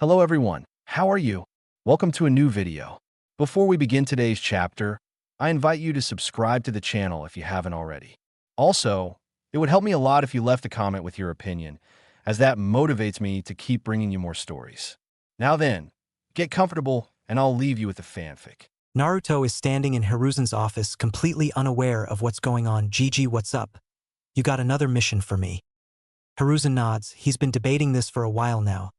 Hello everyone, how are you? Welcome to a new video. Before we begin today's chapter, I invite you to subscribe to the channel if you haven't already. Also, it would help me a lot if you left a comment with your opinion, as that motivates me to keep bringing you more stories. Now then, get comfortable and I'll leave you with the fanfic. Naruto is standing in Hiruzen's office completely unaware of what's going on. Gigi, what's up? You got another mission for me. Hiruzen nods. He's been debating this for a while now.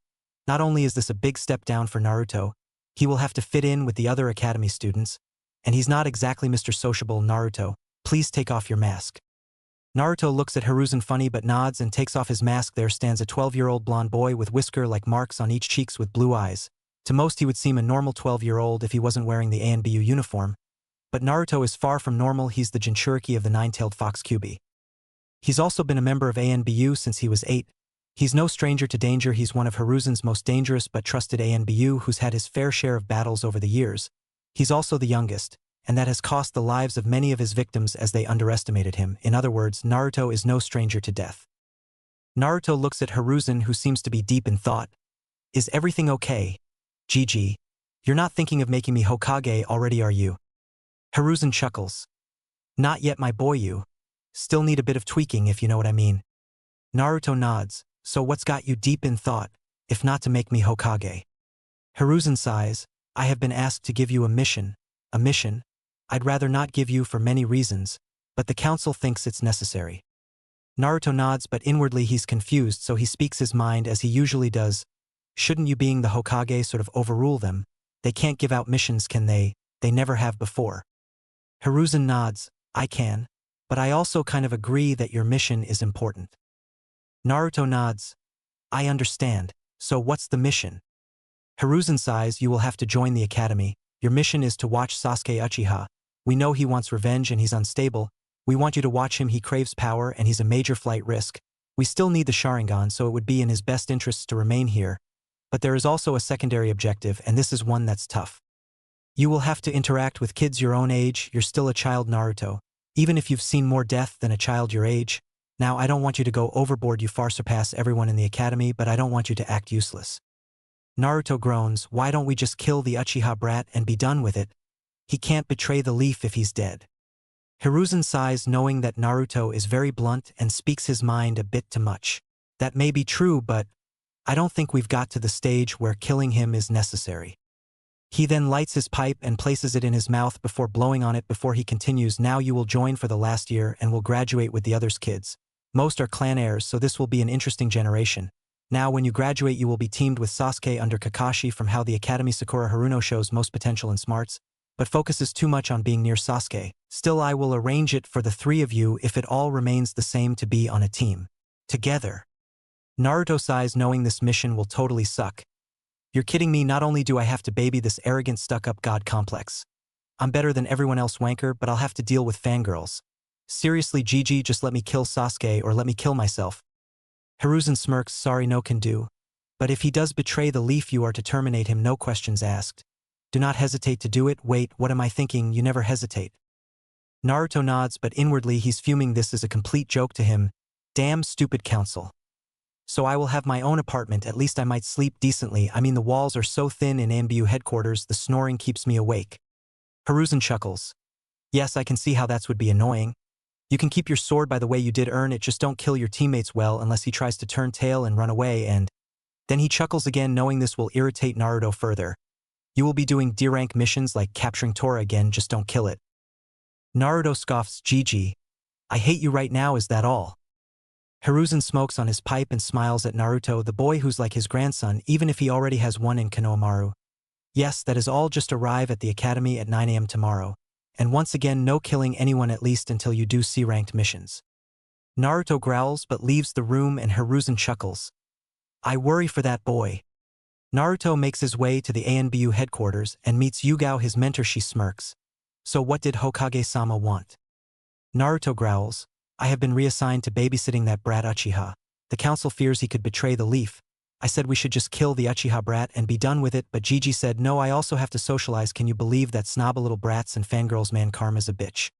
Not only is this a big step down for Naruto, he will have to fit in with the other academy students, and he's not exactly Mr. Sociable. Naruto, please take off your mask. Naruto looks at Hiruzen funny but nods and takes off his mask. There stands a 12-year-old blonde boy with whisker-like marks on each cheeks with blue eyes. To most he would seem a normal 12-year-old if he wasn't wearing the ANBU uniform, but Naruto is far from normal. He's the Jinchuriki of the nine-tailed fox Kyuubi. He's also been a member of ANBU since he was 8. He's no stranger to danger. He's one of Hiruzen's most dangerous but trusted ANBU who's had his fair share of battles over the years. He's also the youngest, and that has cost the lives of many of his victims as they underestimated him. In other words, Naruto is no stranger to death. Naruto looks at Hiruzen, who seems to be deep in thought. Is everything okay? Gigi, you're not thinking of making me Hokage already, are you? Hiruzen chuckles. Not yet, my boy. You still need a bit of tweaking, if you know what I mean. Naruto nods. So what's got you deep in thought, if not to make me Hokage? Hiruzen sighs. I have been asked to give you a mission. A mission? I'd rather not give you for many reasons, but the council thinks it's necessary. Naruto nods, but inwardly he's confused, so he speaks his mind as he usually does. Shouldn't you, being the Hokage, sort of overrule them? They can't give out missions, can they? They never have before. Hiruzen nods. I can, but I also kind of agree that your mission is important. Naruto nods. I understand. So what's the mission? Hiruzen sighs. You will have to join the academy. Your mission is to watch Sasuke Uchiha. We know he wants revenge and he's unstable. We want you to watch him. He craves power and he's a major flight risk. We still need the Sharingan, so it would be in his best interests to remain here. But there is also a secondary objective, and this is one that's tough. You will have to interact with kids your own age. You're still a child, Naruto. Even if you've seen more death than a child your age. Now, I don't want you to go overboard. You far surpass everyone in the academy, but I don't want you to act useless. Naruto groans. Why don't we just kill the Uchiha brat and be done with it? He can't betray the leaf if he's dead. Hiruzen sighs, knowing that Naruto is very blunt and speaks his mind a bit too much. That may be true, but I don't think we've got to the stage where killing him is necessary. He then lights his pipe and places it in his mouth before blowing on it. Before he continues, now you will join for the last year and will graduate with the others' kids. Most are clan heirs, so this will be an interesting generation. Now when you graduate you will be teamed with Sasuke under Kakashi. From how the Academy, Sakura Haruno shows most potential and smarts, but focuses too much on being near Sasuke. Still, I will arrange it for the three of you if it all remains the same to be on a team. Together. Naruto sighs, knowing this mission will totally suck. You're kidding me. Not only do I have to baby this arrogant stuck-up god complex. I'm better than everyone else, wanker, but I'll have to deal with fangirls. Seriously, Gigi, just let me kill Sasuke or let me kill myself. Hiruzen smirks. Sorry, no can do. But if he does betray the leaf, you are to terminate him, no questions asked. Do not hesitate to do it. Wait, what am I thinking? You never hesitate. Naruto nods, but inwardly he's fuming. This is a complete joke to him. Damn stupid council. So I will have my own apartment. At least I might sleep decently. I mean, the walls are so thin in ANBU headquarters, the snoring keeps me awake. Hiruzen chuckles. Yes, I can see how that would be annoying. You can keep your sword by the way you did earn it, just don't kill your teammates well unless he tries to turn tail and run away. And then he chuckles again, knowing this will irritate Naruto further. You will be doing D-rank missions like capturing Tora again, just don't kill it. Naruto scoffs. Gigi, I hate you right now, is that all? Hiruzen smokes on his pipe and smiles at Naruto, the boy who's like his grandson, even if he already has one in Konohamaru. Yes, that is all. Just arrive at the academy at 9 AM tomorrow. And once again, no killing anyone, at least until you do C-ranked missions. Naruto growls but leaves the room, and Hiruzen chuckles. I worry for that boy. Naruto makes his way to the ANBU headquarters and meets Yugao, his mentor. She smirks. So what did Hokage-sama want? Naruto growls. I have been reassigned to babysitting that brat Uchiha. The council fears he could betray the leaf. I said we should just kill the Uchiha brat and be done with it, but Gigi said no, I also have to socialize. Can you believe that? Snob little brats and fangirls, man, karma's a bitch.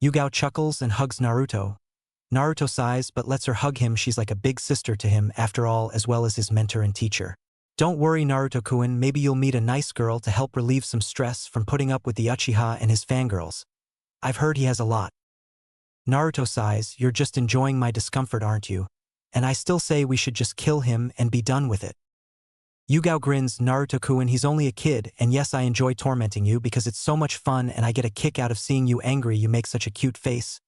Yugao chuckles and hugs Naruto. Naruto sighs but lets her hug him. She's like a big sister to him after all, as well as his mentor and teacher. Don't worry, Naruto-kun, maybe you'll meet a nice girl to help relieve some stress from putting up with the Uchiha and his fangirls. I've heard he has a lot. Naruto sighs, you're just enjoying my discomfort, aren't you? And I still say we should just kill him and be done with it. Yugao grins, Naruto-kun, he's only a kid, and yes, I enjoy tormenting you because it's so much fun and I get a kick out of seeing you angry. You make such a cute face.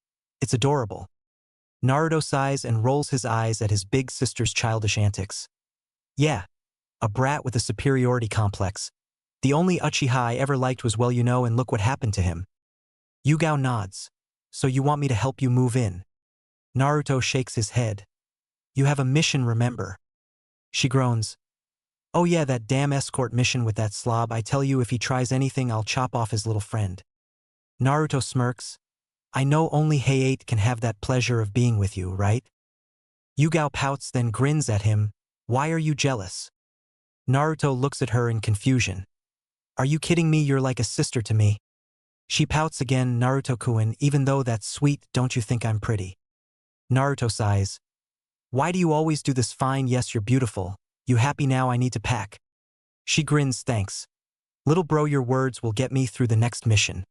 It's adorable. Naruto sighs and rolls his eyes at his big sister's childish antics. Yeah, a brat with a superiority complex. The only Uchiha I ever liked was, well, you know, and look what happened to him. Yugao nods. So you want me to help you move in? Naruto shakes his head. You have a mission, remember? She groans. Oh yeah, that damn escort mission with that slob. I tell you, if he tries anything, I'll chop off his little friend. Naruto smirks. I know only Hayate can have that pleasure of being with you, right? Yugao pouts, then grins at him. Why are you jealous? Naruto looks at her in confusion. Are you kidding me? You're like a sister to me. She pouts again, Naruto-kun, even though that's sweet, don't you think I'm pretty? Naruto sighs. Why do you always do this? Fine, yes, you're beautiful. You happy now? I need to pack. She grins, thanks. Little bro, your words will get me through the next mission.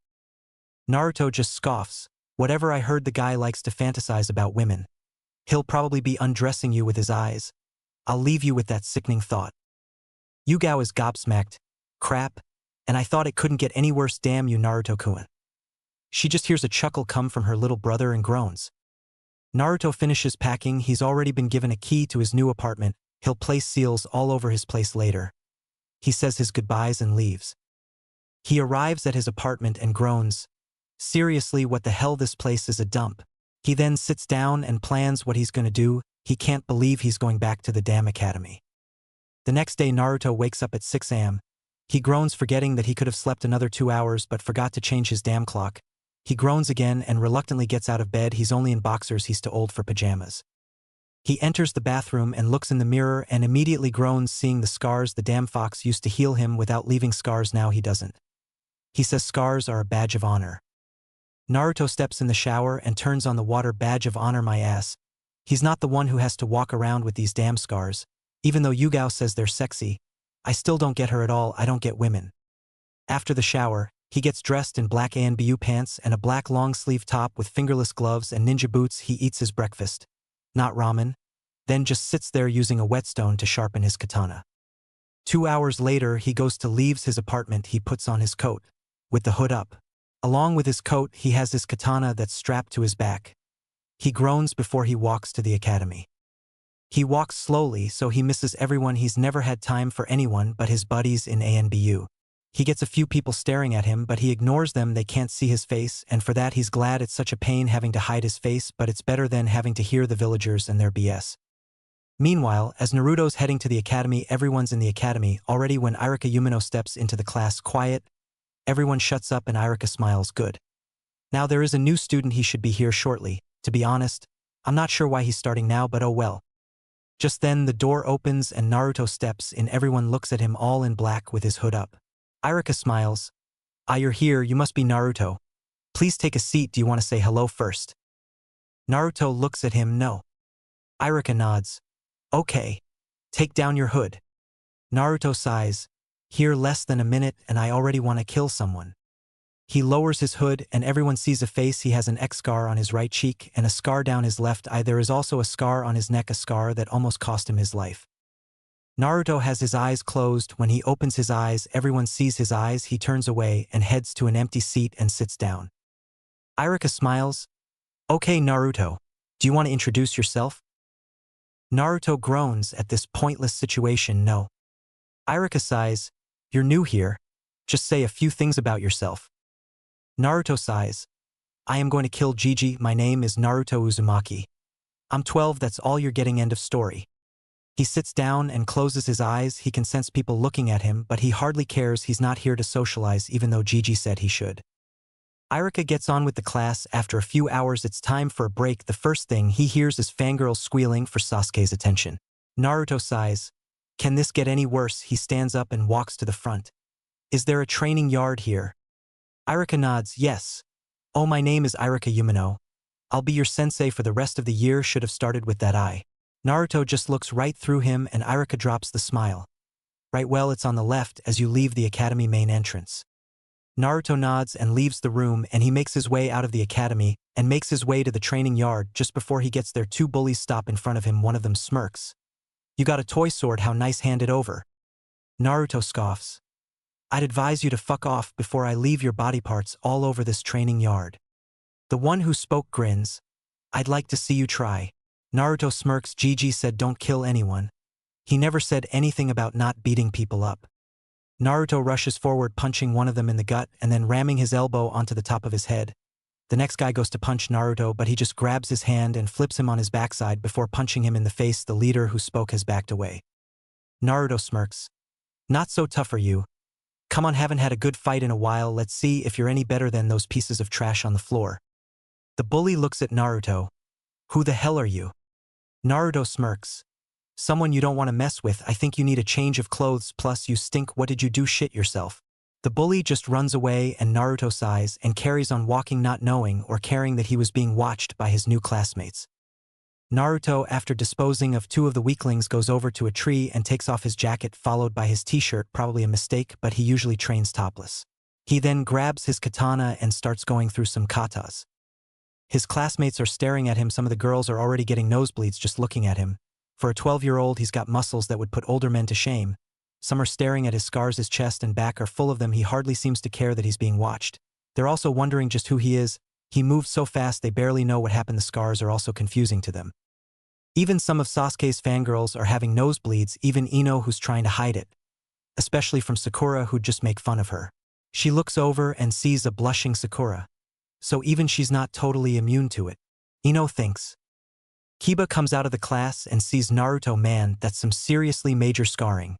Naruto just scoffs. Whatever, I heard the guy likes to fantasize about women. He'll probably be undressing you with his eyes. I'll leave you with that sickening thought. Yugao is gobsmacked. Crap. And I thought it couldn't get any worse, damn you, Naruto-kun. She just hears a chuckle come from her little brother and groans. Naruto finishes packing. He's already been given a key to his new apartment. He'll place seals all over his place later. He says his goodbyes and leaves. He arrives at his apartment and groans. Seriously, what the hell, this place is a dump. He then sits down and plans what he's gonna do. He can't believe he's going back to the damn academy. The next day, Naruto wakes up at 6 a.m. He groans, forgetting that he could have slept another 2 hours but forgot to change his damn clock. He groans again and reluctantly gets out of bed. He's only in boxers, he's too old for pajamas. He enters the bathroom and looks in the mirror and immediately groans, seeing the scars. The damn fox used to heal him without leaving scars, now he doesn't. He says scars are a badge of honor. Naruto steps in the shower and turns on the water. Badge of honor, my ass. He's not the one who has to walk around with these damn scars. Even though Yugao says they're sexy, I still don't get her at all. I don't get women. After the shower, he gets dressed in black ANBU pants and a black long-sleeve top with fingerless gloves and ninja boots. He eats his breakfast. Not ramen. Then just sits there using a whetstone to sharpen his katana. 2 hours later, he goes to leaves his apartment. He puts on his coat, with the hood up. Along with his coat, he has his katana that's strapped to his back. He groans before he walks to the academy. He walks slowly, so he misses everyone. He's never had time for anyone but his buddies in ANBU. He gets a few people staring at him, but he ignores them. They can't see his face, and for that he's glad. It's such a pain having to hide his face, but it's better than having to hear the villagers and their BS. Meanwhile, as Naruto's heading to the academy, everyone's in the academy already when Irika Yumino steps into the class. Quiet. Everyone shuts up and Irika smiles. Good. Now there is a new student. He should be here shortly. To be honest, I'm not sure why he's starting now, but oh well. Just then the door opens and Naruto steps in. Everyone looks at him, all in black with his hood up. Irika smiles. Ah, you're here, you must be Naruto. Please take a seat. Do you want to say hello first? Naruto looks at him. No. Irika nods. Okay. Take down your hood. Naruto sighs. Here less than a minute and I already want to kill someone. He lowers his hood and everyone sees a face. He has an X scar on his right cheek and a scar down his left eye. There is also a scar on his neck, a scar that almost cost him his life. Naruto has his eyes closed. When he opens his eyes, everyone sees his eyes. He turns away and heads to an empty seat and sits down. Irika smiles. Okay, Naruto, do you want to introduce yourself? Naruto groans at this pointless situation. No. Irika sighs. You're new here. Just say a few things about yourself. Naruto sighs. I am going to kill Gigi. My name is Naruto Uzumaki. I'm 12, that's all you're getting, end of story. He sits down and closes his eyes. He can sense people looking at him, but he hardly cares. He's not here to socialize, even though Gigi said he should. Irika gets on with the class. After a few hours, it's time for a break. The first thing he hears is fangirls squealing for Sasuke's attention. Naruto sighs. Can this get any worse? He stands up and walks to the front. Is there a training yard here? Irika nods. Yes. Oh, my name is Irika Yumino. I'll be your sensei for the rest of the year. Should have started with that eye. Naruto just looks right through him and Irika drops the smile. Right, well, it's on the left as you leave the academy main entrance. Naruto nods and leaves the room, and he makes his way out of the academy and makes his way to the training yard. Just before he gets there, two bullies stop in front of him. One of them smirks. "You got a toy sword, how nice, hand it over." Naruto scoffs. "I'd advise you to fuck off before I leave your body parts all over this training yard." The one who spoke grins. "I'd like to see you try." Naruto smirks. Gigi said don't kill anyone. He never said anything about not beating people up. Naruto rushes forward, punching one of them in the gut and then ramming his elbow onto the top of his head. The next guy goes to punch Naruto, but he just grabs his hand and flips him on his backside before punching him in the face. The leader who spoke has backed away. Naruto smirks. "Not so tough, are you? Come on, haven't had a good fight in a while. Let's see if you're any better than those pieces of trash on the floor." The bully looks at Naruto. "Who the hell are you?" Naruto smirks. "Someone you don't want to mess with. I think you need a change of clothes, plus you stink. What did you do? Shit yourself." The bully just runs away, and Naruto sighs and carries on walking, not knowing or caring that he was being watched by his new classmates. Naruto, after disposing of two of the weaklings, goes over to a tree and takes off his jacket, followed by his t-shirt, probably a mistake, but he usually trains topless. He then grabs his katana and starts going through some katas. His classmates are staring at him. Some of the girls are already getting nosebleeds just looking at him. For a 12-year-old, he's got muscles that would put older men to shame. Some are staring at his scars. His chest and back are full of them. He hardly seems to care that he's being watched. They're also wondering just who he is. He moves so fast they barely know what happened. The scars are also confusing to them. Even some of Sasuke's fangirls are having nosebleeds, even Ino, who's trying to hide it. Especially from Sakura, who'd just make fun of her. She looks over and sees a blushing Sakura. So even she's not totally immune to it. Ino thinks. Kiba comes out of the class and sees Naruto. "Man, that's some seriously major scarring."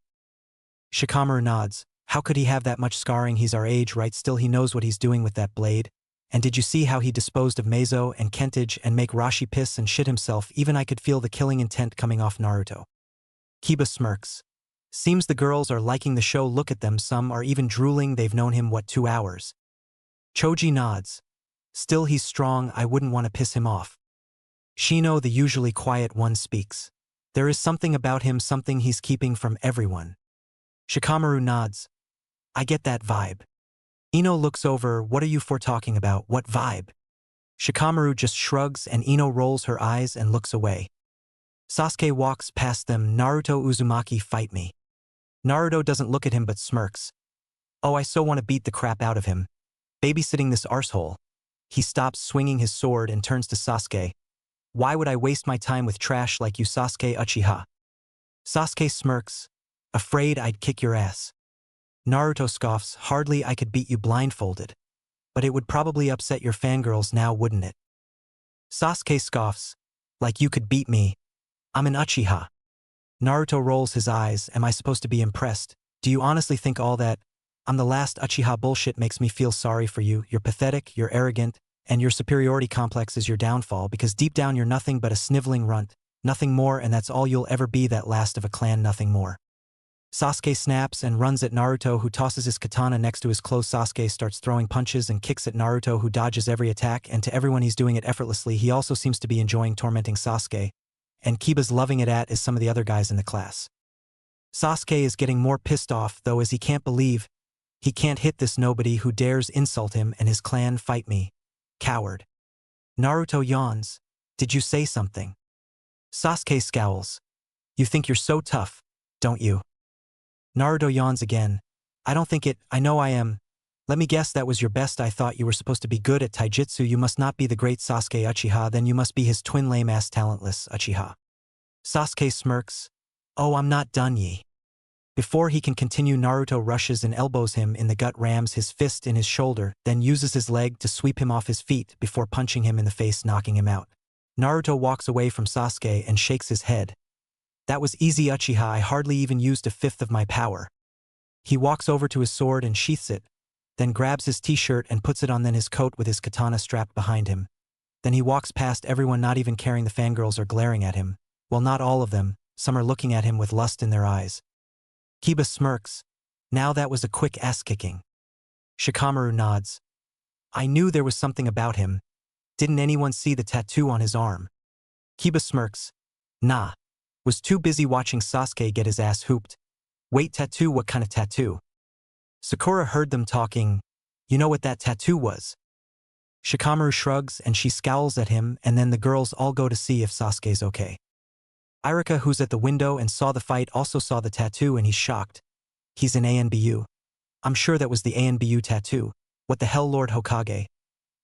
Shikamaru nods. "How could he have that much scarring? He's our age, right? Still, he knows what he's doing with that blade. And did you see how he disposed of Meizo and Kentage and make Rashi piss and shit himself? Even I could feel the killing intent coming off Naruto." Kiba smirks. "Seems the girls are liking the show. Look at them, some are even drooling. They've known him, what, 2 hours?" Choji nods. "Still, he's strong. I wouldn't want to piss him off." Shino, the usually quiet one, speaks. "There is something about him, something he's keeping from everyone." Shikamaru nods. "I get that vibe." Ino looks over. "What are you four talking about? What vibe?" Shikamaru just shrugs, and Ino rolls her eyes and looks away. Sasuke walks past them. "Naruto, Uzumaki, fight me." Naruto doesn't look at him but smirks. "Oh, I so want to beat the crap out of him. Babysitting this arsehole." He stops swinging his sword and turns to Sasuke. "Why would I waste my time with trash like you, Sasuke Uchiha?" Sasuke smirks. "Afraid I'd kick your ass." Naruto scoffs. "Hardly. I could beat you blindfolded. But it would probably upset your fangirls now, wouldn't it?" Sasuke scoffs. "Like you could beat me. I'm an Uchiha." Naruto rolls his eyes. "Am I supposed to be impressed? Do you honestly think all that I'm the last Uchiha bullshit makes me feel sorry for you? You're pathetic, you're arrogant, and your superiority complex is your downfall, because deep down you're nothing but a sniveling runt, nothing more, and that's all you'll ever be, that last of a clan, nothing more." Sasuke snaps and runs at Naruto, who tosses his katana next to his clothes. Sasuke starts throwing punches and kicks at Naruto, who dodges every attack, and to everyone he's doing it effortlessly. He also seems to be enjoying tormenting Sasuke, and Kiba's loving it at is some of the other guys in the class. Sasuke is getting more pissed off, though, as he can't believe he can't hit this nobody who dares insult him and his clan. "Fight me, coward." Naruto yawns. "Did you say something?" Sasuke scowls. "You think you're so tough, don't you?" Naruto yawns again. "I don't think it. I know I am. Let me guess, that was your best. I thought you were supposed to be good at taijutsu. You must not be the great Sasuke Uchiha, then you must be his twin lame-ass talentless Uchiha." Sasuke smirks. "Oh, I'm not done ye." Before he can continue, Naruto rushes and elbows him in the gut, rams his fist in his shoulder, then uses his leg to sweep him off his feet before punching him in the face, knocking him out. Naruto walks away from Sasuke and shakes his head. "That was easy, Uchiha. I hardly even used a fifth of my power." He walks over to his sword and sheaths it, then grabs his t-shirt and puts it on, then his coat with his katana strapped behind him. Then he walks past everyone, not even caring the fangirls are glaring at him. Well, not all of them. Some are looking at him with lust in their eyes. Kiba smirks. "Now that was a quick ass-kicking." Shikamaru nods. "I knew there was something about him. Didn't anyone see the tattoo on his arm?" Kiba smirks. "Nah. Was too busy watching Sasuke get his ass hooped." Wait, tattoo? What kind of tattoo? Sakura heard them talking. You know what that tattoo was? Shikamaru shrugs and she scowls at him, and then the girls all go to see if Sasuke's okay. Irika, who's at the window and saw the fight, also saw the tattoo and he's shocked. He's in ANBU. I'm sure that was the ANBU tattoo. What the hell, Lord Hokage?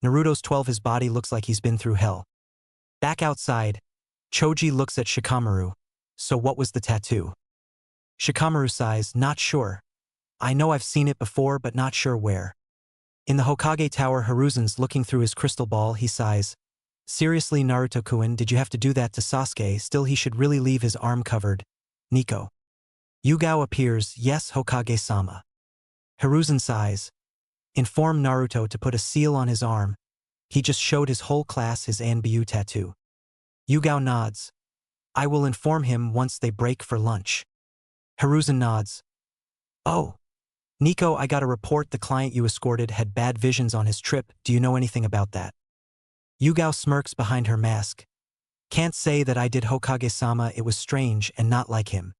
Naruto's 12, his body looks like he's been through hell. Back outside, Choji looks at Shikamaru. So what was the tattoo? Shikamaru sighs, not sure. I know I've seen it before, but not sure where. In the Hokage Tower, Hiruzen's looking through his crystal ball. He sighs. Seriously, Naruto-kun, did you have to do that to Sasuke? Still, he should really leave his arm covered. Nico. Yugao appears. Yes, Hokage-sama. Hiruzen sighs. Inform Naruto to put a seal on his arm. He just showed his whole class his ANBU tattoo. Yugao nods. I will inform him once they break for lunch. Hiruzen nods. Oh. Nico, I got a report the client you escorted had bad visions on his trip. Do you know anything about that? Yugao smirks behind her mask. Can't say that I did, Hokage-sama. It was strange and not like him.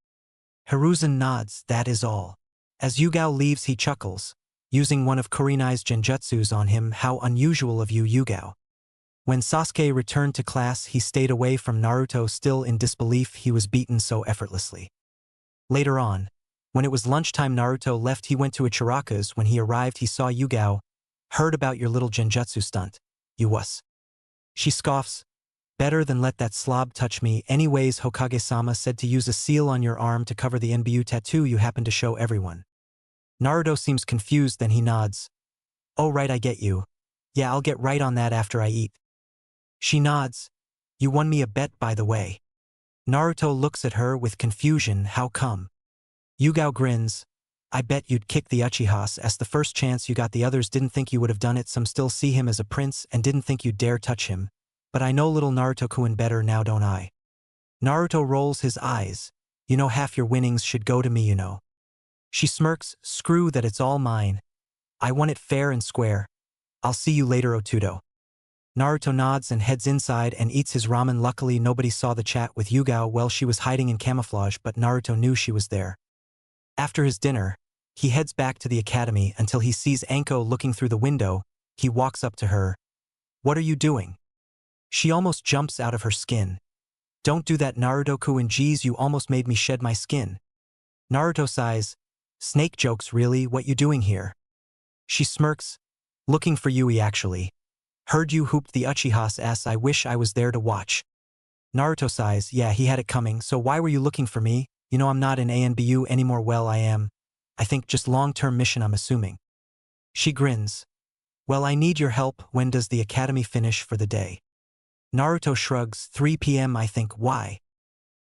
Hiruzen nods. That is all. As Yugao leaves, he chuckles, using one of Kurenai's genjutsus on him. How unusual of you, Yugao. When Sasuke returned to class, he stayed away from Naruto, still in disbelief he was beaten so effortlessly. Later on, when it was lunchtime, Naruto left. He went to Ichiraka's. When he arrived, he saw Yugao. Heard about your little genjutsu stunt. You was. She scoffs. Better than let that slob touch me. Anyways, Hokage-sama said to use a seal on your arm to cover the ANBU tattoo you happen to show everyone. Naruto seems confused, then he nods. Oh right, I get you. Yeah, I'll get right on that after I eat. She nods. You won me a bet, by the way. Naruto looks at her with confusion. How come? Yugao grins. I bet you'd kick the Uchihas as the first chance you got. The others didn't think you would have done it. Some still see him as a prince and didn't think you'd dare touch him. But I know little Naruto-kun better now, don't I? Naruto rolls his eyes. You know, half your winnings should go to me, you know. She smirks. Screw that, it's all mine. I won it fair and square. I'll see you later, Otudo. Naruto nods and heads inside and eats his ramen. Luckily, nobody saw the chat with Yugao. Well, she was hiding in camouflage, but Naruto knew she was there. After his dinner, he heads back to the academy until he sees Anko looking through the window. He walks up to her. What are you doing? She almost jumps out of her skin. Don't do that, Naruto-kun. Geez, you almost made me shed my skin. Naruto sighs. Snake jokes, really? What you doing here? She smirks. Looking for Yui, actually. Heard you hooped the Uchiha's ass. I wish I was there to watch. Naruto sighs. Yeah, he had it coming. So why were you looking for me? You know I'm not in ANBU anymore. Well, I am. I think just long-term mission, I'm assuming. She grins. Well, I need your help. When does the academy finish for the day? Naruto shrugs. 3 p.m. I think. Why?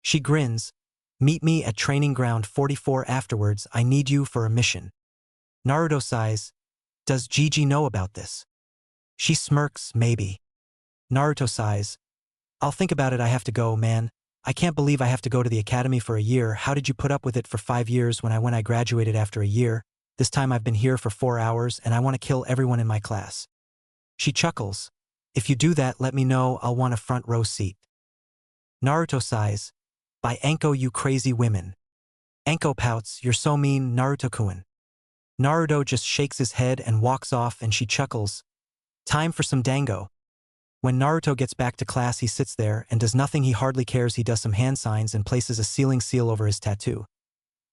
She grins. Meet me at training ground 44 afterwards. I need you for a mission. Naruto sighs. Does Gigi know about this? She smirks. Maybe. Naruto sighs. I'll think about it. I have to go, man. I can't believe I have to go to the academy for a year. How did you put up with it for 5 years when I graduated after a year? This time I've been here for 4 hours and I want to kill everyone in my class. She chuckles. If you do that, let me know. I'll want a front row seat. Naruto sighs. By Anko, you crazy women. Anko pouts. You're so mean, Naruto-kun. Naruto just shakes his head and walks off, and she chuckles. Time for some dango. When Naruto gets back to class, he sits there and does nothing. He hardly cares. He does some hand signs and places a sealing seal over his tattoo.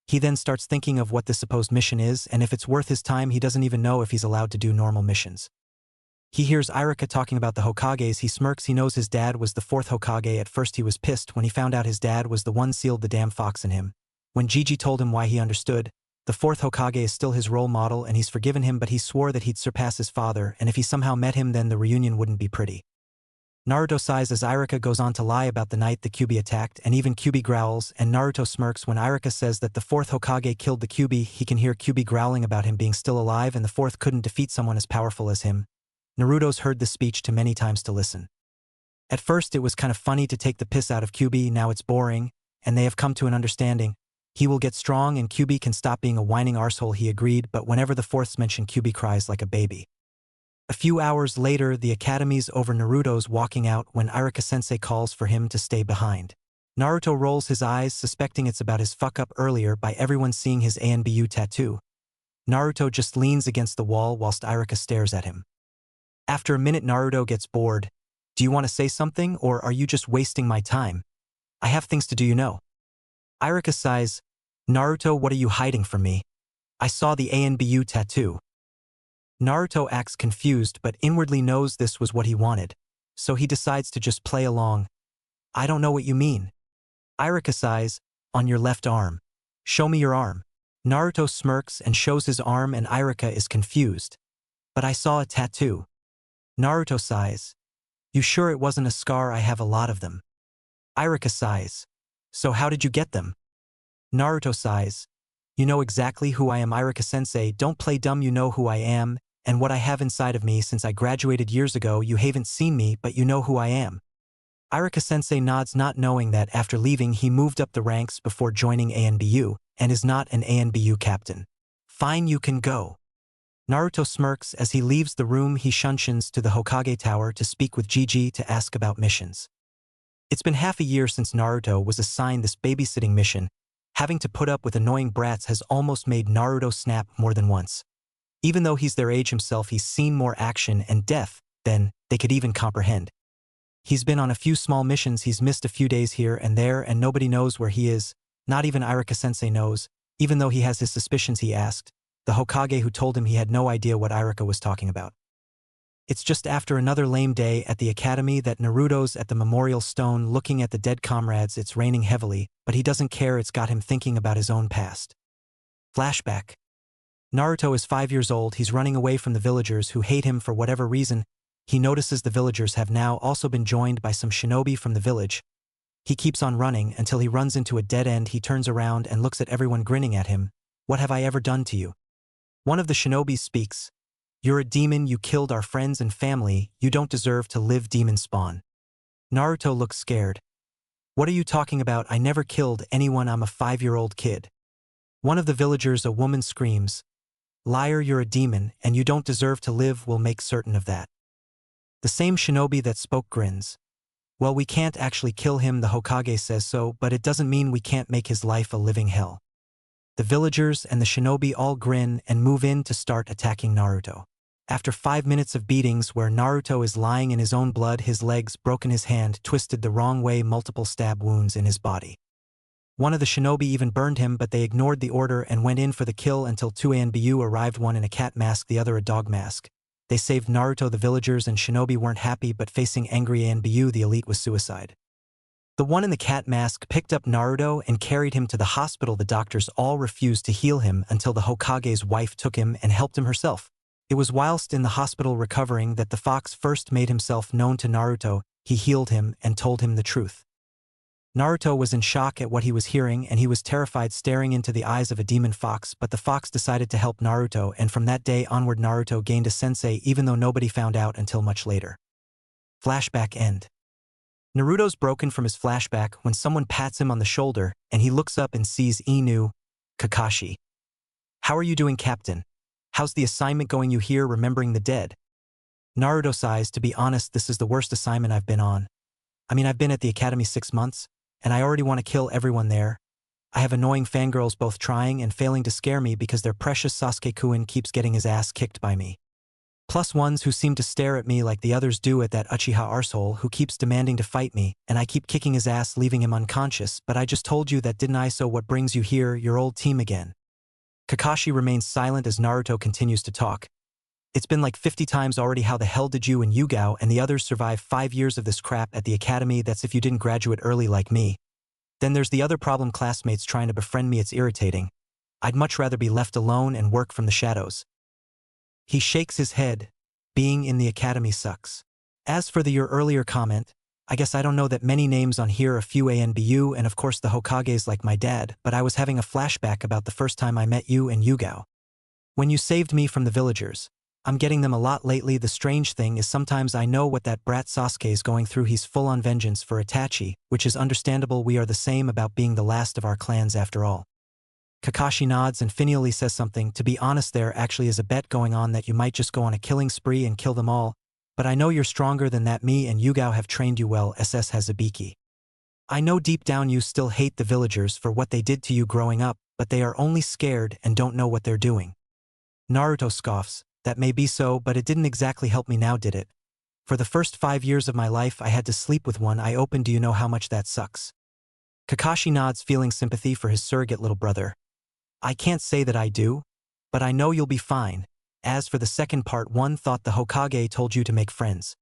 He then starts thinking of what this supposed mission is, and if it's worth his time. He doesn't even know if he's allowed to do normal missions. He hears Irika talking about the Hokages. He smirks. He knows his dad was the 4th Hokage. At first he was pissed when he found out his dad was the one sealed the damn fox in him. When Gigi told him why, he understood. The 4th Hokage is still his role model and he's forgiven him, but he swore that he'd surpass his father, and if he somehow met him, then the reunion wouldn't be pretty. Naruto sighs as Irika goes on to lie about the night the Kyuubi attacked, and even Kyuubi growls, and Naruto smirks when Irika says that the 4th Hokage killed the Kyuubi. He can hear Kyuubi growling about him being still alive, and the 4th couldn't defeat someone as powerful as him. Naruto's heard this speech too many times to listen. At first it was kind of funny to take the piss out of Kyuubi. Now it's boring, and they have come to an understanding. He will get strong and Kyuubi can stop being a whining arsehole. He agreed, but whenever the 4ths mention Kyuubi cries like a baby. A few hours later, the academy's over. Naruto's walking out when Irika-sensei calls for him to stay behind. Naruto rolls his eyes, suspecting it's about his fuck-up earlier by everyone seeing his ANBU tattoo. Naruto just leans against the wall whilst Irika stares at him. After a minute, Naruto gets bored. Do you want to say something, or are you just wasting my time? I have things to do, you know. Irika sighs. Naruto, what are you hiding from me? I saw the ANBU tattoo. Naruto acts confused but inwardly knows this was what he wanted, so he decides to just play along. I don't know what you mean. Irika sighs. On your left arm. Show me your arm. Naruto smirks and shows his arm, and Irika is confused. But I saw a tattoo. Naruto sighs. You sure it wasn't a scar? I have a lot of them. Irika sighs. So how did you get them? Naruto sighs. You know exactly who I am, Irika-sensei. Don't play dumb, you know who I am, and what I have inside of me since I graduated years ago. You haven't seen me, but you know who I am. Irika-sensei nods, not knowing that after leaving he moved up the ranks before joining ANBU, and is not an ANBU captain. Fine, you can go. Naruto smirks as he leaves the room. He shunsins to the Hokage Tower to speak with Gigi to ask about missions. It's been half a year since Naruto was assigned this babysitting mission. Having to put up with annoying brats has almost made Naruto snap more than once. Even though he's their age himself, he's seen more action and death than they could even comprehend. He's been on a few small missions, he's missed a few days here and there, and nobody knows where he is. Not even Irika-sensei knows. Even though he has his suspicions, he asked the Hokage, who told him he had no idea what Irika was talking about. It's just after another lame day at the academy that Naruto's at the memorial stone looking at the dead comrades. It's raining heavily, but he doesn't care. It's got him thinking about his own past. Flashback. Naruto is 5 years old. He's running away from the villagers who hate him for whatever reason. He notices the villagers have now also been joined by some shinobi from the village. He keeps on running until he runs into a dead end. He turns around and looks at everyone grinning at him. What have I ever done to you? One of the shinobis speaks. You're a demon, you killed our friends and family, you don't deserve to live, demon spawn. Naruto looks scared. What are you talking about? I never killed anyone, I'm a 5-year-old kid. One of the villagers, a woman, screams. Liar, you're a demon, and you don't deserve to live, we'll make certain of that. The same shinobi that spoke grins. Well, we can't actually kill him, the Hokage says so, but it doesn't mean we can't make his life a living hell. The villagers and the shinobi all grin and move in to start attacking Naruto. After 5 minutes of beatings where Naruto is lying in his own blood, his legs broken, his hand twisted the wrong way, multiple stab wounds in his body. One of the shinobi even burned him, but they ignored the order and went in for the kill until 2 ANBU arrived, one in a cat mask, the other a dog mask. They saved Naruto. The villagers and shinobi weren't happy, but facing angry ANBU, the elite was suicide. The one in the cat mask picked up Naruto and carried him to the hospital. The doctors all refused to heal him until the Hokage's wife took him and helped him herself. It was whilst in the hospital recovering that the fox first made himself known to Naruto. He healed him and told him the truth. Naruto was in shock at what he was hearing, and he was terrified, staring into the eyes of a demon fox, but the fox decided to help Naruto, and from that day onward Naruto gained a sensei, even though nobody found out until much later. Flashback end. Naruto's broken from his flashback when someone pats him on the shoulder, and he looks up and sees Inu, Kakashi. How are you doing, Captain? How's the assignment going? You here remembering the dead? Naruto sighs. To be honest, this is the worst assignment I've been on. I mean, I've been at the academy 6 months, and I already want to kill everyone there. I have annoying fangirls both trying and failing to scare me because their precious Sasuke-kun keeps getting his ass kicked by me. Plus ones who seem to stare at me like the others do at that Uchiha arsehole who keeps demanding to fight me, and I keep kicking his ass, leaving him unconscious. But I just told you that, didn't I? So what brings you here? Your old team again. Kakashi remains silent as Naruto continues to talk. It's been like 50 times already. How the hell did you and Yugao and the others survive 5 years of this crap at the academy? That's if you didn't graduate early like me. Then there's the other problem, classmates trying to befriend me. It's irritating. I'd much rather be left alone and work from the shadows. He shakes his head. Being in the academy sucks. As for your earlier comment, I guess I don't know that many names on here, a few ANBU and of course the Hokages like my dad, but I was having a flashback about the first time I met you and Yugao. When you saved me from the villagers. I'm getting them a lot lately. The strange thing is sometimes I know what that brat Sasuke is going through. He's full on vengeance for Itachi, which is understandable. We are the same about being the last of our clans after all. Kakashi nods and finially says something. To be honest, there actually is a bet going on that you might just go on a killing spree and kill them all, but I know you're stronger than that. Me and Yugao have trained you well. SS Hazabiki. I know deep down you still hate the villagers for what they did to you growing up, but they are only scared and don't know what they're doing. Naruto scoffs, that may be so, but it didn't exactly help me now, did it? For the first 5 years of my life I had to sleep with one I opened. Do you know how much that sucks? Kakashi nods, feeling sympathy for his surrogate little brother. I can't say that I do, but I know you'll be fine. As for the second part, one thought the Hokage told you to make friends.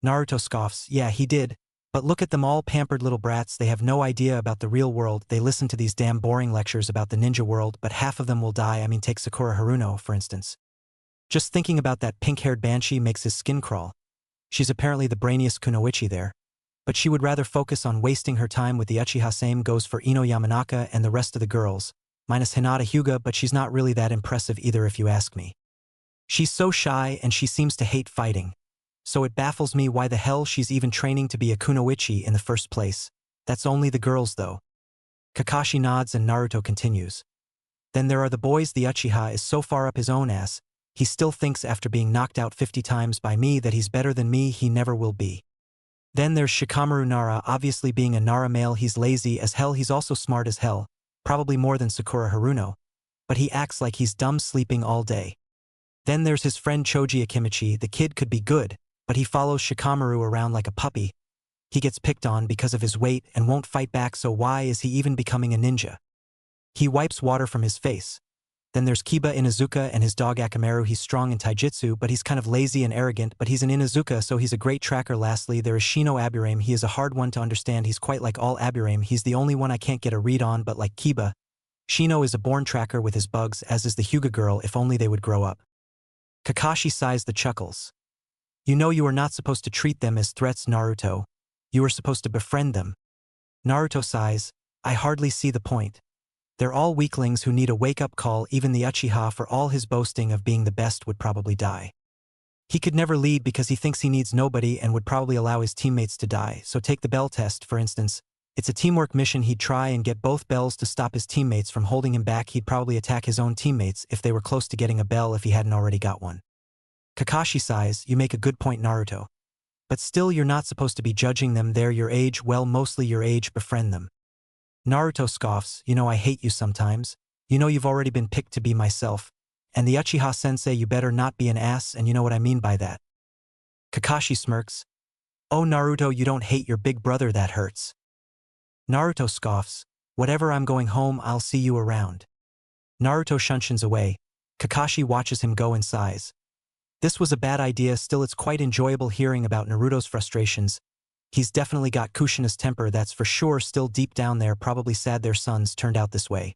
Naruto scoffs, yeah, he did. But look at them all, pampered little brats. They have no idea about the real world. They listen to these damn boring lectures about the ninja world, but half of them will die. I mean, take Sakura Haruno, for instance. Just thinking about that pink-haired banshee makes his skin crawl. She's apparently the brainiest kunoichi there. But she would rather focus on wasting her time with the Uchiha. Same goes for Ino Yamanaka and the rest of the girls, minus Hinata Hyuga, but she's not really that impressive either if you ask me. She's so shy and she seems to hate fighting. So it baffles me why the hell she's even training to be a kunoichi in the first place. That's only the girls though. Kakashi nods and Naruto continues. Then there are the boys. The Uchiha is so far up his own ass, he still thinks after being knocked out 50 times by me that he's better than me. He never will be. Then there's Shikamaru Nara. Obviously being a Nara male, he's lazy as hell. He's also smart as hell, probably more than Sakura Haruno, but he acts like he's dumb, sleeping all day. Then there's his friend Choji Akimichi. The kid could be good, but he follows Shikamaru around like a puppy. He gets picked on because of his weight and won't fight back, so why is he even becoming a ninja? He wipes water from his face. Then there's Kiba Inuzuka and his dog Akamaru. He's strong in taijutsu, but he's kind of lazy and arrogant, but he's an Inuzuka, so he's a great tracker. Lastly, there is Shino Aburame. He is a hard one to understand. He's quite like all Aburame. He's the only one I can't get a read on, but like Kiba, Shino is a born tracker with his bugs, as is the Hyuga girl. If only they would grow up. Kakashi sighs the chuckles. You know you are not supposed to treat them as threats, Naruto. You are supposed to befriend them. Naruto sighs, I hardly see the point. They're all weaklings who need a wake-up call. Even the Uchiha, for all his boasting of being the best, would probably die. He could never lead because he thinks he needs nobody and would probably allow his teammates to die. So take the bell test, for instance. It's a teamwork mission. He'd try and get both bells to stop his teammates from holding him back. He'd probably attack his own teammates if they were close to getting a bell if he hadn't already got one. Kakashi sighs, you make a good point, Naruto. But still, you're not supposed to be judging them. They're your age, well, mostly your age. Befriend them. Naruto scoffs, you know I hate you sometimes. You know you've already been picked to be myself. And the Uchiha sensei, you better not be an ass, and you know what I mean by that. Kakashi smirks. Oh Naruto, you don't hate your big brother, that hurts. Naruto scoffs, whatever, I'm going home, I'll see you around. Naruto shunshins away. Kakashi watches him go and sighs. This was a bad idea, still it's quite enjoyable hearing about Naruto's frustrations. He's definitely got Kushina's temper, that's for sure. Still deep down there, probably sad their sons turned out this way.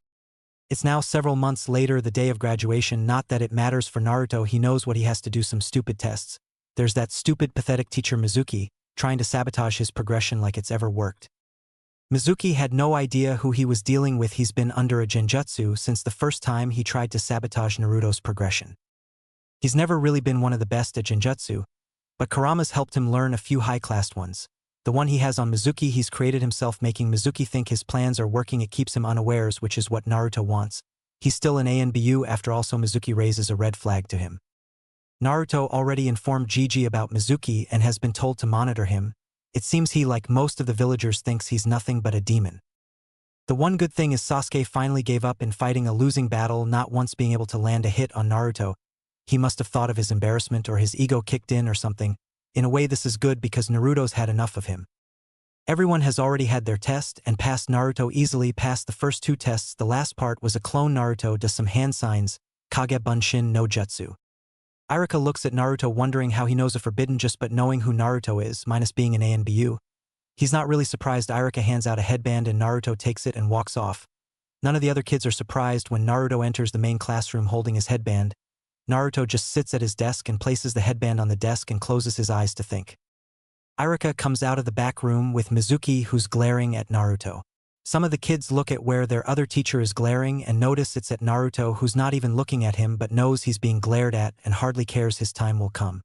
It's now several months later, the day of graduation. Not that it matters for Naruto, he knows what he has to do, some stupid tests. There's that stupid, pathetic teacher Mizuki, trying to sabotage his progression like it's ever worked. Mizuki had no idea who he was dealing with. He's been under a genjutsu since the first time he tried to sabotage Naruto's progression. He's never really been one of the best at genjutsu, but Kurama's helped him learn a few high-class ones. The one he has on Mizuki he's created himself, making Mizuki think his plans are working. It keeps him unawares, which is what Naruto wants. He's still an ANBU after all, so Mizuki raises a red flag to him. Naruto already informed Gigi about Mizuki and has been told to monitor him. It seems he, like most of the villagers, thinks he's nothing but a demon. The one good thing is Sasuke finally gave up in fighting a losing battle, not once being able to land a hit on Naruto. He must have thought of his embarrassment, or his ego kicked in or something. In a way this is good because Naruto's had enough of him. Everyone has already had their test and passed. Naruto easily passed the first 2 tests. The last part was a clone. Naruto does some hand signs, Kage Bunshin no Jutsu. Iruka looks at Naruto wondering how he knows a forbidden just but knowing who Naruto is, minus being an ANBU. He's not really surprised. Iruka hands out a headband and Naruto takes it and walks off. None of the other kids are surprised when Naruto enters the main classroom holding his headband. Naruto just sits at his desk and places the headband on the desk and closes his eyes to think. Iruka comes out of the back room with Mizuki, who's glaring at Naruto. Some of the kids look at where their other teacher is glaring and notice it's at Naruto, who's not even looking at him but knows he's being glared at and hardly cares his time will come.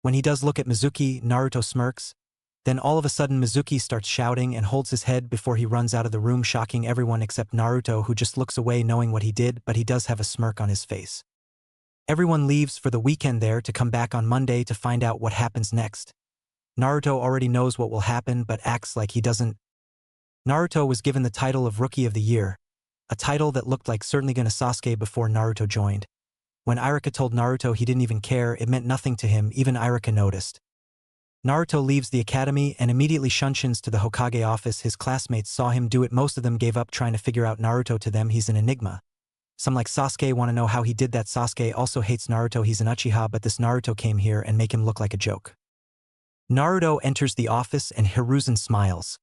When he does look at Mizuki, Naruto smirks. Then all of a sudden Mizuki starts shouting and holds his head before he runs out of the room, shocking everyone except Naruto, who just looks away knowing what he did, but he does have a smirk on his face. Everyone leaves for the weekend there to come back on Monday to find out what happens next. Naruto already knows what will happen but acts like he doesn't. Naruto was given the title of Rookie of the Year, a title that looked like certainly gonna Sasuke before Naruto joined. When Iruka told Naruto he didn't even care, it meant nothing to him, even Iruka noticed. Naruto leaves the academy and immediately shunsins to the Hokage office. His classmates saw him do it. Most of them gave up trying to figure out Naruto. To them, he's an enigma. Some like Sasuke want to know how he did that. Sasuke also hates Naruto. He's an Uchiha, but this Naruto came here and make him look like a joke. Naruto enters the office and Hiruzen smiles.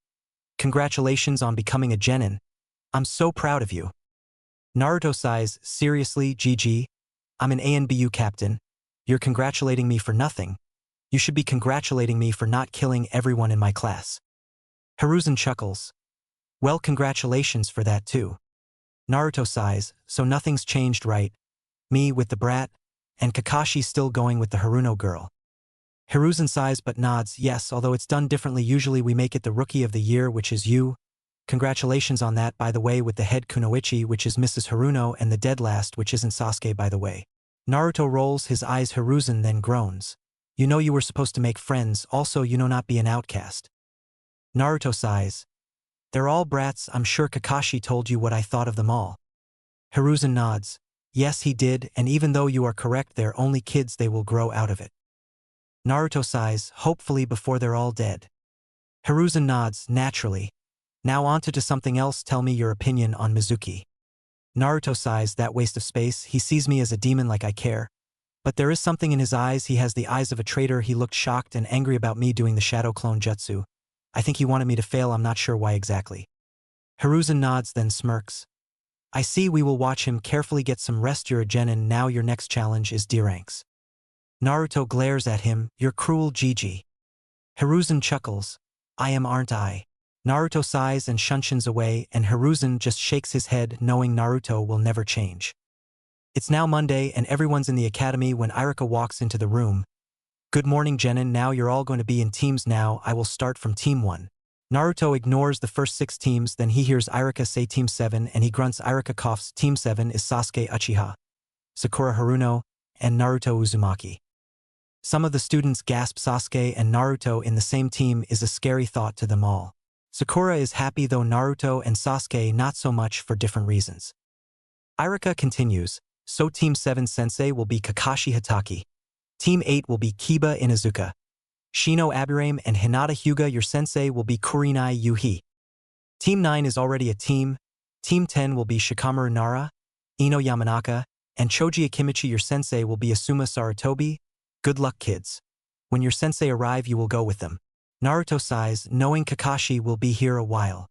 Congratulations on becoming a genin. I'm so proud of you. Naruto sighs, seriously, GG? I'm an ANBU captain. You're congratulating me for nothing. You should be congratulating me for not killing everyone in my class. Hiruzen chuckles. Well, congratulations for that too. Naruto sighs, so nothing's changed, right? Me with the brat, and Kakashi still going with the Haruno girl. Hiruzen sighs but nods, yes, although it's done differently. Usually we make it the Rookie of the Year, which is you. Congratulations on that, by the way, with the head Kunoichi, which is Mrs. Haruno, and the dead last, which isn't Sasuke, by the way. Naruto rolls his eyes. Hiruzen then groans. You know you were supposed to make friends, also you know not be an outcast. Naruto sighs. They're all brats. I'm sure Kakashi told you what I thought of them all. Hiruzen nods. Yes, he did, and even though you are correct, they're only kids, they will grow out of it. Naruto sighs, hopefully before they're all dead. Hiruzen nods, naturally. Now on to something else. Tell me your opinion on Mizuki. Naruto sighs, that waste of space. He sees me as a demon like I care. But there is something in his eyes. He has the eyes of a traitor. He looked shocked and angry about me doing the shadow clone jutsu. I think he wanted me to fail. I'm not sure why exactly. Hiruzen nods, then smirks. I see. We will watch him carefully. Get some rest. You're a genin. Now your next challenge is D ranks. Naruto glares at him. You're cruel, Gigi. Hiruzen chuckles. I am, aren't I? Naruto sighs and shunsins away, and Hiruzen just shakes his head, knowing Naruto will never change. It's now Monday and everyone's in the academy when Iruka walks into the room. Good morning, genin. Now you're all going to be in teams now. I will start from Team 1. Naruto ignores the first 6 teams, then he hears Iruka say Team 7 and he grunts. Iruka coughs. Team 7 is Sasuke Uchiha, Sakura Haruno, and Naruto Uzumaki. Some of the students gasp. Sasuke and Naruto in the same team is a scary thought to them all. Sakura is happy though Naruto and Sasuke not so much for different reasons. Iruka continues. So Team 7 sensei will be Kakashi Hatake. Team 8 will be Kiba Inuzuka. Shino Aburame and Hinata Hyuga. Your sensei will be Kurinai Yuhi. Team 9 is already a team. Team 10 will be Shikamaru Nara, Ino Yamanaka, and Choji Akimichi. Your sensei will be Asuma Sarutobi. Good luck, kids. When your sensei arrive, you will go with them. Naruto sighs, knowing Kakashi will be here a while.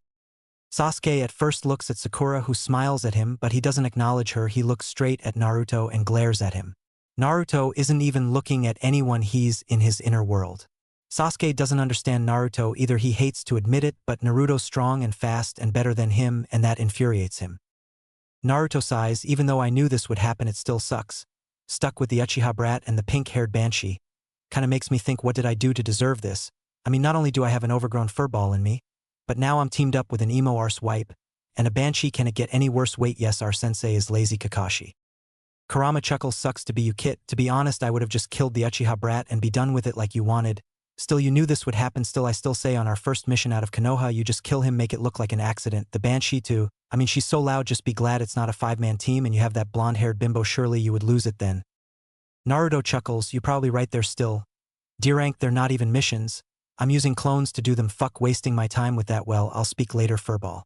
Sasuke at first looks at Sakura, who smiles at him, but he doesn't acknowledge her. He looks straight at Naruto and glares at him. Naruto isn't even looking at anyone. He's in his inner world. Sasuke doesn't understand Naruto either. He hates to admit it, but Naruto's strong and fast and better than him, and that infuriates him. Naruto sighs, even though I knew this would happen, it still sucks. Stuck with the Uchiha brat and the pink-haired banshee. Kinda makes me think, what did I do to deserve this? I mean, not only do I have an overgrown furball in me, but now I'm teamed up with an emo arse wipe, and a banshee. Can it get any worse? Wait, yes, our sensei is lazy Kakashi. Kurama chuckles, sucks to be you, Kit. To be honest, I would have just killed the Uchiha brat and be done with it like you wanted. Still, you knew this would happen. Still, I still say on our first mission out of Konoha, you just kill him, make it look like an accident. The banshee too. I mean, she's so loud, just be glad it's not a 5-man team and you have that blonde-haired bimbo. Surely you would lose it then. Naruto chuckles, you're probably right there still. D rank, they're not even missions. I'm using clones to do them. Fuck wasting my time with that. Well, I'll speak later, furball.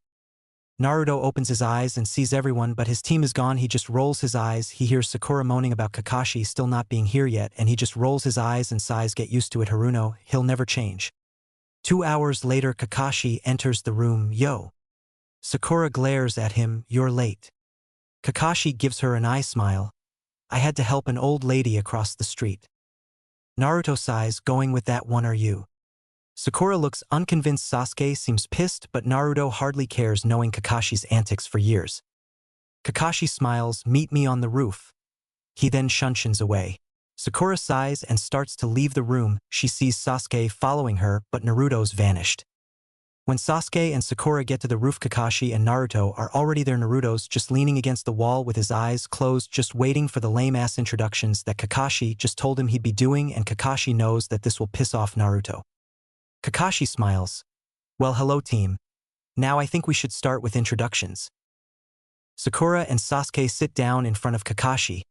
Naruto opens his eyes and sees everyone, but his team is gone. He just rolls his eyes. He hears Sakura moaning about Kakashi still not being here yet, and he just rolls his eyes and sighs. Get used to it, Haruno. He'll never change. 2 hours later, Kakashi enters the room. Yo. Sakura glares at him. You're late. Kakashi gives her an eye smile. I had to help an old lady across the street. Naruto sighs, going with that one are you? Sakura looks unconvinced. Sasuke seems pissed, but Naruto hardly cares, knowing Kakashi's antics for years. Kakashi smiles, meet me on the roof. He then shunsins away. Sakura sighs and starts to leave the room. She sees Sasuke following her, but Naruto's vanished. When Sasuke and Sakura get to the roof, Kakashi and Naruto are already there. Naruto's just leaning against the wall with his eyes closed, just waiting for the lame-ass introductions that Kakashi just told him he'd be doing, and Kakashi knows that this will piss off Naruto. Kakashi smiles. Well, hello team. Now I think we should start with introductions. Sakura and Sasuke sit down in front of Kakashi.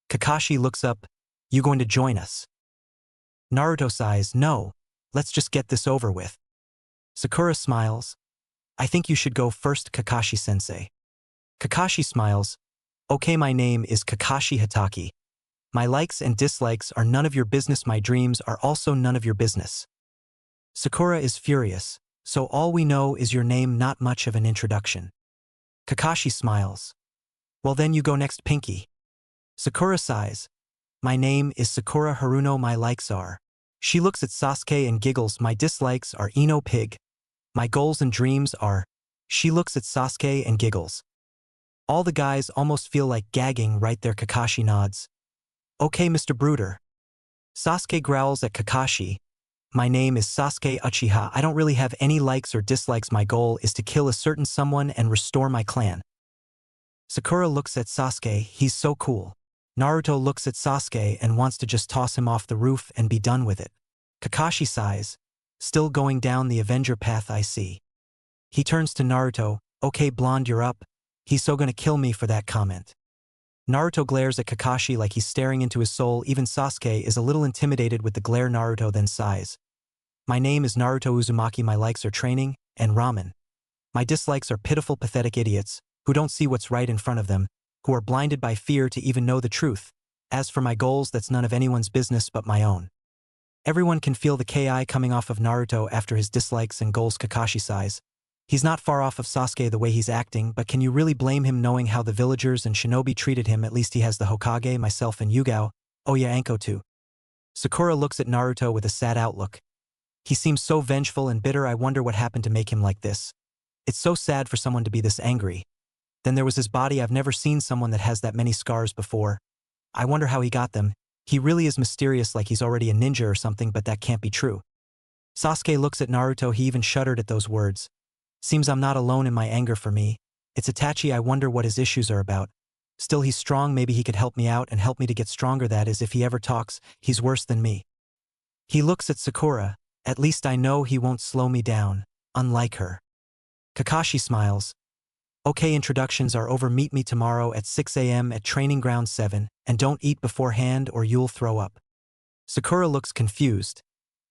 Kakashi looks up, "You going to join us?" Naruto sighs, "No, let's just get this over with." Sakura smiles, "I think you should go first, Kakashi-sensei." Kakashi smiles, "Okay, my name is Kakashi Hitaki. My likes and dislikes are none of your business, my dreams are also none of your business." Sakura is furious, "So all we know is your name, not much of an introduction." Kakashi smiles, "Well then you go next, Pinky." Sakura sighs, "My name is Sakura Haruno, my likes are." She looks at Sasuke and giggles, "My dislikes are Ino Pig. My goals and dreams are." She looks at Sasuke and giggles. All the guys almost feel like gagging right there. Kakashi nods. "Okay, Mr. Brooder." Sasuke growls at Kakashi, "My name is Sasuke Uchiha. I don't really have any likes or dislikes. My goal is to kill a certain someone and restore my clan." Sakura looks at Sasuke, "He's so cool." Naruto looks at Sasuke and wants to just toss him off the roof and be done with it. Kakashi sighs, "Still going down the Avenger path, I see." He turns to Naruto, "Okay, blonde, you're up. He's so gonna kill me for that comment." Naruto glares at Kakashi like he's staring into his soul. Even Sasuke is a little intimidated with the glare. Naruto then sighs. "My name is Naruto Uzumaki. My likes are training and ramen. My dislikes are pitiful, pathetic idiots who don't see what's right in front of them, who are blinded by fear to even know the truth. As for my goals, that's none of anyone's business but my own." Everyone can feel the ki coming off of Naruto after his dislikes and goals. Kakashi sighs. He's not far off of Sasuke the way he's acting, but can you really blame him knowing how the villagers and shinobi treated him? At least he has the Hokage, myself and Yugao. Oh yeah, Anko too. Sakura looks at Naruto with a sad outlook. He seems so vengeful and bitter. I wonder what happened to make him like this. It's so sad for someone to be this angry. Then there was his body. I've never seen someone that has that many scars before. I wonder how he got them. He really is mysterious, like he's already a ninja or something, but that can't be true. Sasuke looks at Naruto. He even shuddered at those words. Seems I'm not alone in my anger. For me, it's Itachi. I wonder what his issues are about. Still, he's strong. Maybe he could help me out and help me to get stronger. That is, if he ever talks, he's worse than me. He looks at Sakura. At least I know he won't slow me down, unlike her. Kakashi smiles. Okay, introductions are over. Meet me tomorrow at 6 a.m. at Training Ground 7, and don't eat beforehand or you'll throw up. Sakura looks confused.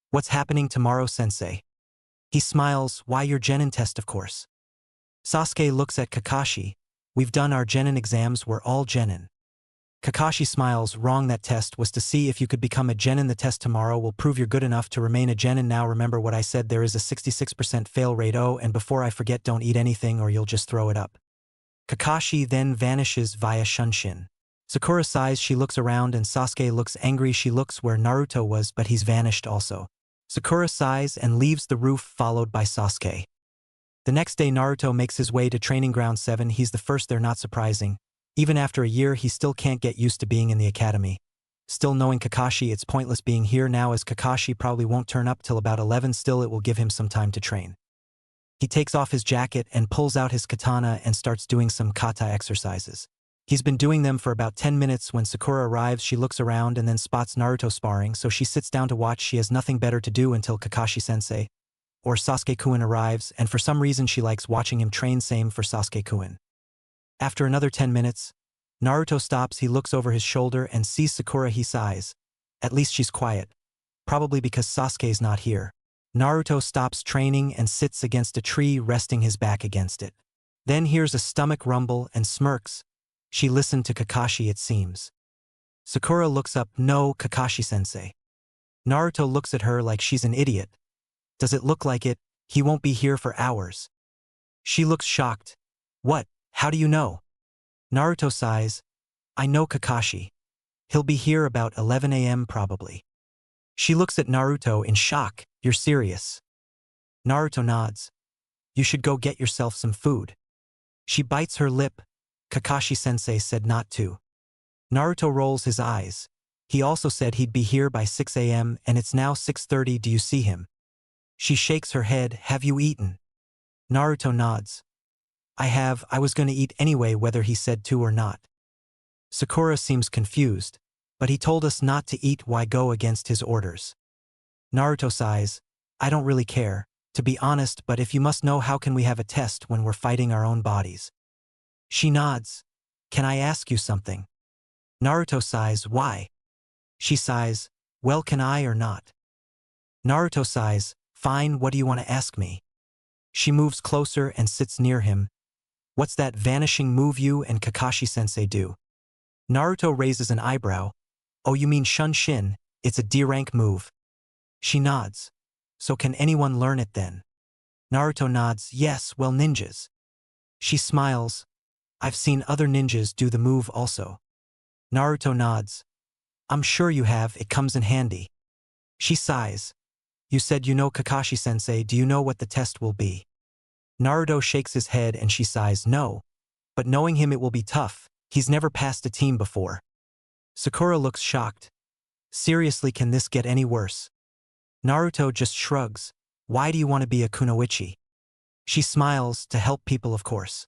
What's happening tomorrow, sensei? He smiles. Why, your genin test, of course. Sasuke looks at Kakashi. We've done our genin exams. We're all genin. Kakashi smiles. Wrong, that test was to see if you could become a genin. The test tomorrow will prove you're good enough to remain a genin. Now remember what I said, there is a 66% fail rate. Oh, and before I forget, don't eat anything or you'll just throw it up. Kakashi then vanishes via Shunshin. Sakura sighs. She looks around and Sasuke looks angry. She looks where Naruto was, but he's vanished also. Sakura sighs and leaves the roof, followed by Sasuke. The next day Naruto makes his way to Training Ground 7. He's the first there, not surprising. Even after a year, he still can't get used to being in the academy. Still knowing Kakashi, it's pointless being here now, as Kakashi probably won't turn up till about 11. Still, it will give him some time to train. He takes off his jacket and pulls out his katana and starts doing some kata exercises. He's been doing them for about 10 minutes when Sakura arrives. She looks around and then spots Naruto sparring, so she sits down to watch. She has nothing better to do until Kakashi-sensei or Sasuke-kun arrives, and for some reason she likes watching him train. Same for Sasuke-kun. After another 10 minutes, Naruto stops. He looks over his shoulder and sees Sakura. He sighs. At least she's quiet. Probably because Sasuke's not here. Naruto stops training and sits against a tree, resting his back against it. Then hears a stomach rumble and smirks. She listened to Kakashi, it seems. Sakura looks up. No, Kakashi-sensei. Naruto looks at her like she's an idiot. Does it look like it? He won't be here for hours. She looks shocked. What? How do you know? Naruto sighs. I know Kakashi. He'll be here about 11 a.m. probably. She looks at Naruto in shock. You're serious? Naruto nods. You should go get yourself some food. She bites her lip. Kakashi-sensei said not to. Naruto rolls his eyes. He also said he'd be here by 6 a.m. and it's now 6:30. Do you see him? She shakes her head. Have you eaten? Naruto nods. I have. I was going to eat anyway, whether he said to or not. Sakura seems confused. But he told us not to eat. Why go against his orders? Naruto sighs. I don't really care. To be honest, but if you must know, how can we have a test when we're fighting our own bodies? She nods. Can I ask you something? Naruto sighs. Why? She sighs. Well, can I or not? Naruto sighs. Fine, what do you want to ask me? She moves closer and sits near him. What's that vanishing move you and Kakashi-sensei do? Naruto raises an eyebrow. Oh, you mean Shunshin? It's a D-rank move. She nods. So can anyone learn it then? Naruto nods. Yes, well, ninjas. She smiles. I've seen other ninjas do the move also. Naruto nods. I'm sure you have, it comes in handy. She sighs. You said you know Kakashi-sensei, do you know what the test will be? Naruto shakes his head and she sighs. No. But knowing him, it will be tough. He's never passed a team before. Sakura looks shocked. Seriously, can this get any worse? Naruto just shrugs. Why do you want to be a kunoichi? She smiles. To help people, of course.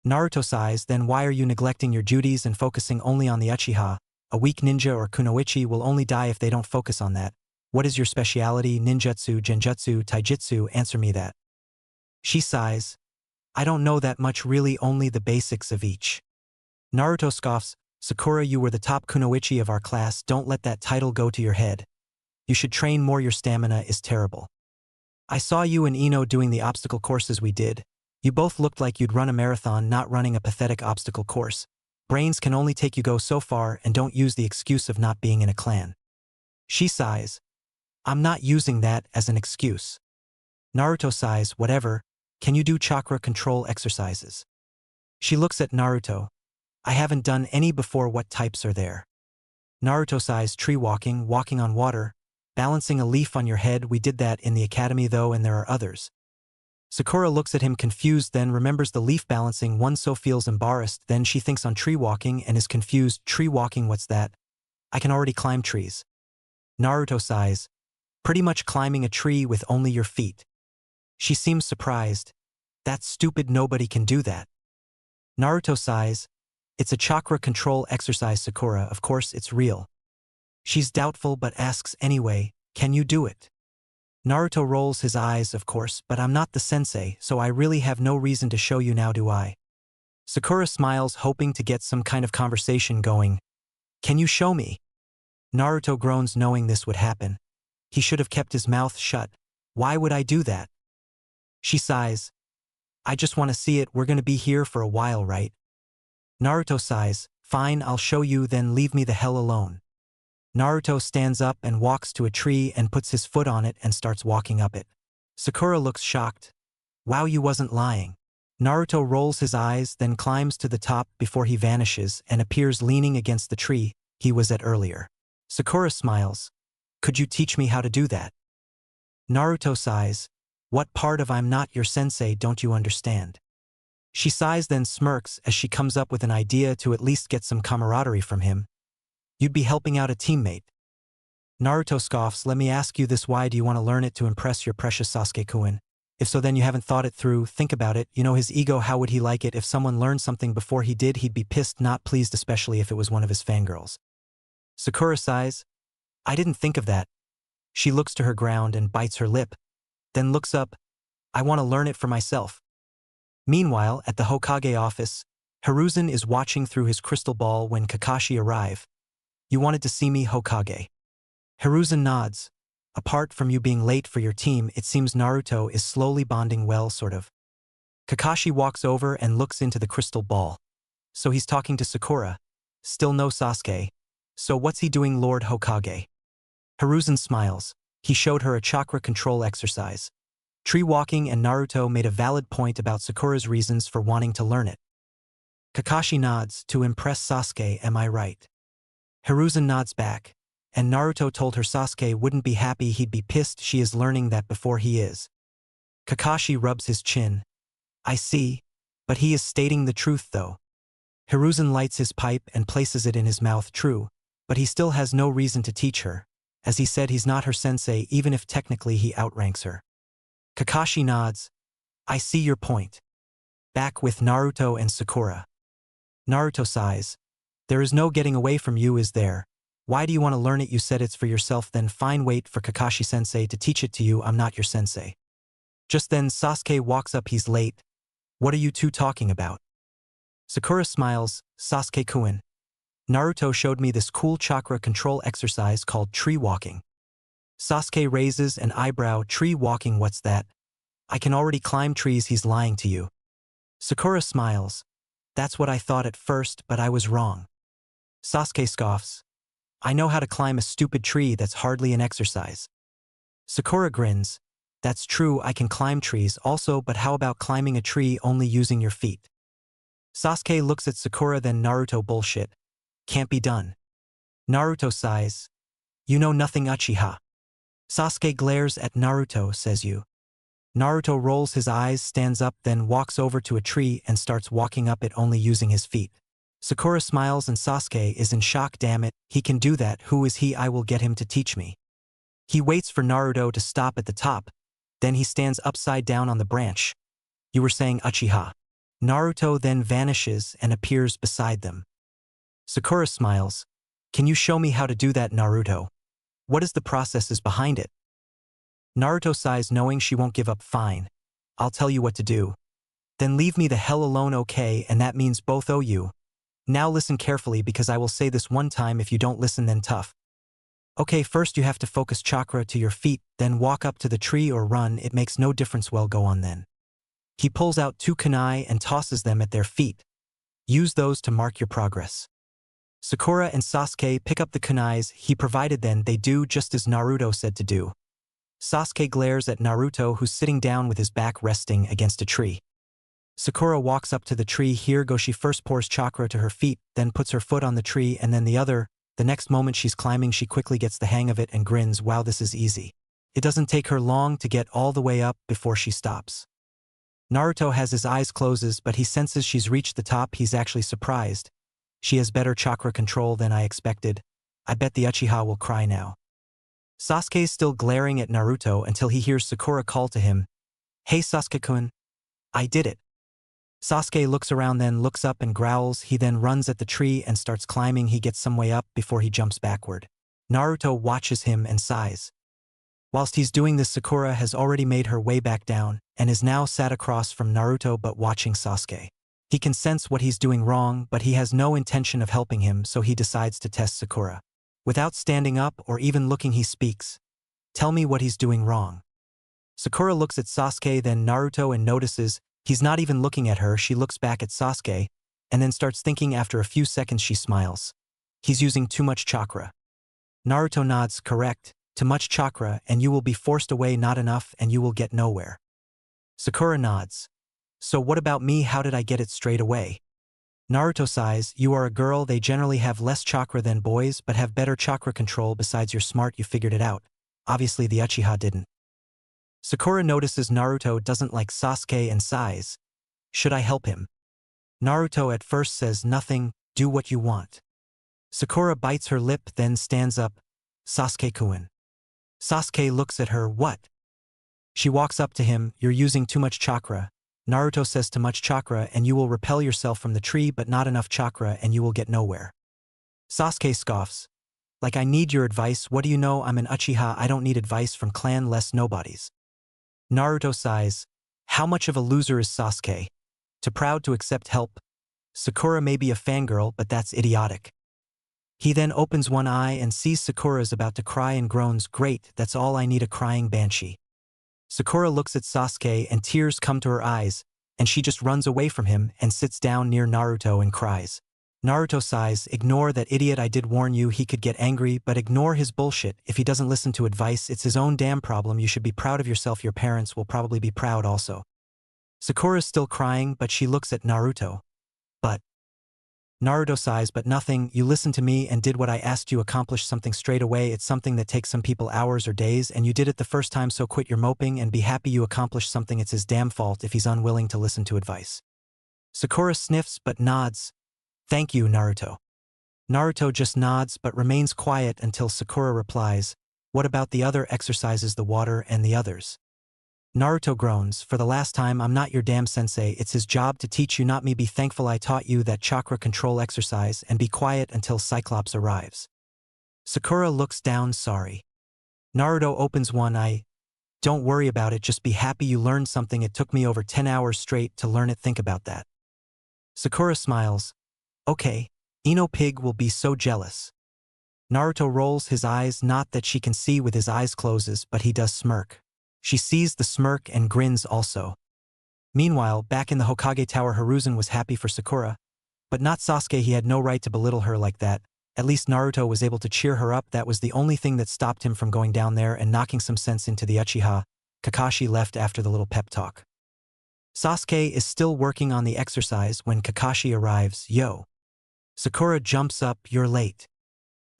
Naruto sighs. Then why are you neglecting your duties and focusing only on the Uchiha? A weak ninja or kunoichi will only die if they don't focus on that. What is your speciality? Ninjutsu, genjutsu, taijutsu? Answer me that. She sighs. I don't know that much, really, only the basics of each. Naruto scoffs. Sakura, you were the top kunoichi of our class. Don't let that title go to your head. You should train more, your stamina is terrible. I saw you and Ino doing the obstacle courses we did. You both looked like you'd run a marathon, not running a pathetic obstacle course. Brains can only take you go so far, and don't use the excuse of not being in a clan. She sighs. I'm not using that as an excuse. Naruto sighs. Whatever. Can you do chakra control exercises? She looks at Naruto. I haven't done any before. What types are there? Naruto sighs. Tree walking, walking on water, balancing a leaf on your head. We did that in the academy though, and there are others. Sakura looks at him confused, then remembers the leaf balancing one, so feels embarrassed. Then she thinks on tree walking and is confused. Tree walking, what's that? I can already climb trees. Naruto sighs. Pretty much climbing a tree with only your feet. She seems surprised. That's stupid, nobody can do that. Naruto sighs. It's a chakra control exercise, Sakura, of course it's real. She's doubtful but asks anyway, can you do it? Naruto rolls his eyes. Of course, but I'm not the sensei, so I really have no reason to show you now, do I? Sakura smiles, hoping to get some kind of conversation going. Can you show me? Naruto groans, knowing this would happen. He should have kept his mouth shut. Why would I do that? She sighs. I just want to see it. We're going to be here for a while, right? Naruto sighs. Fine, I'll show you, then leave me the hell alone. Naruto stands up and walks to a tree and puts his foot on it and starts walking up it. Sakura looks shocked. Wow, you wasn't lying. Naruto rolls his eyes, then climbs to the top before he vanishes and appears leaning against the tree he was at earlier. Sakura smiles. Could you teach me how to do that? Naruto sighs. What part of I'm not your sensei don't you understand? She sighs, then smirks as she comes up with an idea to at least get some camaraderie from him. You'd be helping out a teammate. Naruto scoffs. Let me ask you this, why do you want to learn it? To impress your precious Sasuke-kun? If so, then you haven't thought it through. Think about it. You know his ego, how would he like it if someone learned something before he did? He'd be pissed, not pleased, especially if it was one of his fangirls. Sakura sighs. I didn't think of that. She looks to her ground and bites her lip, then looks up. I want to learn it for myself. Meanwhile, at the Hokage office, Hiruzen is watching through his crystal ball when Kakashi arrives. You wanted to see me, Hokage? Hiruzen nods. Apart from you being late for your team, it seems Naruto is slowly bonding well, sort of. Kakashi walks over and looks into the crystal ball. So he's talking to Sakura. Still no Sasuke. So what's he doing, Lord Hokage? Hiruzen smiles. He showed her a chakra control exercise. Tree walking, and Naruto made a valid point about Sakura's reasons for wanting to learn it. Kakashi nods. To impress Sasuke, am I right? Hiruzen nods back. And Naruto told her Sasuke wouldn't be happy, he'd be pissed. She is learning that before he is. Kakashi rubs his chin. I see. But he is stating the truth though. Hiruzen lights his pipe and places it in his mouth. True. But he still has no reason to teach her. As he said, he's not her sensei, even if technically he outranks her. Kakashi nods. I see your point. Back with Naruto and Sakura. Naruto sighs. There is no getting away from you, is there? Why do you want to learn it? You said it's for yourself, then fine, wait for Kakashi-sensei to teach it to you. I'm not your sensei. Just then Sasuke walks up. He's late. What are you two talking about? Sakura smiles. Sasuke-kun. Naruto showed me this cool chakra control exercise called tree walking. Sasuke raises an eyebrow. Tree walking, what's that? I can already climb trees. He's lying to you. Sakura smiles. That's what I thought at first, but I was wrong. Sasuke scoffs. I know how to climb a stupid tree. That's hardly an exercise. Sakura grins. That's true, I can climb trees also, but how about climbing a tree only using your feet? Sasuke looks at Sakura. Then Naruto, bullshit. Can't be done. Naruto sighs. You know nothing, Uchiha. Sasuke glares at Naruto. Says you. Naruto rolls his eyes, stands up, then walks over to a tree and starts walking up it only using his feet. Sakura smiles and Sasuke is in shock. Damn it, he can do that. Who is he? I will get him to teach me. He waits for Naruto to stop at the top. Then he stands upside down on the branch. You were saying, Uchiha. Naruto then vanishes and appears beside them. Sakura smiles. Can you show me how to do that, Naruto? What is the processes behind it? Naruto sighs, knowing she won't give up. Fine. I'll tell you what to do. Then leave me the hell alone, okay? And that means both of you. Now listen carefully, because I will say this one time. If you don't listen, then tough. Okay, first you have to focus chakra to your feet, then walk up to the tree or run. It makes no difference. Well, go on then. He pulls out 2 kunai and tosses them at their feet. Use those to mark your progress. Sakura and Sasuke pick up the kunais he provided. Then they do just as Naruto said to do. Sasuke glares at Naruto, who's sitting down with his back resting against a tree. Sakura walks up to the tree. Here goes. She first pours chakra to her feet, then puts her foot on the tree and then the other. The next moment she's climbing, she quickly gets the hang of it and grins. Wow, this is easy. It doesn't take her long to get all the way up before she stops. Naruto has his eyes closes, but he senses she's reached the top. He's actually surprised. She has better chakra control than I expected. I bet the Uchiha will cry now. Sasuke's still glaring at Naruto until he hears Sakura call to him. Hey Sasuke-kun. I did it. Sasuke looks around, then looks up and growls. He then runs at the tree and starts climbing. He gets some way up before he jumps backward. Naruto watches him and sighs. Whilst he's doing this, Sakura has already made her way back down and is now sat across from Naruto but watching Sasuke. He can sense what he's doing wrong, but he has no intention of helping him, so he decides to test Sakura. Without standing up or even looking, he speaks. Tell me what he's doing wrong. Sakura looks at Sasuke, then Naruto, and notices he's not even looking at her. She looks back at Sasuke and then starts thinking. After a few seconds she smiles. He's using too much chakra. Naruto nods. Correct. Too much chakra and you will be forced away. Not enough and you will get nowhere. Sakura nods. So what about me? How did I get it straight away? Naruto sighs. You are a girl. They generally have less chakra than boys but have better chakra control. Besides, you're smart. You figured it out. Obviously the Uchiha didn't. Sakura notices Naruto doesn't like Sasuke and sighs. Should I help him? Naruto at first says nothing. Do what you want. Sakura bites her lip, then stands up. Sasuke-kun. Sasuke looks at her. What? She walks up to him. You're using too much chakra. Naruto says too much chakra and you will repel yourself from the tree, but not enough chakra and you will get nowhere. Sasuke scoffs. Like I need your advice. What do you know? I'm an Uchiha. I don't need advice from clan-less nobodies. Naruto sighs. How much of a loser is Sasuke? Too proud to accept help. Sakura may be a fangirl, but that's idiotic. He then opens one eye and sees Sakura is about to cry and groans. Great, that's all I need, a crying banshee. Sakura looks at Sasuke and tears come to her eyes, and she just runs away from him and sits down near Naruto and cries. Naruto sighs. Ignore that idiot. I did warn you. He could get angry, but ignore his bullshit. If he doesn't listen to advice, it's his own damn problem. You should be proud of yourself. Your parents will probably be proud also. Sakura's still crying, but she looks at Naruto. But Naruto sighs. But nothing. You listened to me and did what I asked you. Accomplished something straight away. It's something that takes some people hours or days, and you did it the first time, so quit your moping and be happy you accomplished something. It's his damn fault if he's unwilling to listen to advice. Sakura sniffs but nods. Thank you, Naruto. Naruto just nods but remains quiet until Sakura replies. What about the other exercises, the water and the others? Naruto groans. For the last time, I'm not your damn sensei. It's his job to teach you, not me. Be thankful I taught you that chakra control exercise and be quiet until Cyclops arrives. Sakura looks down. Sorry. Naruto opens one eye. Don't worry about it, just be happy you learned something. It took me over 10 hours straight to learn it, think about that. Sakura smiles. Okay, Ino Pig will be so jealous. Naruto rolls his eyes, not that she can see with his eyes closes, but he does smirk. She sees the smirk and grins also. Meanwhile, back in the Hokage Tower, Hiruzen was happy for Sakura, but not Sasuke. He had no right to belittle her like that. At least Naruto was able to cheer her up. That was the only thing that stopped him from going down there and knocking some sense into the Uchiha. Kakashi left after the little pep talk. Sasuke is still working on the exercise when Kakashi arrives. Yo. Sakura jumps up, you're late.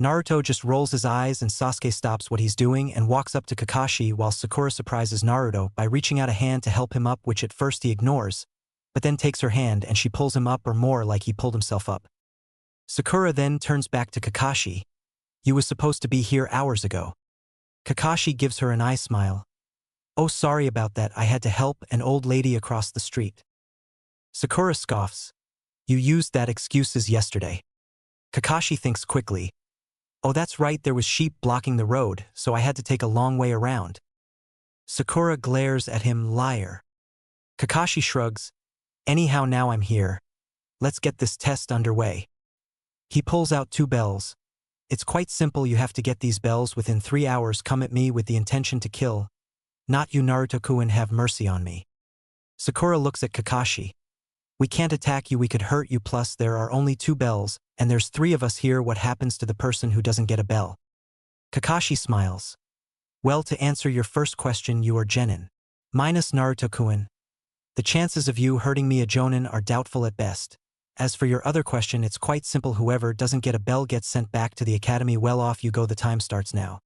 Naruto just rolls his eyes and Sasuke stops what he's doing and walks up to Kakashi while Sakura surprises Naruto by reaching out a hand to help him up, which at first he ignores, but then takes her hand and she pulls him up, or more like he pulled himself up. Sakura then turns back to Kakashi. You was supposed to be here hours ago. Kakashi gives her an eye smile. Oh, sorry about that, I had to help an old lady across the street. Sakura scoffs. You used that excuses yesterday. Kakashi thinks quickly. Oh, that's right, there was sheep blocking the road, so I had to take a long way around. Sakura glares at him, liar. Kakashi shrugs. Anyhow, now I'm here. Let's get this test underway. He pulls out 2 bells. It's quite simple, you have to get these bells within 3 hours. Come at me with the intention to kill. Not you, Naruto-kun, have mercy on me. Sakura looks at Kakashi. We can't attack you, we could hurt you, plus there are only 2 bells, and there's 3 of us here. What happens to the person who doesn't get a bell? Kakashi smiles. Well, to answer your first question, you are Genin. Minus Naruto-kun. The chances of you hurting me, a Jonin, are doubtful at best. As for your other question, it's quite simple. Whoever doesn't get a bell gets sent back to the academy. Well, off you go, the time starts now.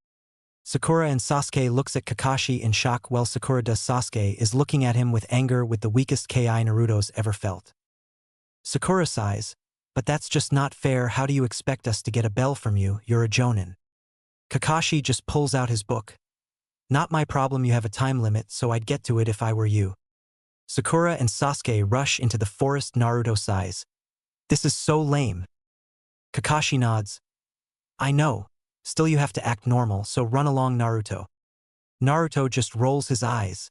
Sakura and Sasuke looks at Kakashi in shock. Well, Sakura does. Sasuke is looking at him with anger, with the weakest ki Naruto's ever felt. Sakura sighs, but that's just not fair. How do you expect us to get a bell from you? You're a Jonin. Kakashi just pulls out his book. Not my problem, you have a time limit, so I'd get to it if I were you. Sakura and Sasuke rush into the forest. Naruto sighs. This is so lame. Kakashi nods. I know. Still, you have to act normal, so run along, Naruto. Naruto just rolls his eyes.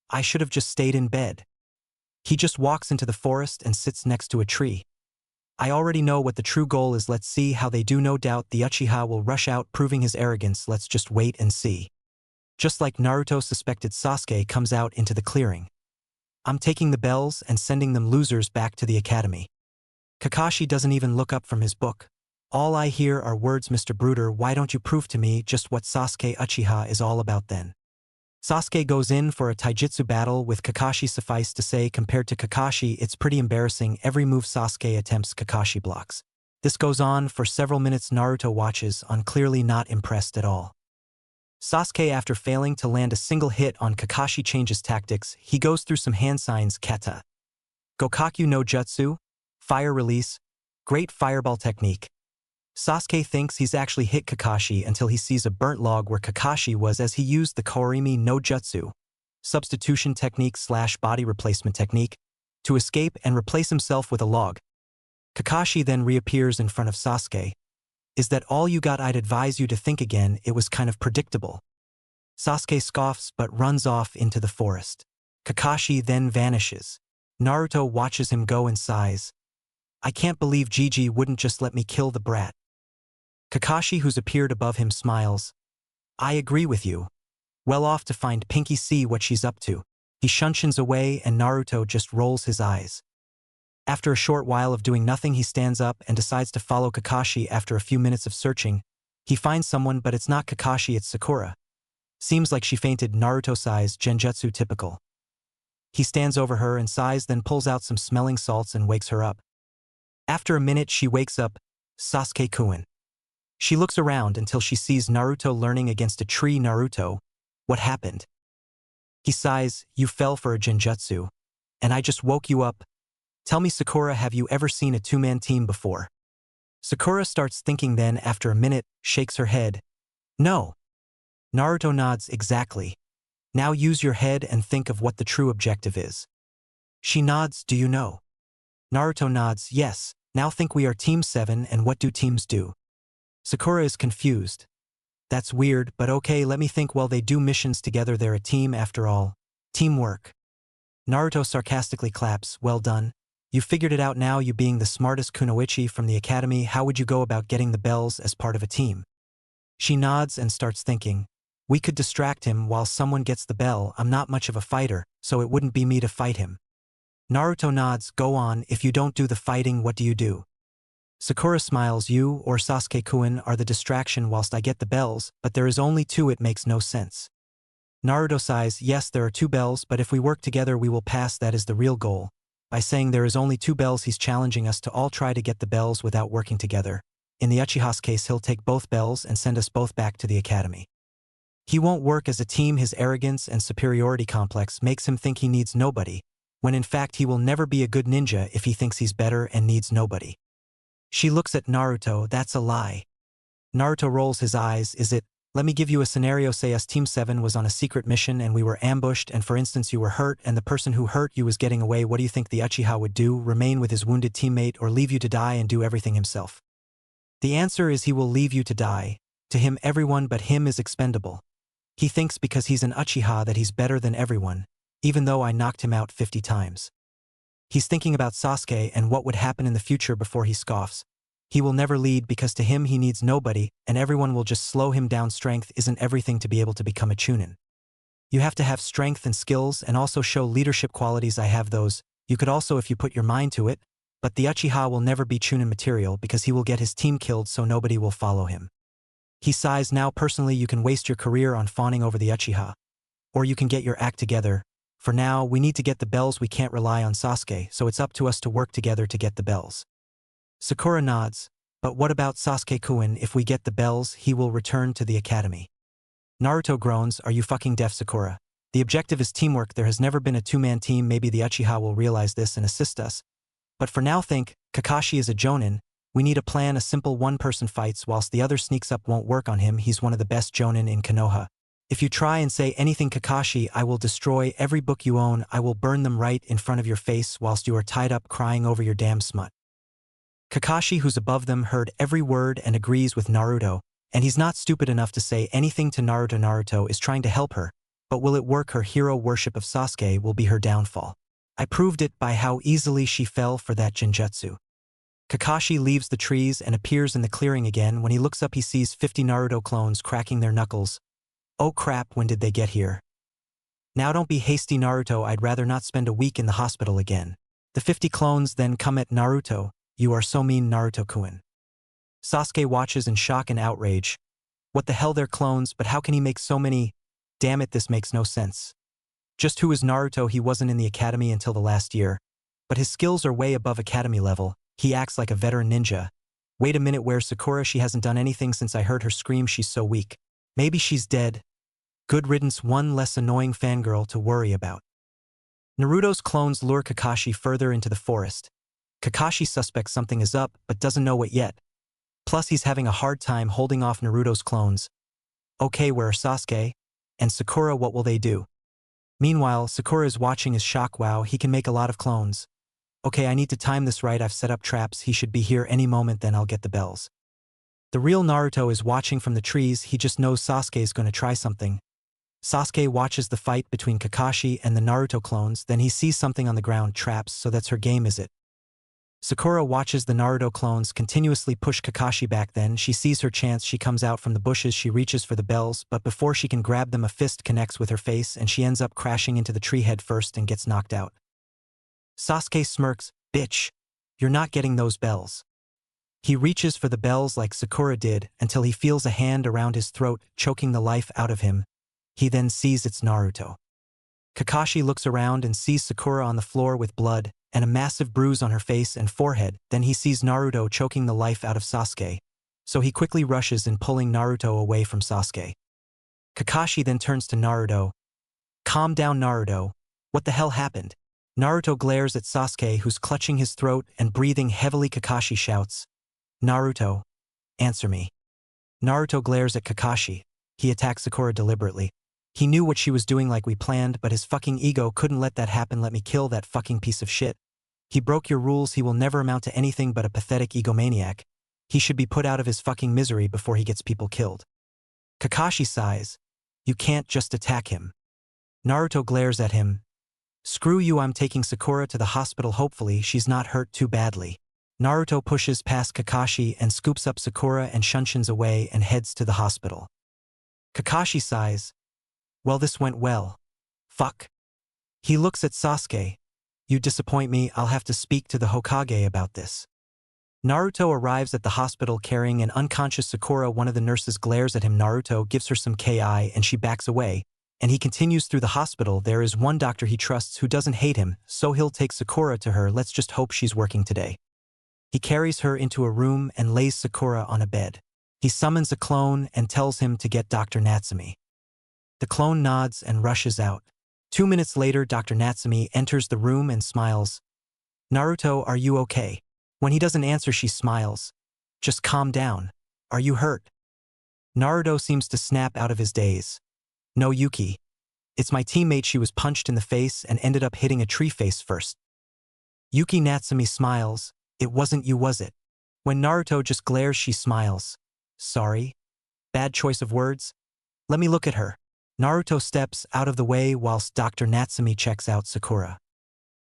I should have just stayed in bed. He just walks into the forest and sits next to a tree. I already know what the true goal is. Let's see how they do. No doubt the Uchiha will rush out, proving his arrogance. Let's just wait and see. Just like Naruto suspected, Sasuke comes out into the clearing. I'm taking the bells and sending them losers back to the academy. Kakashi doesn't even look up from his book. All I hear are words, Mr. Bruder, why don't you prove to me just what Sasuke Uchiha is all about then? Sasuke goes in for a taijutsu battle with Kakashi. Suffice to say, compared to Kakashi, it's pretty embarrassing. Every move Sasuke attempts, Kakashi blocks. This goes on for several minutes. Naruto watches on, clearly not impressed at all. Sasuke, after failing to land a single hit on Kakashi, changes tactics. He goes through some hand signs. Kata. Gokaku no Jutsu. Fire release. Great fireball technique. Sasuke thinks he's actually hit Kakashi until he sees a burnt log where Kakashi was, as he used the Korimi no Jutsu, substitution technique / body replacement technique, to escape and replace himself with a log. Kakashi then reappears in front of Sasuke. Is that all you got? I'd advise you to think again, it was kind of predictable. Sasuke scoffs but runs off into the forest. Kakashi then vanishes. Naruto watches him go and sighs. I can't believe Gigi wouldn't just let me kill the brat. Kakashi, who's appeared above him, smiles. I agree with you. Well off to find Pinky, see what she's up to. He shunshes away and Naruto just rolls his eyes. After a short while of doing nothing, he stands up and decides to follow Kakashi. After a few minutes of searching, he finds someone, but it's not Kakashi, it's Sakura. Seems like she fainted. Naruto sighs, genjutsu typical. He stands over her and sighs, then pulls out some smelling salts and wakes her up. After a minute, she wakes up. Sasuke-kun. She looks around until she sees Naruto learning against a tree. Naruto, what happened? He sighs, you fell for a genjutsu, and I just woke you up. Tell me, Sakura, have you ever seen a 2-man team before? Sakura starts thinking, then after a minute, shakes her head. No. Naruto nods, exactly. Now use your head and think of what the true objective is. She nods, do you know? Naruto nods, yes. Now think, we are Team 7 and what do teams do? Sakura is confused. That's weird, but okay, let me think. Well, they do missions together, they're a team after all. Teamwork. Naruto sarcastically claps, well done. You figured it out now, you being the smartest kunoichi from the academy. How would you go about getting the bells as part of a team? She nods and starts thinking. We could distract him while someone gets the bell. I'm not much of a fighter, so it wouldn't be me to fight him. Naruto nods, go on, if you don't do the fighting, what do you do? Sakura smiles, you or Sasuke-kun are the distraction whilst I get the bells, but there is only two, it makes no sense. Naruto sighs, yes, there are two bells, but if we work together we will pass, that is the real goal. By saying there is only two bells, he's challenging us to all try to get the bells without working together. In the Uchiha's case, he'll take both bells and send us both back to the academy. He won't work as a team, his arrogance and superiority complex makes him think he needs nobody, when in fact he will never be a good ninja if he thinks he's better and needs nobody. She looks at Naruto, that's a lie. Naruto rolls his eyes, is it? Let me give you a scenario, say us Team 7 was on a secret mission and we were ambushed and for instance you were hurt and the person who hurt you was getting away, what do you think the Uchiha would do, remain with his wounded teammate or leave you to die and do everything himself? The answer is he will leave you to die. To him everyone but him is expendable. He thinks because he's an Uchiha that he's better than everyone, even though I knocked him out 50 times. He's thinking about Sasuke and what would happen in the future before he scoffs. He will never lead because to him he needs nobody and everyone will just slow him down. Strength isn't everything to be able to become a chunin. You have to have strength and skills and also show leadership qualities. I have those. You could also if you put your mind to it, but the Uchiha will never be chunin material because he will get his team killed so nobody will follow him. He sighs, now personally you can waste your career on fawning over the Uchiha. Or you can get your act together. For now, we need to get the bells, we can't rely on Sasuke, so it's up to us to work together to get the bells. Sakura nods, but what about Sasuke-kun? If we get the bells, he will return to the academy. Naruto groans, are you fucking deaf, Sakura? The objective is teamwork, there has never been a two-man team, maybe the Uchiha will realize this and assist us. But for now think, Kakashi is a jonin, we need a plan, a simple one-person fights whilst the other sneaks up won't work on him, he's one of the best jonin in Konoha. If you try and say anything Kakashi, I will destroy every book you own, I will burn them right in front of your face whilst you are tied up crying over your damn smut. Kakashi, who's above them, heard every word and agrees with Naruto, and he's not stupid enough to say anything to Naruto. Naruto is trying to help her, but will it work? Her hero worship of Sasuke will be her downfall. I proved it by how easily she fell for that genjutsu. Kakashi leaves the trees and appears in the clearing again. When he looks up he sees 50 Naruto clones cracking their knuckles. Oh crap, when did they get here? Now don't be hasty, Naruto, I'd rather not spend a week in the hospital again. The 50 clones then come at Naruto. You are so mean, Naruto-kun. Sasuke watches in shock and outrage. What the hell, they're clones, but how can he make so many? Damn it, this makes no sense. Just who is Naruto? He wasn't in the academy until the last year. But his skills are way above academy level. He acts like a veteran ninja. Wait a minute, where's Sakura? She hasn't done anything since I heard her scream, she's so weak. Maybe she's dead. Good riddance, one less annoying fangirl to worry about. Naruto's clones lure Kakashi further into the forest. Kakashi suspects something is up, but doesn't know what yet. Plus he's having a hard time holding off Naruto's clones. Okay, where are Sasuke and Sakura? What will they do? Meanwhile, Sakura is watching his shock. Wow, he can make a lot of clones. Okay, I need to time this right, I've set up traps, he should be here any moment, then I'll get the bells. The real Naruto is watching from the trees, he just knows Sasuke is going to try something. Sasuke watches the fight between Kakashi and the Naruto clones, then he sees something on the ground, traps, so that's her game, is it? Sakura watches the Naruto clones continuously push Kakashi back, then she sees her chance, she comes out from the bushes, she reaches for the bells, but before she can grab them a fist connects with her face and she ends up crashing into the tree head first and gets knocked out. Sasuke smirks, bitch, you're not getting those bells. He reaches for the bells like Sakura did until he feels a hand around his throat, choking the life out of him. He then sees it's Naruto. Kakashi looks around and sees Sakura on the floor with blood and a massive bruise on her face and forehead, then he sees Naruto choking the life out of Sasuke. So he quickly rushes in, pulling Naruto away from Sasuke. Kakashi then turns to Naruto. Calm down, Naruto. What the hell happened? Naruto glares at Sasuke, who's clutching his throat and breathing heavily. Kakashi shouts, Naruto, answer me. Naruto glares at Kakashi. He attacks Sakura deliberately. He knew what she was doing like we planned, but his fucking ego couldn't let that happen. Let me kill that fucking piece of shit. He broke your rules, he will never amount to anything but a pathetic egomaniac. He should be put out of his fucking misery before he gets people killed. Kakashi sighs. You can't just attack him. Naruto glares at him. Screw you, I'm taking Sakura to the hospital, hopefully she's not hurt too badly. Naruto pushes past Kakashi and scoops up Sakura and shunshuns away and heads to the hospital. Kakashi sighs. Well, this went well. Fuck. He looks at Sasuke. You disappoint me, I'll have to speak to the Hokage about this. Naruto arrives at the hospital carrying an unconscious Sakura. One of the nurses glares at him. Naruto gives her some KI and she backs away, and he continues through the hospital. There is one doctor he trusts who doesn't hate him, so he'll take Sakura to her. Let's just hope she's working today. He carries her into a room and lays Sakura on a bed. He summons a clone and tells him to get Dr. Natsumi. The clone nods and rushes out. 2 minutes later, Dr. Natsumi enters the room and smiles. Naruto, are you okay? When he doesn't answer, she smiles. Just calm down. Are you hurt? Naruto seems to snap out of his daze. No, Yuki. It's my teammate. She was punched in the face and ended up hitting a tree face first. Yuki. Natsumi smiles. It wasn't you, was it? When Naruto just glares, she smiles. Sorry? Bad choice of words? Let me look at her. Naruto steps out of the way whilst Dr. Natsumi checks out Sakura.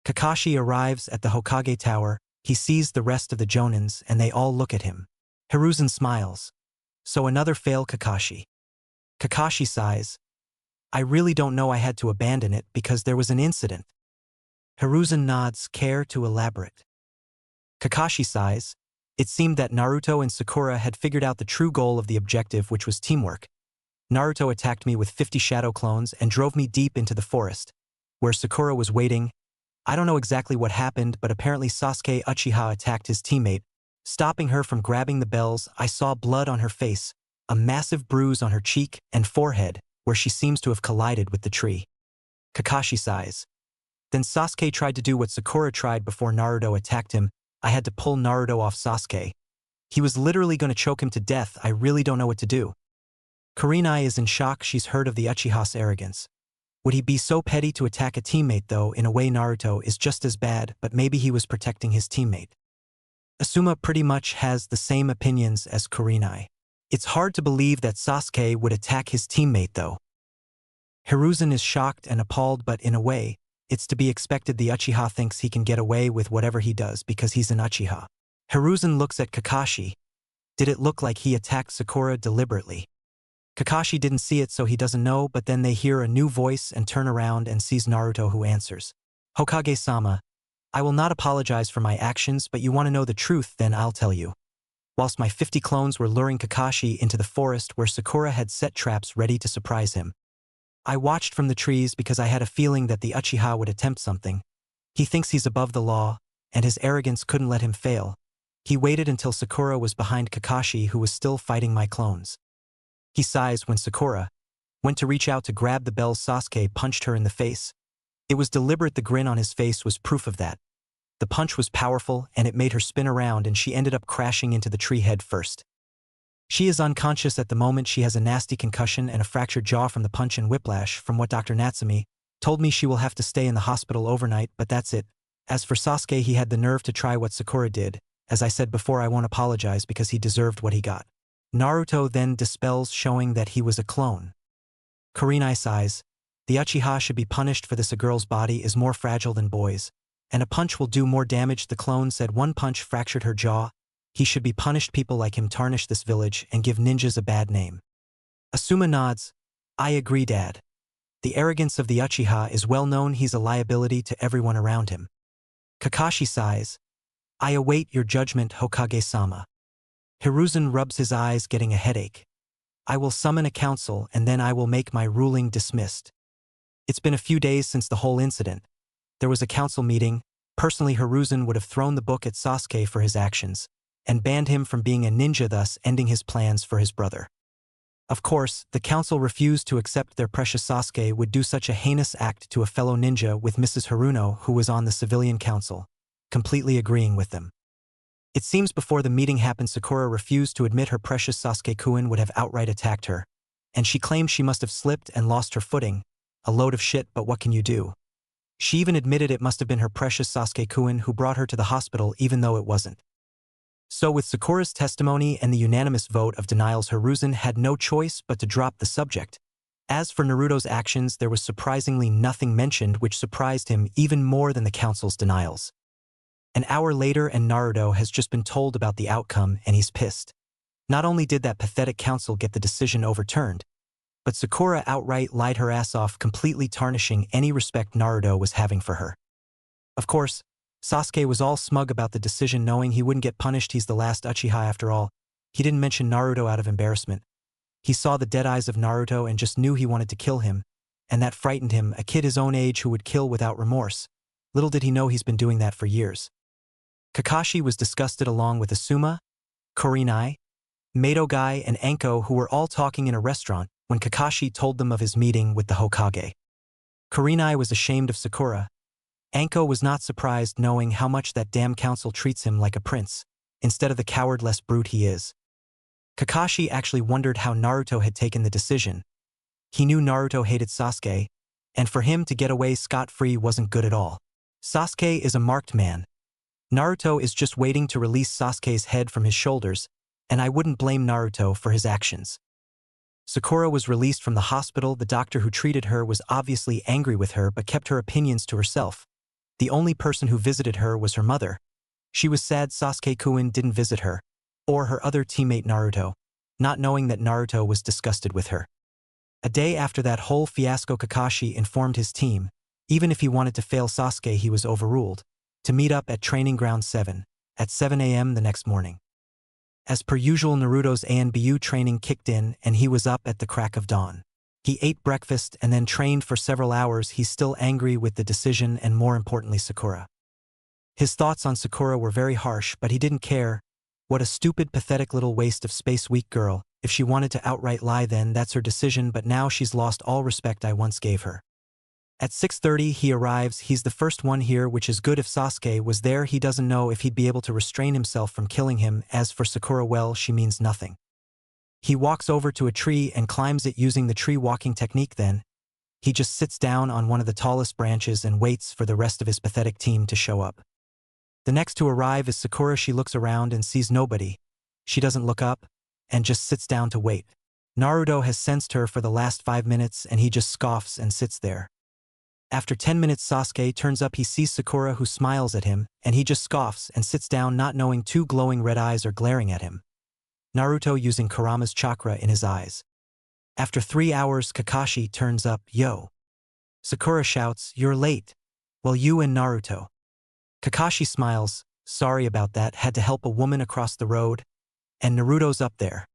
Kakashi arrives at the Hokage Tower. He sees the rest of the Jonins and they all look at him. Hiruzen smiles. So another fail, Kakashi. Kakashi sighs. I really don't know, I had to abandon it because there was an incident. Hiruzen nods. Care to elaborate? Kakashi sighs. It seemed that Naruto and Sakura had figured out the true goal of the objective, which was teamwork. Naruto attacked me with 50 shadow clones and drove me deep into the forest, where Sakura was waiting. I don't know exactly what happened, but apparently Sasuke Uchiha attacked his teammate, stopping her from grabbing the bells. I saw blood on her face, a massive bruise on her cheek and forehead, where she seems to have collided with the tree. Kakashi sighs. Then Sasuke tried to do what Sakura tried before Naruto attacked him. I had to pull Naruto off Sasuke. He was literally going to choke him to death. I really don't know what to do. Kurenai is in shock. She's heard of the Uchiha's arrogance. Would he be so petty to attack a teammate, though? In a way, Naruto is just as bad, but maybe he was protecting his teammate. Asuma pretty much has the same opinions as Kurenai. It's hard to believe that Sasuke would attack his teammate, though. Hiruzen is shocked and appalled, but in a way, it's to be expected. The Uchiha thinks he can get away with whatever he does because he's an Uchiha. Hiruzen looks at Kakashi. Did it look like he attacked Sakura deliberately? Kakashi didn't see it, so he doesn't know, but then they hear a new voice and turn around and sees Naruto, who answers. Hokage-sama, I will not apologize for my actions, but you want to know the truth, then I'll tell you. Whilst my 50 clones were luring Kakashi into the forest where Sakura had set traps ready to surprise him, I watched from the trees because I had a feeling that the Uchiha would attempt something. He thinks he's above the law, and his arrogance couldn't let him fail. He waited until Sakura was behind Kakashi, who was still fighting my clones. He sighs when Sakura went to reach out to grab the bells. Sasuke punched her in the face. It was deliberate. The grin on his face was proof of that. The punch was powerful, and it made her spin around, and she ended up crashing into the tree head first. She is unconscious at the moment. She has a nasty concussion and a fractured jaw from the punch and whiplash. From what Dr. Natsumi told me, she will have to stay in the hospital overnight, but that's it. As for Sasuke, he had the nerve to try what Sakura did. As I said before, I won't apologize because he deserved what he got. Naruto then dispels, showing that he was a clone. Kurenai sighs. The Uchiha should be punished for this. A girl's body is more fragile than boys, and a punch will do more damage. The clone said one punch fractured her jaw. He should be punished. People like him tarnish this village and give ninjas a bad name. Asuma nods. I agree, Dad. The arrogance of the Uchiha is well known. He's a liability to everyone around him. Kakashi sighs. I await your judgment, Hokage-sama. Hiruzen rubs his eyes, getting a headache. I will summon a council and then I will make my ruling dismissed. It's been a few days since the whole incident. There was a council meeting. Personally, Hiruzen would have thrown the book at Sasuke for his actions and banned him from being a ninja, thus ending his plans for his brother. Of course, the council refused to accept their precious Sasuke would do such a heinous act to a fellow ninja, with Mrs. Haruno, who was on the civilian council, completely agreeing with them. It seems before the meeting happened, Sakura refused to admit her precious Sasuke-kun would have outright attacked her, and she claimed she must have slipped and lost her footing. A load of shit, but what can you do? She even admitted it must have been her precious Sasuke-kun who brought her to the hospital, even though it wasn't. So with Sakura's testimony and the unanimous vote of denials, Hiruzen had no choice but to drop the subject. As for Naruto's actions, there was surprisingly nothing mentioned, which surprised him even more than the council's denials. An hour later and Naruto has just been told about the outcome and he's pissed. Not only did that pathetic council get the decision overturned, but Sakura outright lied her ass off, completely tarnishing any respect Naruto was having for her. Of course, Sasuke was all smug about the decision, knowing he wouldn't get punished. He's the last Uchiha after all. He didn't mention Naruto out of embarrassment. He saw the dead eyes of Naruto and just knew he wanted to kill him, and that frightened him, a kid his own age who would kill without remorse. Little did he know he's been doing that for years. Kakashi was disgusted along with Asuma, Kurenai, Madogai, and Anko, who were all talking in a restaurant when Kakashi told them of his meeting with the Hokage. Kurenai was ashamed of Sakura. Anko was not surprised, knowing how much that damn council treats him like a prince, instead of the cowardless brute he is. Kakashi actually wondered how Naruto had taken the decision. He knew Naruto hated Sasuke, and for him to get away scot-free wasn't good at all. Sasuke is a marked man. Naruto is just waiting to release Sasuke's head from his shoulders, and I wouldn't blame Naruto for his actions. Sakura was released from the hospital. The doctor who treated her was obviously angry with her but kept her opinions to herself. The only person who visited her was her mother. She was sad Sasuke-kun didn't visit her, or her other teammate Naruto, not knowing that Naruto was disgusted with her. A day after that whole fiasco, Kakashi informed his team, even if he wanted to fail Sasuke, he was overruled, to meet up at Training Ground 7, at 7 a.m. the next morning. As per usual, Naruto's ANBU training kicked in and he was up at the crack of dawn. He ate breakfast and then trained for several hours. He's still angry with the decision and, more importantly, Sakura. His thoughts on Sakura were very harsh, but he didn't care. What a stupid, pathetic little waste of space, weak girl. If she wanted to outright lie, then that's her decision, but now she's lost all respect I once gave her. At 6:30 he arrives. He's the first one here, which is good. If Sasuke was there, he doesn't know if he'd be able to restrain himself from killing him. As for Sakura, well, she means nothing. He walks over to a tree and climbs it using the tree walking technique. Then he just sits down on one of the tallest branches and waits for the rest of his pathetic team to show up. The next to arrive is Sakura. She looks around and sees nobody. She doesn't look up and just sits down to wait. Naruto has sensed her for the last 5 minutes and he just scoffs and sits there. After 10 minutes, Sasuke turns up. He sees Sakura, who smiles at him, and he just scoffs and sits down, not knowing two glowing red eyes are glaring at him. Naruto using Kurama's chakra in his eyes. After 3 hours, Kakashi turns up. Yo. Sakura shouts, "You're late." Well, you and Naruto. Kakashi smiles. Sorry about that, had to help a woman across the road. And Naruto's up there.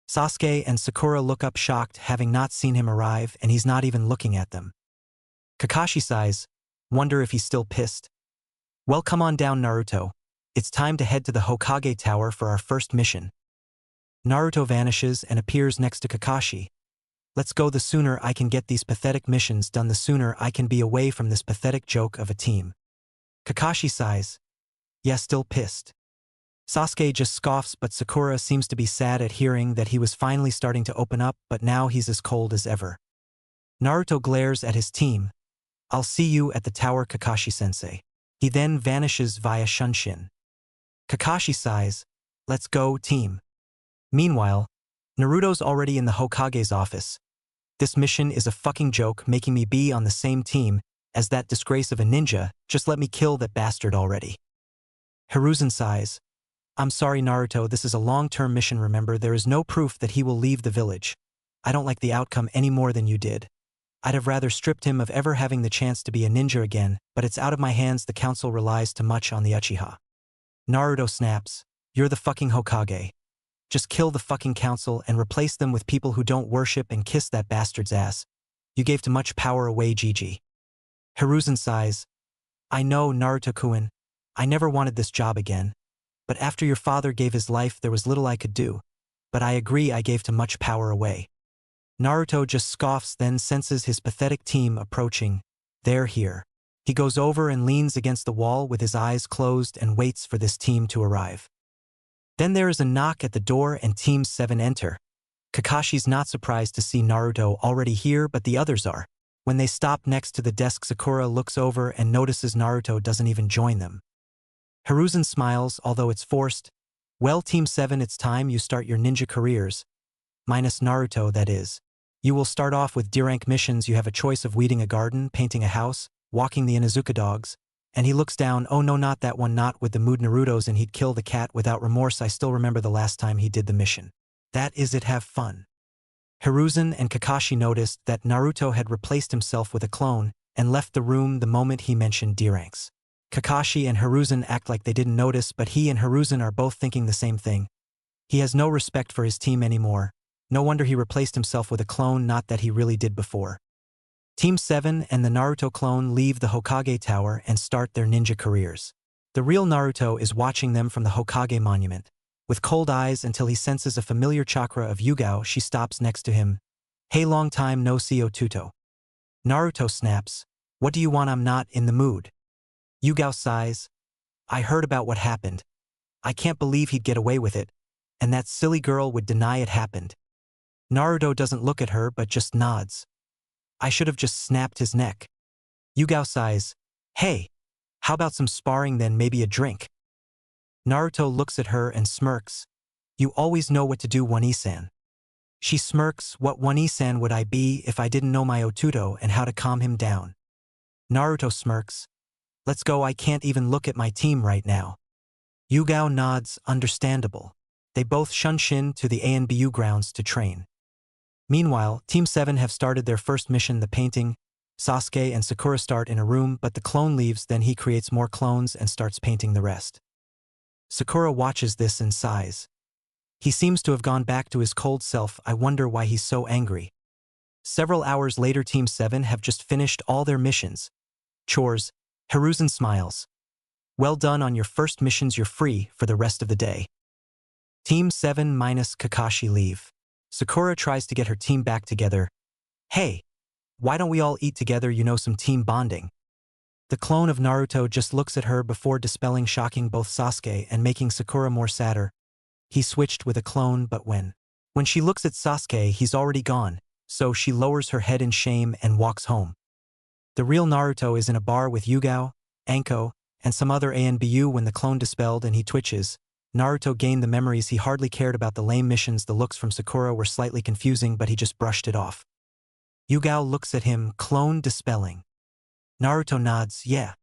Sasuke and Sakura look up shocked, having not seen him arrive, and he's not even looking at them. Kakashi sighs, wonder if he's still pissed. Well, come on down, Naruto. It's time to head to the Hokage Tower for our first mission. Naruto vanishes and appears next to Kakashi. Let's go. The sooner I can get these pathetic missions done, the sooner I can be away from this pathetic joke of a team. Kakashi sighs. Yeah, still pissed. Sasuke just scoffs, but Sakura seems to be sad at hearing that he was finally starting to open up, but now he's as cold as ever. Naruto glares at his team. I'll see you at the tower, Kakashi-sensei. He then vanishes via Shunshin. Kakashi sighs. Let's go, team. Meanwhile, Naruto's already in the Hokage's office. This mission is a fucking joke, making me be on the same team as that disgrace of a ninja. Just let me kill that bastard already. Hiruzen sighs. I'm sorry, Naruto, this is a long-term mission, remember, there is no proof that he will leave the village. I don't like the outcome any more than you did. I'd have rather stripped him of ever having the chance to be a ninja again, but it's out of my hands. The council relies too much on the Uchiha. Naruto snaps. You're the fucking Hokage. Just kill the fucking council and replace them with people who don't worship and kiss that bastard's ass. You gave too much power away, Gigi. Hiruzen sighs. I know, Naruto-kun. I never wanted this job again. But after your father gave his life, there was little I could do. But I agree, I gave too much power away. Naruto just scoffs, then senses his pathetic team approaching. They're here. He goes over and leans against the wall with his eyes closed and waits for this team to arrive. Then there is a knock at the door and Team 7 enter. Kakashi's not surprised to see Naruto already here, but the others are. When they stop next to the desk, Sakura looks over and notices Naruto doesn't even join them. Hiruzen smiles, although it's forced. Well, Team 7, it's time you start your ninja careers. Minus Naruto, that is. You will start off with D-rank missions. You have a choice of weeding a garden, painting a house, walking the Inuzuka dogs. And he looks down, oh no, not that one, not with the mood Naruto's, and he'd kill the cat without remorse. I still remember the last time he did the mission. That is it, have fun. Hiruzen and Kakashi noticed that Naruto had replaced himself with a clone and left the room the moment he mentioned D-ranks. Kakashi and Hiruzen act like they didn't notice, but he and Hiruzen are both thinking the same thing. He has no respect for his team anymore. No wonder he replaced himself with a clone, not that he really did before. Team 7 and the Naruto clone leave the Hokage Tower and start their ninja careers. The real Naruto is watching them from the Hokage monument. With cold eyes until he senses a familiar chakra of Yugao, she stops next to him. Hey, long time no see, Otuto. Naruto snaps. What do you want? I'm not in the mood. Yugao sighs. I heard about what happened. I can't believe he'd get away with it. And that silly girl would deny it happened. Naruto doesn't look at her but just nods. I should have just snapped his neck. Yugao sighs. Hey, how about some sparring, then maybe a drink? Naruto looks at her and smirks. You always know what to do, One-san. She smirks. What One-san would I be if I didn't know my Otuto and how to calm him down? Naruto smirks. Let's go, I can't even look at my team right now. Yugao nods, understandable. They both shunshin to the ANBU grounds to train. Meanwhile, Team 7 have started their first mission, the painting. Sasuke and Sakura start in a room, but the clone leaves, then he creates more clones and starts painting the rest. Sakura watches this and sighs. He seems to have gone back to his cold self. I wonder why he's so angry. Several hours later, Team 7 have just finished all their missions. Chores. Hiruzen smiles. Well done on your first missions, you're free for the rest of the day. Team 7 minus Kakashi leave. Sakura tries to get her team back together. Hey, why don't we all eat together, some team bonding? The clone of Naruto just looks at her before dispelling, shocking both Sasuke and making Sakura more sadder. He switched with a clone, but when she looks at Sasuke, he's already gone, so she lowers her head in shame and walks home. The real Naruto is in a bar with Yugao, Anko, and some other ANBU when the clone dispelled and he twitches. Naruto gained the memories. He hardly cared about the lame missions. The looks from Sakura were slightly confusing, but he just brushed it off. Yugao looks at him, clone dispelling. Naruto nods, yeah.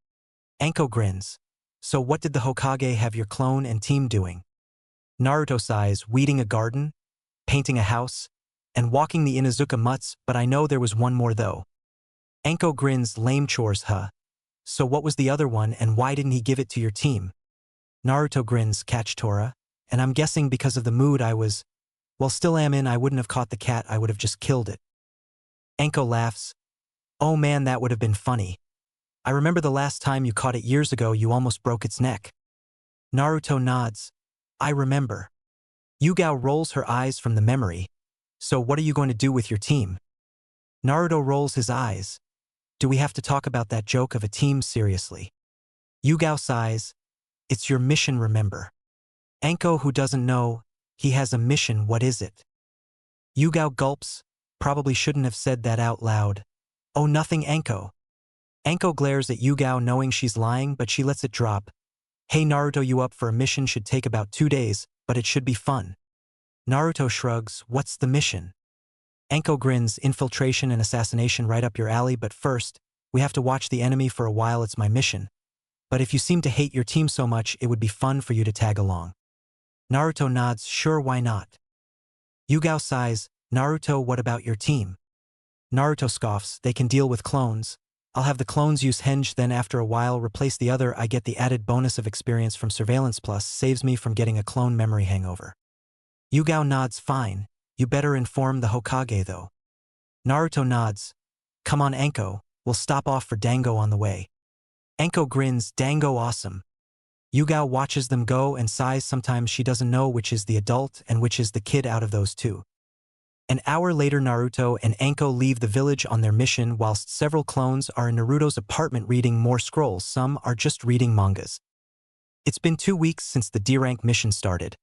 Anko grins. So what did the Hokage have your clone and team doing? Naruto sighs, weeding a garden, painting a house, and walking the Inuzuka mutts, but I know there was one more though. Anko grins, lame chores, huh? So what was the other one and why didn't he give it to your team? Naruto grins, catch Tora, and I'm guessing because of the mood I was, well, still am in. I wouldn't have caught the cat, I would have just killed it. Anko laughs. Oh man, that would have been funny. I remember the last time you caught it years ago, you almost broke its neck. Naruto nods. I remember. Yugao rolls her eyes from the memory. So what are you going to do with your team? Naruto rolls his eyes. Do we have to talk about that joke of a team seriously? Yugao sighs. It's your mission, remember. Anko, who doesn't know, he has a mission, what is it? Yugao gulps. Probably shouldn't have said that out loud. Oh, nothing, Anko. Anko glares at Yugao knowing she's lying, but she lets it drop. Hey Naruto, you up for a mission? Should take about 2 days, but it should be fun. Naruto shrugs. What's the mission? Anko grins. Infiltration and assassination, right up your alley, but first, we have to watch the enemy for a while. It's my mission. But if you seem to hate your team so much, it would be fun for you to tag along. Naruto nods. Sure, why not? Yugao sighs. Naruto, what about your team? Naruto scoffs. They can deal with clones. I'll have the clones use Henge, then after a while replace the other. I get the added bonus of experience from Surveillance Plus, saves me from getting a clone memory hangover. Yugao nods. Fine. You better inform the Hokage though. Naruto nods. Come on Anko, we'll stop off for Dango on the way. Anko grins. Dango awesome. Yugao watches them go and sighs. Sometimes she doesn't know which is the adult and which is the kid out of those two. An hour later, Naruto and Anko leave the village on their mission whilst several clones are in Naruto's apartment reading more scrolls. Some are just reading mangas. It's been 2 weeks since the D-rank mission started,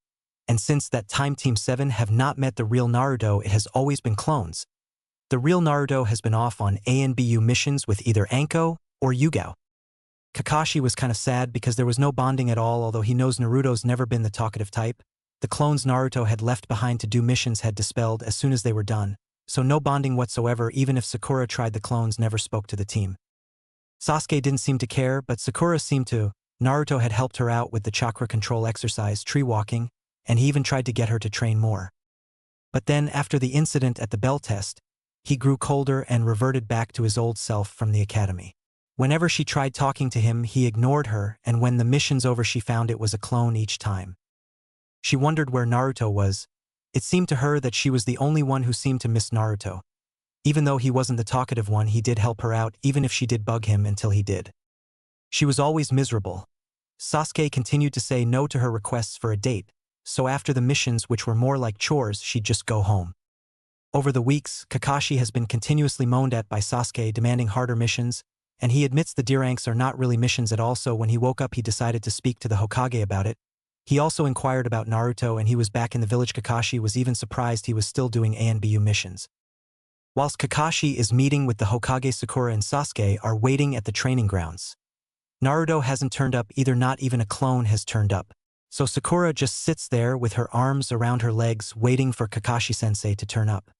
and since that time Team 7 have not met the real Naruto. It has always been clones. The real Naruto has been off on ANBU missions with either Anko or Yugao. Kakashi was kind of sad because there was no bonding at all, although he knows Naruto's never been the talkative type. The clones Naruto had left behind to do missions had dispelled as soon as they were done, so no bonding whatsoever. Even if Sakura tried, the clones never spoke to the team. Sasuke didn't seem to care, but Sakura seemed to. Naruto had helped her out with the chakra control exercise, tree walking, and he even tried to get her to train more. But then, after the incident at the bell test, he grew colder and reverted back to his old self from the academy. Whenever she tried talking to him, he ignored her, and when the mission's over, she found it was a clone each time. She wondered where Naruto was. It seemed to her that she was the only one who seemed to miss Naruto. Even though he wasn't the talkative one, he did help her out, even if she did bug him until he did. She was always miserable. Sasuke continued to say no to her requests for a date, so after the missions, which were more like chores, she'd just go home. Over the weeks, Kakashi has been continuously moaned at by Sasuke, demanding harder missions, and he admits the D-ranks are not really missions at all, so when he woke up he decided to speak to the Hokage about it. He also inquired about Naruto, and he was back in the village. Kakashi was even surprised he was still doing ANBU missions. Whilst Kakashi is meeting with the Hokage, Sakura and Sasuke are waiting at the training grounds. Naruto hasn't turned up either, not even a clone has turned up. So Sakura just sits there with her arms around her legs waiting for Kakashi-sensei to turn up.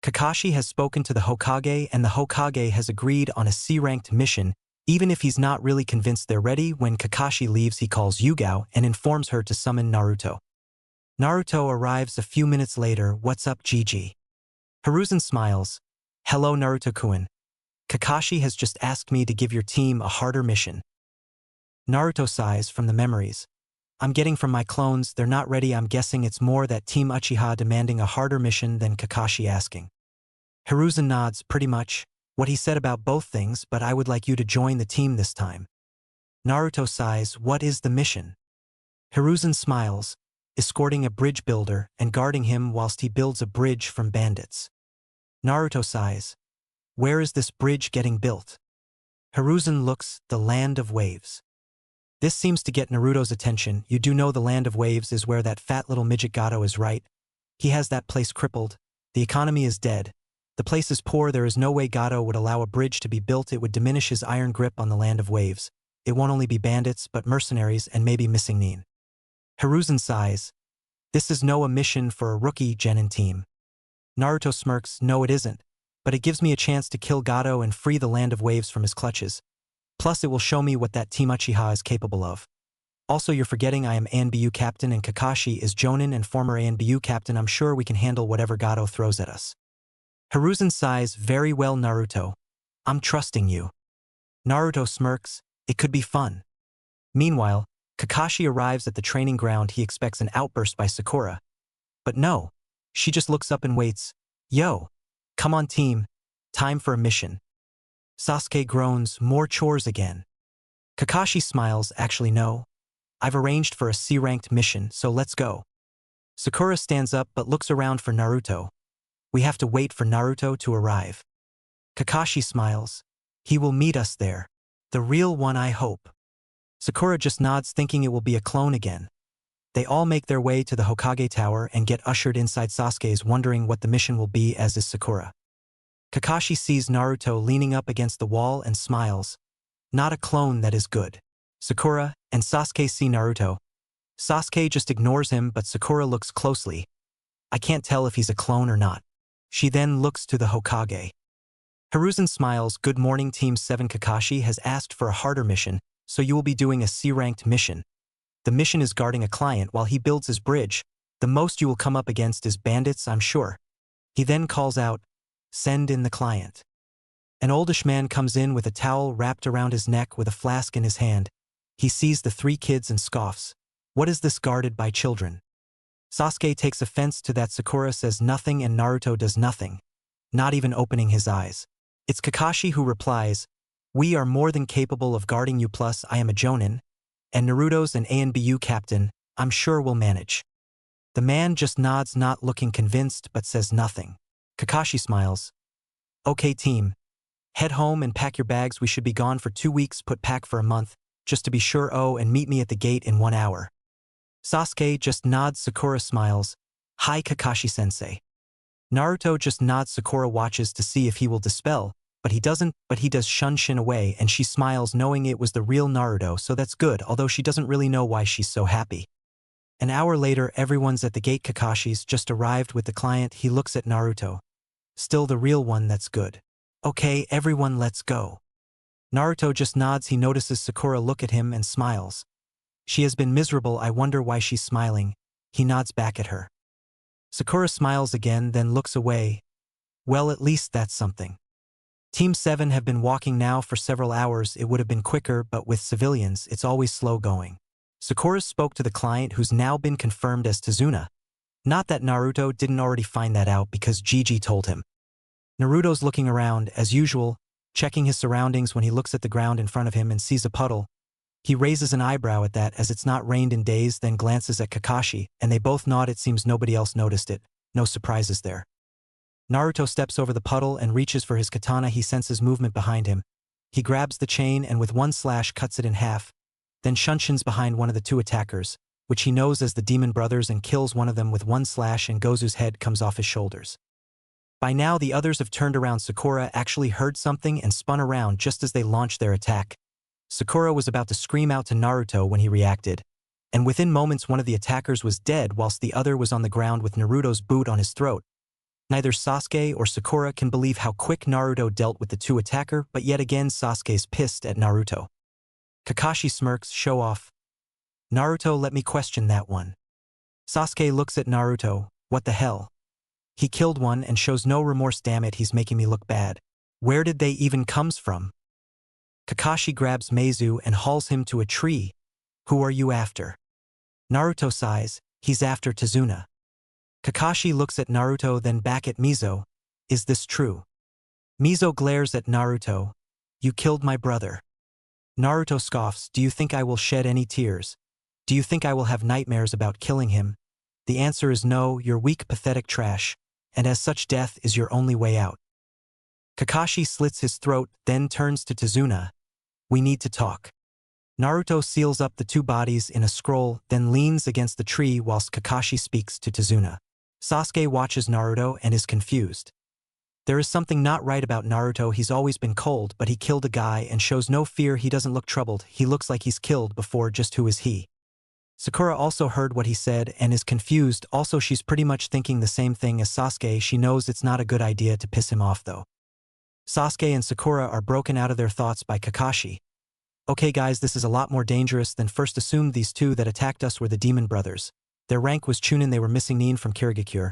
Kakashi has spoken to the Hokage, and the Hokage has agreed on a C-ranked mission, even if he's not really convinced they're ready. When Kakashi leaves, he calls Yugao and informs her to summon Naruto. Naruto arrives a few minutes later. "What's up, Gigi?" Hiruzen smiles. "Hello, Naruto-kun. Kakashi has just asked me to give your team a harder mission." Naruto sighs from the memories. "I'm getting from my clones, they're not ready. I'm guessing it's more that Team Uchiha demanding a harder mission than Kakashi asking." Hiruzen nods. "Pretty much what he said about both things, but I would like you to join the team this time." Naruto sighs. "What is the mission?" Hiruzen smiles, escorting a bridge builder and guarding him whilst he builds a bridge from bandits. Naruto sighs. "Where is this bridge getting built?" Hiruzen looks. "The Land of Waves." This seems to get Naruto's attention. "You do know the Land of Waves is where that fat little midget Gato is, right? He has that place crippled. The economy is dead. The place is poor. There is no way Gato would allow a bridge to be built. It would diminish his iron grip on the Land of Waves. It won't only be bandits, but mercenaries and maybe missing Nin." Hiruzen sighs. "This is no a mission for a rookie genin team." Naruto smirks. "No, it isn't. But it gives me a chance to kill Gato and free the Land of Waves from his clutches. Plus it will show me what that Team Uchiha is capable of. Also, you're forgetting I am ANBU captain and Kakashi is Jonin and former ANBU captain. I'm sure we can handle whatever Gato throws at us." Hiruzen sighs. "Very well, Naruto. I'm trusting you." Naruto smirks. "It could be fun." Meanwhile, Kakashi arrives at the training ground. He expects an outburst by Sakura. But no, she just looks up and waits. "Yo, come on team, time for a mission." Sasuke groans. "More chores again." Kakashi smiles. "Actually no. I've arranged for a C-ranked mission, so let's go." Sakura stands up but looks around for Naruto. "We have to wait for Naruto to arrive." Kakashi smiles. "He will meet us there. The real one, I hope." Sakura just nods, thinking it will be a clone again. They all make their way to the Hokage Tower and get ushered inside. Sasuke is wondering what the mission will be, as is Sakura. Kakashi sees Naruto leaning up against the wall and smiles. "Not a clone, that is good." Sakura and Sasuke see Naruto. Sasuke just ignores him, but Sakura looks closely. "I can't tell if he's a clone or not." She then looks to the Hokage. Hiruzen smiles. "Good morning, Team 7. Kakashi has asked for a harder mission, so you will be doing a C-ranked mission. The mission is guarding a client while he builds his bridge. The most you will come up against is bandits, I'm sure." He then calls out, "Send in the client." An oldish man comes in with a towel wrapped around his neck with a flask in his hand. He sees the three kids and scoffs. "What is this guarded by children?" Sasuke takes offense to that. Sakura says nothing and Naruto does nothing, not even opening his eyes. It's Kakashi who replies, "We are more than capable of guarding you, plus I am a Jonin, and Naruto's an ANBU captain. I'm sure we'll manage." The man just nods, not looking convinced, but says nothing. Kakashi smiles. "Okay team, head home and pack your bags. We should be gone for 2 weeks. Put pack for a month, just to be sure. Oh, and meet me at the gate in 1 hour." Sasuke just nods. Sakura smiles. "Hi Kakashi-sensei." Naruto just nods. Sakura watches to see if he will dispel, but he does Shunshin away and she smiles knowing it was the real Naruto, so that's good, although she doesn't really know why she's so happy. An hour later, everyone's at the gate. Kakashi's just arrived with the client. He looks at Naruto. Still the real one, that's good. Okay, everyone, let's go. Naruto just nods. He notices Sakura look at him and smiles. She has been miserable, I wonder why she's smiling. He nods back at her. Sakura smiles again, then looks away. Well, at least that's something. Team 7 have been walking now for several hours. It would have been quicker, but with civilians, it's always slow going. Sakura spoke to the client, who's now been confirmed as Tazuna. Not that Naruto didn't already find that out because Gigi told him. Naruto's looking around, as usual, checking his surroundings. When he looks at the ground in front of him and sees a puddle, he raises an eyebrow at that, as it's not rained in days, then glances at Kakashi, and they both nod. It seems nobody else noticed it. No surprises there. Naruto steps over the puddle and reaches for his katana. He senses movement behind him. He grabs the chain and with one slash cuts it in half, then Shunshin's behind one of the two attackers, which he knows as the Demon Brothers, and kills one of them with one slash, and Gozu's head comes off his shoulders. By now the others have turned around. Sakura actually heard something and spun around just as they launched their attack. Sakura was about to scream out to Naruto when he reacted, and within moments one of the attackers was dead whilst the other was on the ground with Naruto's boot on his throat. Neither Sasuke or Sakura can believe how quick Naruto dealt with the two attacker, but yet again Sasuke's pissed at Naruto. Kakashi smirks, show off. Naruto, let me question that one. Sasuke looks at Naruto, what the hell? He killed one and shows no remorse. Damn it, he's making me look bad. Where did they even comes from? Kakashi grabs Meizu and hauls him to a tree. Who are you after? Naruto sighs, he's after Tazuna. Kakashi looks at Naruto, then back at Mizo. Is this true? Mizo glares at Naruto. You killed my brother. Naruto scoffs, do you think I will shed any tears? Do you think I will have nightmares about killing him? The answer is no, you're weak, pathetic trash, and as such death is your only way out. Kakashi slits his throat, then turns to Tazuna. We need to talk. Naruto seals up the two bodies in a scroll, then leans against the tree whilst Kakashi speaks to Tazuna. Sasuke watches Naruto and is confused. There is something not right about Naruto. He's always been cold, but he killed a guy and shows no fear. He doesn't look troubled. He looks like he's killed before. Just who is he? Sakura also heard what he said and is confused. Also, she's pretty much thinking the same thing as Sasuke. She knows it's not a good idea to piss him off though. Sasuke and Sakura are broken out of their thoughts by Kakashi. Okay guys, this is a lot more dangerous than first assumed. These two that attacked us were the Demon Brothers. Their rank was Chunin. They were missing Nin from Kirigakure.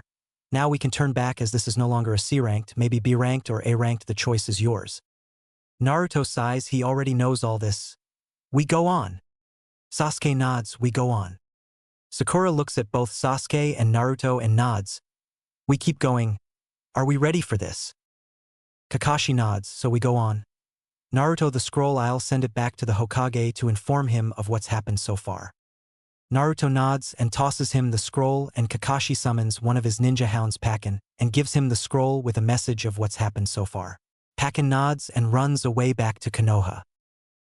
Now we can turn back as this is no longer a C-ranked, maybe B-ranked or A-ranked. The choice is yours. Naruto sighs, he already knows all this. We go on. Sasuke nods, we go on. Sakura looks at both Sasuke and Naruto and nods. We keep going. Are we ready for this? Kakashi nods, so we go on. Naruto, the scroll, I'll send it back to the Hokage to inform him of what's happened so far. Naruto nods and tosses him the scroll, and Kakashi summons one of his ninja hounds, Pakin, and gives him the scroll with a message of what's happened so far. Pakin nods and runs away back to Konoha.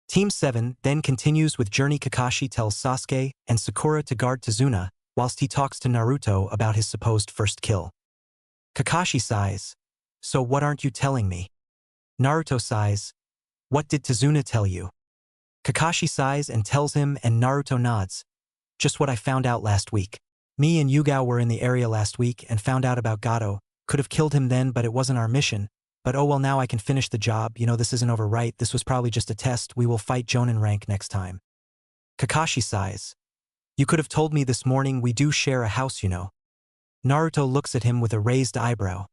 Team 7 then continues with journey. Kakashi tells Sasuke and Sakura to guard Tazuna, whilst he talks to Naruto about his supposed first kill. Kakashi sighs. So what aren't you telling me? Naruto sighs. What did Tazuna tell you? Kakashi sighs and tells him, and Naruto nods. Just what I found out last week. Me and Yugao were in the area last week and found out about Gato. Could have killed him then, but it wasn't our mission. But oh well, now I can finish the job. You know, this isn't over, right? This was probably just a test. We will fight Jonin rank next time. Kakashi sighs. You could have told me this morning. We do share a house, you know. Naruto looks at him with a raised eyebrow.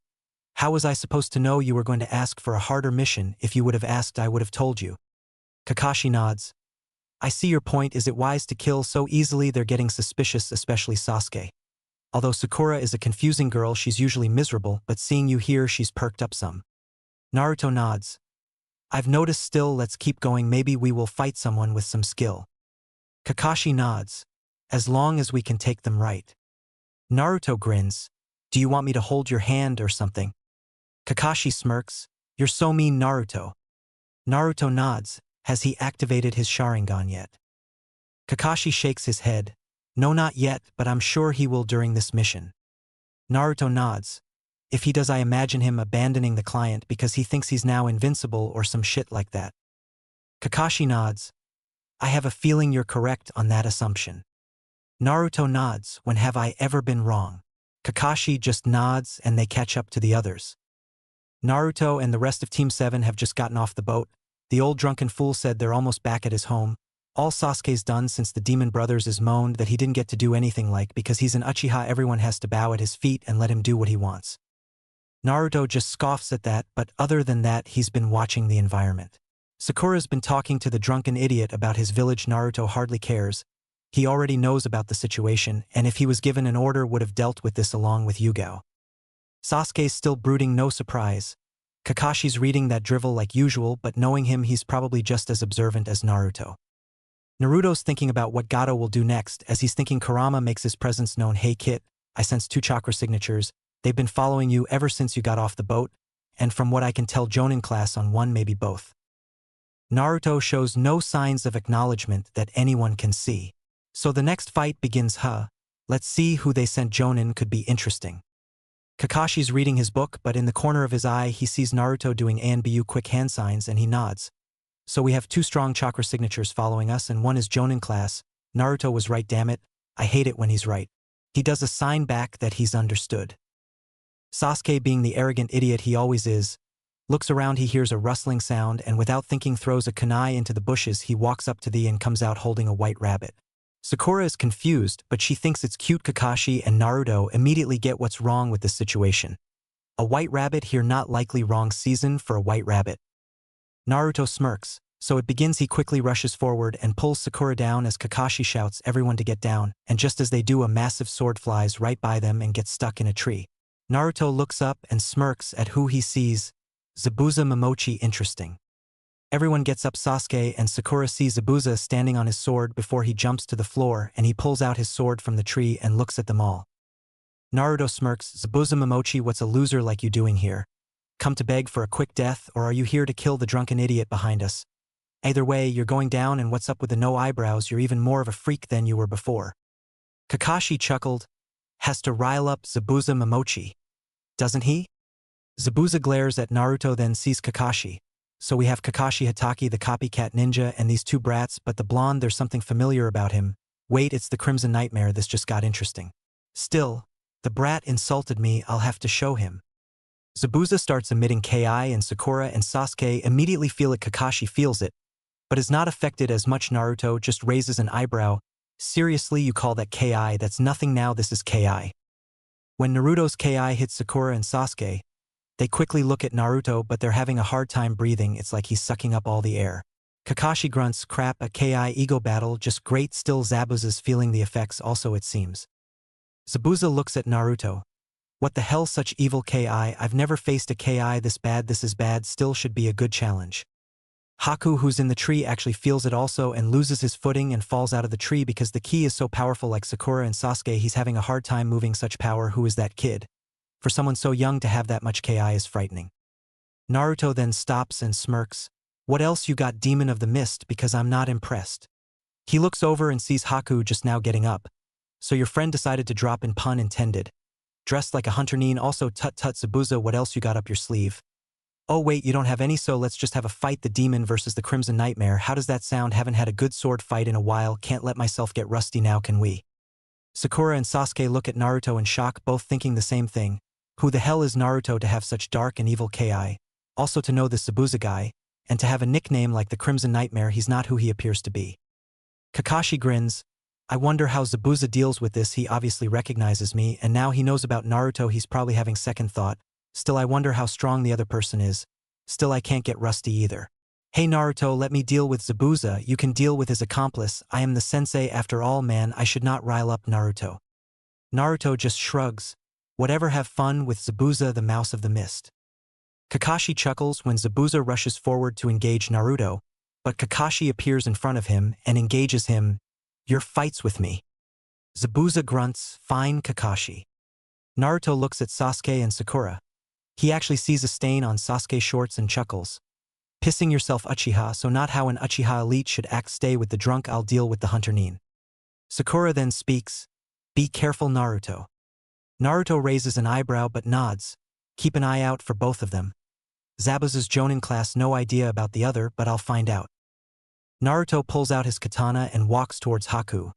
How was I supposed to know you were going to ask for a harder mission? If you would have asked, I would have told you. Kakashi nods. I see your point. Is it wise to kill so easily? They're getting suspicious, especially Sasuke. Although Sakura is a confusing girl, she's usually miserable, but seeing you here, she's perked up some. Naruto nods. I've noticed. Still, let's keep going. Maybe we will fight someone with some skill. Kakashi nods. As long as we can take them right. Naruto grins. Do you want me to hold your hand or something? Kakashi smirks. You're so mean, Naruto. Naruto nods. Has he activated his Sharingan yet? Kakashi shakes his head. No, not yet, but I'm sure he will during this mission. Naruto nods. If he does, I imagine him abandoning the client because he thinks he's now invincible or some shit like that. Kakashi nods. I have a feeling you're correct on that assumption. Naruto nods. When have I ever been wrong? Kakashi just nods and they catch up to the others. Naruto and the rest of Team 7 have just gotten off the boat. The old drunken fool said they're almost back at his home. All Sasuke's done since the Demon Brothers is moaned that he didn't get to do anything like because he's an Uchiha, everyone has to bow at his feet and let him do what he wants. Naruto just scoffs at that, but other than that he's been watching the environment. Sakura's been talking to the drunken idiot about his village. Naruto hardly cares. He already knows about the situation, and if he was given an order would have dealt with this along with Yugao. Sasuke's still brooding, no surprise. Kakashi's reading that drivel like usual, but knowing him he's probably just as observant as Naruto. Naruto's thinking about what Gato will do next. As he's thinking, Kurama makes his presence known. Hey Kit, I sense 2 chakra signatures. They've been following you ever since you got off the boat, and from what I can tell Jonin class on one, maybe both. Naruto shows no signs of acknowledgement that anyone can see. So the next fight begins. Let's see who they sent. Jonin could be interesting. Kakashi's reading his book, but in the corner of his eye he sees Naruto doing ANBU quick hand signs and he nods. So we have 2 strong chakra signatures following us and one is Jonin class. Naruto was right, damn it. I hate it when he's right. He does a sign back that he's understood. Sasuke, being the arrogant idiot he always is, looks around. He hears a rustling sound and without thinking throws a kunai into the bushes. He walks up to the and comes out holding a white rabbit. Sakura is confused, but she thinks it's cute. Kakashi and Naruto immediately get what's wrong with this situation. A white rabbit here, not likely. Wrong season for a white rabbit. Naruto smirks, so it begins. He quickly rushes forward and pulls Sakura down as Kakashi shouts everyone to get down, and just as they do a massive sword flies right by them and gets stuck in a tree. Naruto looks up and smirks at who he sees. Zabuza Momochi. Interesting. Everyone gets up. Sasuke and Sakura see Zabuza standing on his sword before he jumps to the floor and he pulls out his sword from the tree and looks at them all. Naruto smirks. Zabuza Momochi, what's a loser like you doing here? Come to beg for a quick death, or are you here to kill the drunken idiot behind us? Either way, you're going down, and what's up with the no eyebrows? You're even more of a freak than you were before. Kakashi chuckled. Has to rile up Zabuza Momochi, doesn't he? Zabuza glares at Naruto, then sees Kakashi. So we have Kakashi Hatake, the copycat ninja, and these 2 brats, but the blonde, there's something familiar about him. Wait, it's the Crimson Nightmare. This just got interesting. Still, the brat insulted me, I'll have to show him. Zabuza starts emitting Ki, and Sakura and Sasuke immediately feel it. Kakashi feels it, but is not affected as much. Naruto just raises an eyebrow. Seriously, you call that Ki? That's nothing now, this is Ki. When Naruto's Ki hits Sakura and Sasuke, they quickly look at Naruto, but they're having a hard time breathing. It's like he's sucking up all the air. Kakashi grunts, crap, a Ki ego battle, just great. Still, Zabuza's feeling the effects also, it seems. Zabuza looks at Naruto. What the hell, such evil Ki? I've never faced a Ki this bad. This is bad. Still should be a good challenge. Haku, who's in the tree, actually feels it also and loses his footing and falls out of the tree because the ki is so powerful. Like Sakura and Sasuke, he's having a hard time moving such power. Who is that kid? For someone so young to have that much Ki is frightening. Naruto then stops and smirks. What else you got, demon of the mist? Because I'm not impressed. He looks over and sees Haku just now getting up. So your friend decided to drop in, pun intended. Dressed like a hunter nin. Also, tut tut Zabuza, what else you got up your sleeve? Oh wait, you don't have any, so let's just have a fight. The demon versus the Crimson Nightmare. How does that sound? Haven't had a good sword fight in a while. Can't let myself get rusty now, can we? Sakura and Sasuke look at Naruto in shock, both thinking the same thing. Who the hell is Naruto to have such dark and evil Ki? Also to know this Zabuza guy, and to have a nickname like the Crimson Nightmare. He's not who he appears to be. Kakashi grins. I wonder how Zabuza deals with this. He obviously recognizes me, and now he knows about Naruto. He's probably having second thought. Still, I wonder how strong the other person is. Still, I can't get rusty either. Hey Naruto, let me deal with Zabuza. You can deal with his accomplice. I am the sensei after all, man. I should not rile up Naruto. Naruto just shrugs. Whatever, have fun with Zabuza, the mouse of the mist. Kakashi chuckles when Zabuza rushes forward to engage Naruto, but Kakashi appears in front of him and engages him. Your fights with me. Zabuza grunts, fine Kakashi. Naruto looks at Sasuke and Sakura. He actually sees a stain on Sasuke's shorts and chuckles. Pissing yourself, Uchiha, so not how an Uchiha elite should act. Stay with the drunk, I'll deal with the hunter nin. Sakura then speaks. Be careful, Naruto. Naruto raises an eyebrow but nods. Keep an eye out for both of them. Zabuza's Jonin class no idea about the other, but I'll find out. Naruto pulls out his katana and walks towards Haku.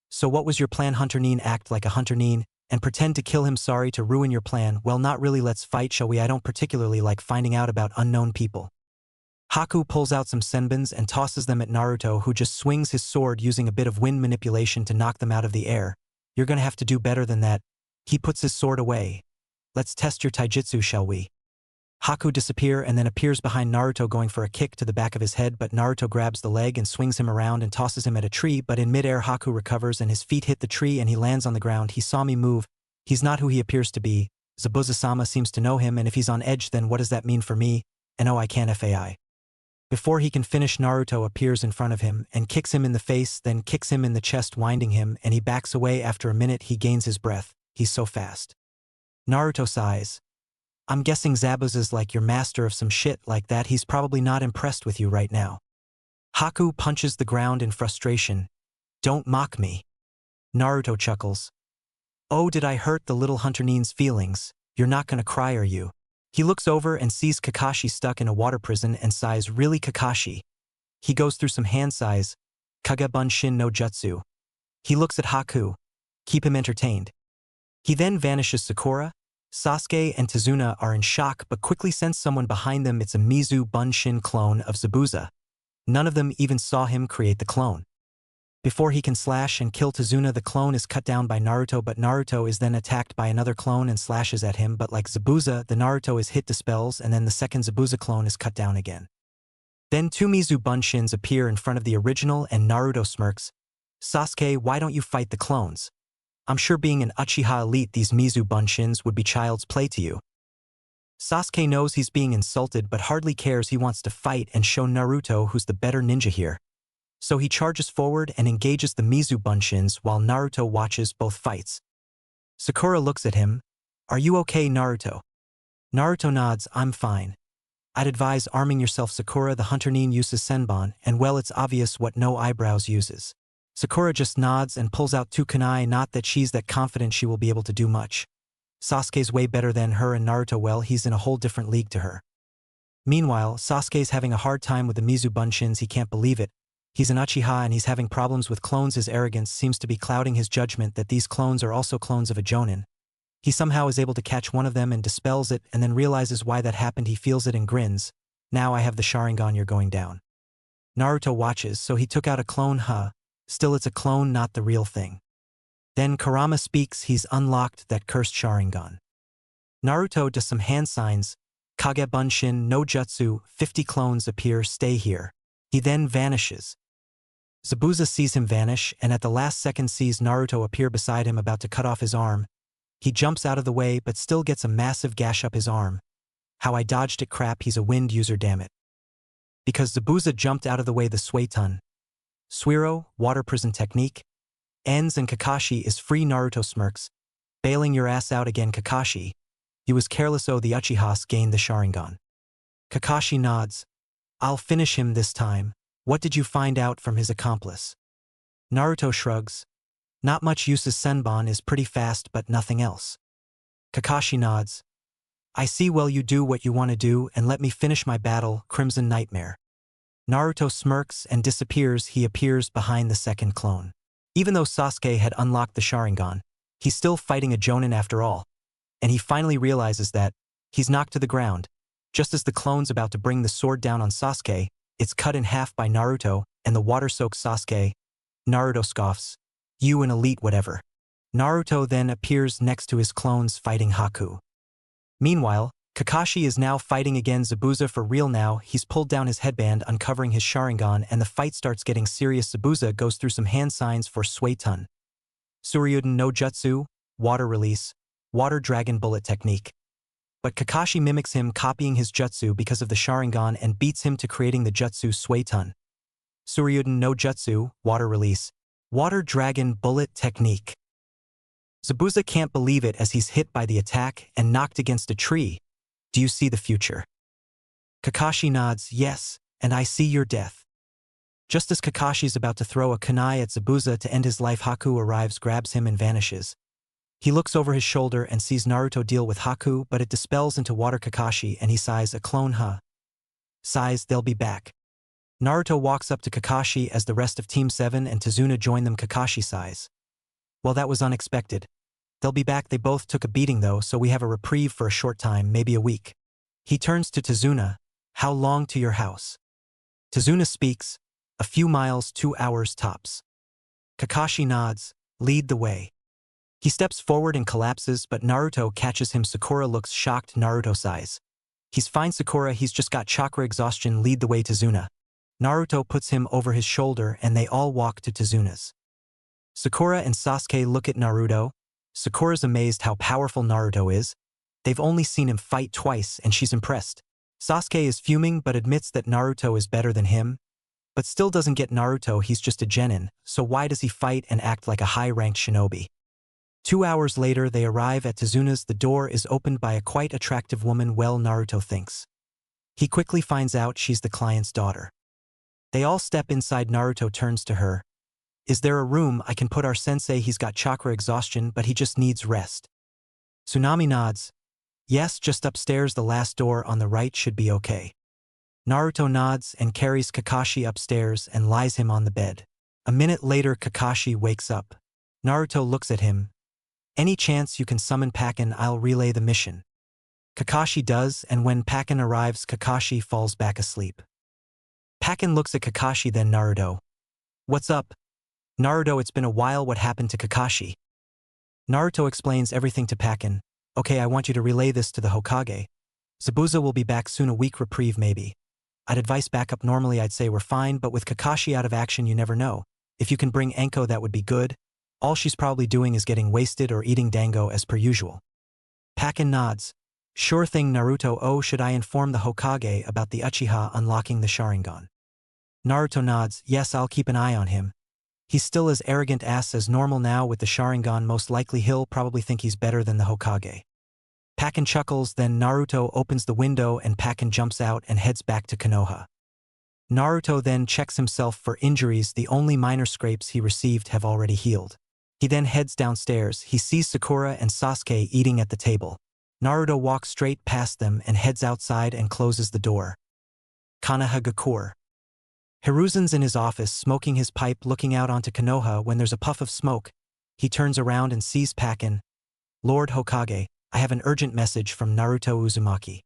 So what was your plan? Hunter Nin act like a Hunter Nin and pretend to kill him. Sorry to ruin your plan. Well, not really. Let's fight, shall we? I don't particularly like finding out about unknown people. Haku pulls out some senbons and tosses them at Naruto, who just swings his sword using a bit of wind manipulation to knock them out of the air. You're gonna have to do better than that. He puts his sword away. Let's test your taijutsu, shall we? Haku disappears and then appears behind Naruto, going for a kick to the back of his head, but Naruto grabs the leg and swings him around and tosses him at a tree, but in midair Haku recovers and his feet hit the tree and he lands on the ground. He saw me move. He's not who he appears to be. Zabuza-sama seems to know him, and if he's on edge, then what does that mean for me? And oh, I can't FAI. Before he can finish, Naruto appears in front of him and kicks him in the face, then kicks him in the chest, winding him, and he backs away. After a minute, he gains his breath. He's so fast. Naruto sighs. I'm guessing Zabuza's like your master of some shit like that. He's probably not impressed with you right now. Haku punches the ground in frustration. Don't mock me. Naruto chuckles. Oh, did I hurt the little Hunter Nin's feelings? You're not gonna cry, are you? He looks over and sees Kakashi stuck in a water prison and sighs. Really, Kakashi? He goes through some hand sighs. Kage Bunshin no Jutsu. He looks at Haku. Keep him entertained. He then vanishes. Sakura, Sasuke, and Tazuna are in shock but quickly sense someone behind them. It's a Mizu Bunshin clone of Zabuza. None of them even saw him create the clone. Before he can slash and kill Tazuna, the clone is cut down by Naruto, but Naruto is then attacked by another clone and slashes at him, but like Zabuza, the Naruto is hit dispels and then the second Zabuza clone is cut down again. Then two Mizu Bunshins appear in front of the original and Naruto smirks. Sasuke, why don't you fight the clones? I'm sure being an Uchiha elite, these Mizu Bunshins would be child's play to you. Sasuke knows he's being insulted but hardly cares. He wants to fight and show Naruto who's the better ninja here. So he charges forward and engages the Mizu Bunshins while Naruto watches both fights. Sakura looks at him. Are you okay, Naruto? Naruto nods. I'm fine. I'd advise arming yourself. Sakura, the Hunter Nin uses Senbon, and well, it's obvious what no eyebrows uses. Sakura just nods and pulls out two kunai, not that she's that confident she will be able to do much. Sasuke's way better than her, and Naruto, well, he's in a whole different league to her. Meanwhile, Sasuke's having a hard time with the Mizu Bunshins. He can't believe it. He's an Uchiha and he's having problems with clones. His arrogance seems to be clouding his judgment that these clones are also clones of a Jonin. He somehow is able to catch one of them and dispels it, and then realizes why that happened. He feels it and grins. Now I have the Sharingan, you're going down. Naruto watches, so he took out a clone, huh? Still, it's a clone, not the real thing. Then Kurama speaks. He's unlocked that cursed Sharingan. Naruto does some hand signs. Kage Bunshin no Jutsu, 50 clones appear. Stay here. He then vanishes. Zabuza sees him vanish and at the last second sees Naruto appear beside him, about to cut off his arm. He jumps out of the way but still gets a massive gash up his arm. How I dodged it. Crap, he's a wind user, damn it. Because Zabuza jumped out of the way, the Suetun. Suiro, water prison technique. Ends and Kakashi is free. Naruto smirks. Bailing your ass out again, Kakashi. You was careless. Oh, the Uchihas gained the Sharingan. Kakashi nods. I'll finish him this time. What did you find out from his accomplice? Naruto shrugs. Not much. Uses Senbon, is pretty fast but nothing else. Kakashi nods. I see. Well, you do what you want to do and let me finish my battle, Crimson Nightmare. Naruto smirks and disappears. He appears behind the second clone. Even though Sasuke had unlocked the Sharingan, he's still fighting a Jonin after all. And he finally realizes that he's knocked to the ground. Just as the clone's about to bring the sword down on Sasuke, it's cut in half by Naruto, and the water soaks Sasuke. Naruto scoffs. You an elite whatever. Naruto then appears next to his clones fighting Haku. Meanwhile, Kakashi is now fighting again. Zabuza for real now. He's pulled down his headband, uncovering his Sharingan, and the fight starts getting serious. Zabuza goes through some hand signs for Suetun. Suryuden no Jutsu, water release, water dragon bullet technique. But Kakashi mimics him, copying his jutsu because of the Sharingan, and beats him to creating the jutsu Suetun. Suryuden no Jutsu, water release, water dragon bullet technique. Zabuza can't believe it as he's hit by the attack and knocked against a tree. Do you see the future? Kakashi nods. Yes, and I see your death. Just as Kakashi's about to throw a kunai at Zabuza to end his life, Haku arrives, grabs him and vanishes. He looks over his shoulder and sees Naruto deal with Haku, but it dispels into water Kakashi and he sighs a clone Sighs, they'll be back. Naruto walks up to Kakashi as the rest of Team 7 and Tazuna join them. Kakashi sighs. Well, that was unexpected. They'll be back. They both took a beating though, so we have a reprieve for a short time, maybe a week. He turns to Tazuna. How long to your house? Tazuna speaks. A few miles, 2 hours tops. Kakashi nods. Lead the way. He steps forward and collapses, but Naruto catches him. Sakura looks shocked. Naruto sighs. He's fine, Sakura, he's just got chakra exhaustion. Lead the way, Tazuna. Naruto puts him over his shoulder and they all walk to Tazuna's. Sakura and Sasuke look at Naruto. Sakura's amazed how powerful Naruto is. They've only seen him fight twice and she's impressed. Sasuke is fuming but admits that Naruto is better than him, but still doesn't get Naruto. He's just a genin, so why does he fight and act like a high-ranked shinobi? 2 hours later, they arrive at Tazuna's. The door is opened by a quite attractive woman. Well, Naruto thinks. He quickly finds out she's the client's daughter. They all step inside. Naruto turns to her. Is there a room I can put our sensei? He's got chakra exhaustion, but he just needs rest. Tsunami nods. Yes, just upstairs. The last door on the right should be okay. Naruto nods and carries Kakashi upstairs and lies him on the bed. A minute later, Kakashi wakes up. Naruto looks at him. Any chance you can summon Pakken? I'll relay the mission. Kakashi does, and when Pakken arrives, Kakashi falls back asleep. Pakken looks at Kakashi, then Naruto. What's up? Naruto, it's been a while. What happened to Kakashi? Naruto explains everything to Pakken. Okay, I want you to relay this to the Hokage. Zabuza will be back soon. A week reprieve maybe. I'd advise backup. Normally I'd say we're fine, but with Kakashi out of action you never know. If you can bring Enko, that would be good. All she's probably doing is getting wasted or eating dango as per usual. Pakken nods. Sure thing, Naruto. Oh, should I inform the Hokage about the Uchiha unlocking the Sharingan? Naruto nods. Yes, I'll keep an eye on him. He's still as arrogant as normal now with the Sharingan. Most likely he'll probably think he's better than the Hokage. Pakken chuckles, then Naruto opens the window and Pakken jumps out and heads back to Konoha. Naruto then checks himself for injuries. The only minor scrapes he received have already healed. He then heads downstairs. He sees Sakura and Sasuke eating at the table. Naruto walks straight past them and heads outside and closes the door. Konohagakure. Hiruzen's in his office smoking his pipe, looking out onto Konoha. When there's a puff of smoke, he turns around and sees Pakken. Lord Hokage, I have an urgent message from Naruto Uzumaki.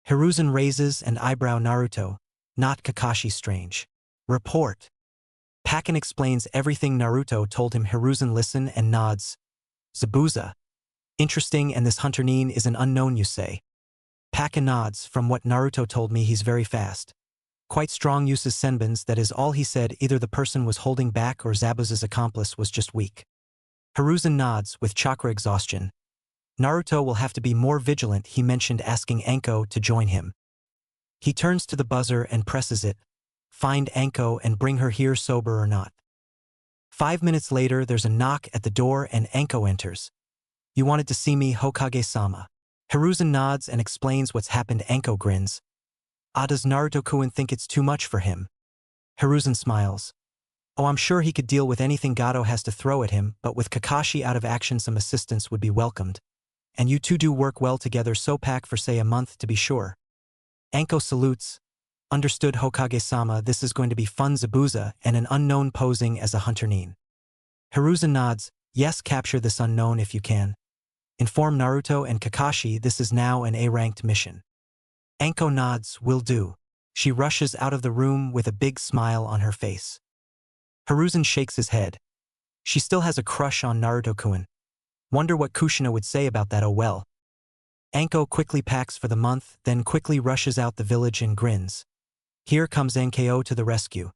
Hiruzen raises an eyebrow. Naruto, not Kakashi. Strange. Report. Pakken explains everything Naruto told him. Hiruzen listens and nods. Zabuza. Interesting, and this Hunter Nin is an unknown, you say? Pakken nods. From what Naruto told me, he's very fast. Quite strong, uses senbons. That is all he said. Either the person was holding back or Zabuza's accomplice was just weak. Hiruzen nods. With chakra exhaustion, Naruto will have to be more vigilant. He mentioned asking Enko to join him. He turns to the buzzer and presses it. Find Enko and bring her here, sober or not. 5 minutes later, there's a knock at the door and Enko enters. You wanted to see me, Hokage-sama. Hiruzen nods and explains what's happened. Enko grins. Does Naruto-kun think it's too much for him? Hiruzen smiles. Oh, I'm sure he could deal with anything Gato has to throw at him, but with Kakashi out of action some assistance would be welcomed. And you two do work well together, so pack for say a month to be sure. Enko salutes. Understood, Hokage-sama. This is going to be fun. Zabuza and an unknown posing as a Hunter Nin. Hiruzen nods. Yes, capture this unknown if you can. Inform Naruto and Kakashi this is now an A-ranked mission. Enko nods. Will do. She rushes out of the room with a big smile on her face. Hiruzen shakes his head. She still has a crush on Naruto-kun. Wonder what Kushina would say about that. Oh well. Enko quickly packs for the month, then quickly rushes out the village and grins. Here comes Nko to the rescue.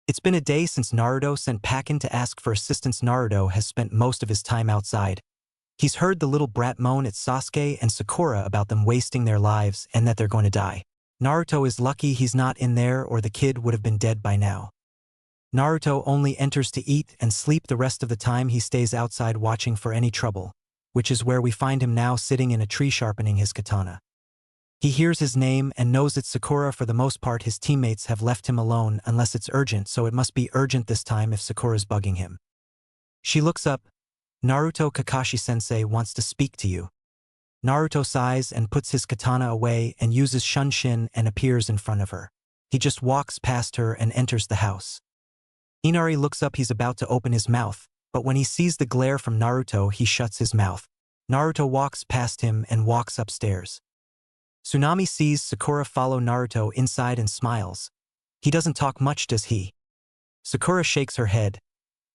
It's been a day since Naruto sent Pakken to ask for assistance. Naruto has spent most of his time outside. He's heard the little brat moan at Sasuke and Sakura about them wasting their lives and that they're going to die. Naruto is lucky he's not in there or the kid would have been dead by now. Naruto only enters to eat and sleep. The rest of the time he stays outside watching for any trouble, which is where we find him now sitting in a tree sharpening his katana. He hears his name and knows it's Sakura. For the most part his teammates have left him alone unless it's urgent, so it must be urgent this time if Sakura's bugging him. She looks up. Naruto, Kakashi-sensei wants to speak to you. Naruto sighs and puts his katana away and uses Shunshin and appears in front of her. He just walks past her and enters the house. Inari looks up, he's about to open his mouth, but when he sees the glare from Naruto, he shuts his mouth. Naruto walks past him and walks upstairs. Tsunami sees Sakura follow Naruto inside and smiles. He doesn't talk much, does he? Sakura shakes her head.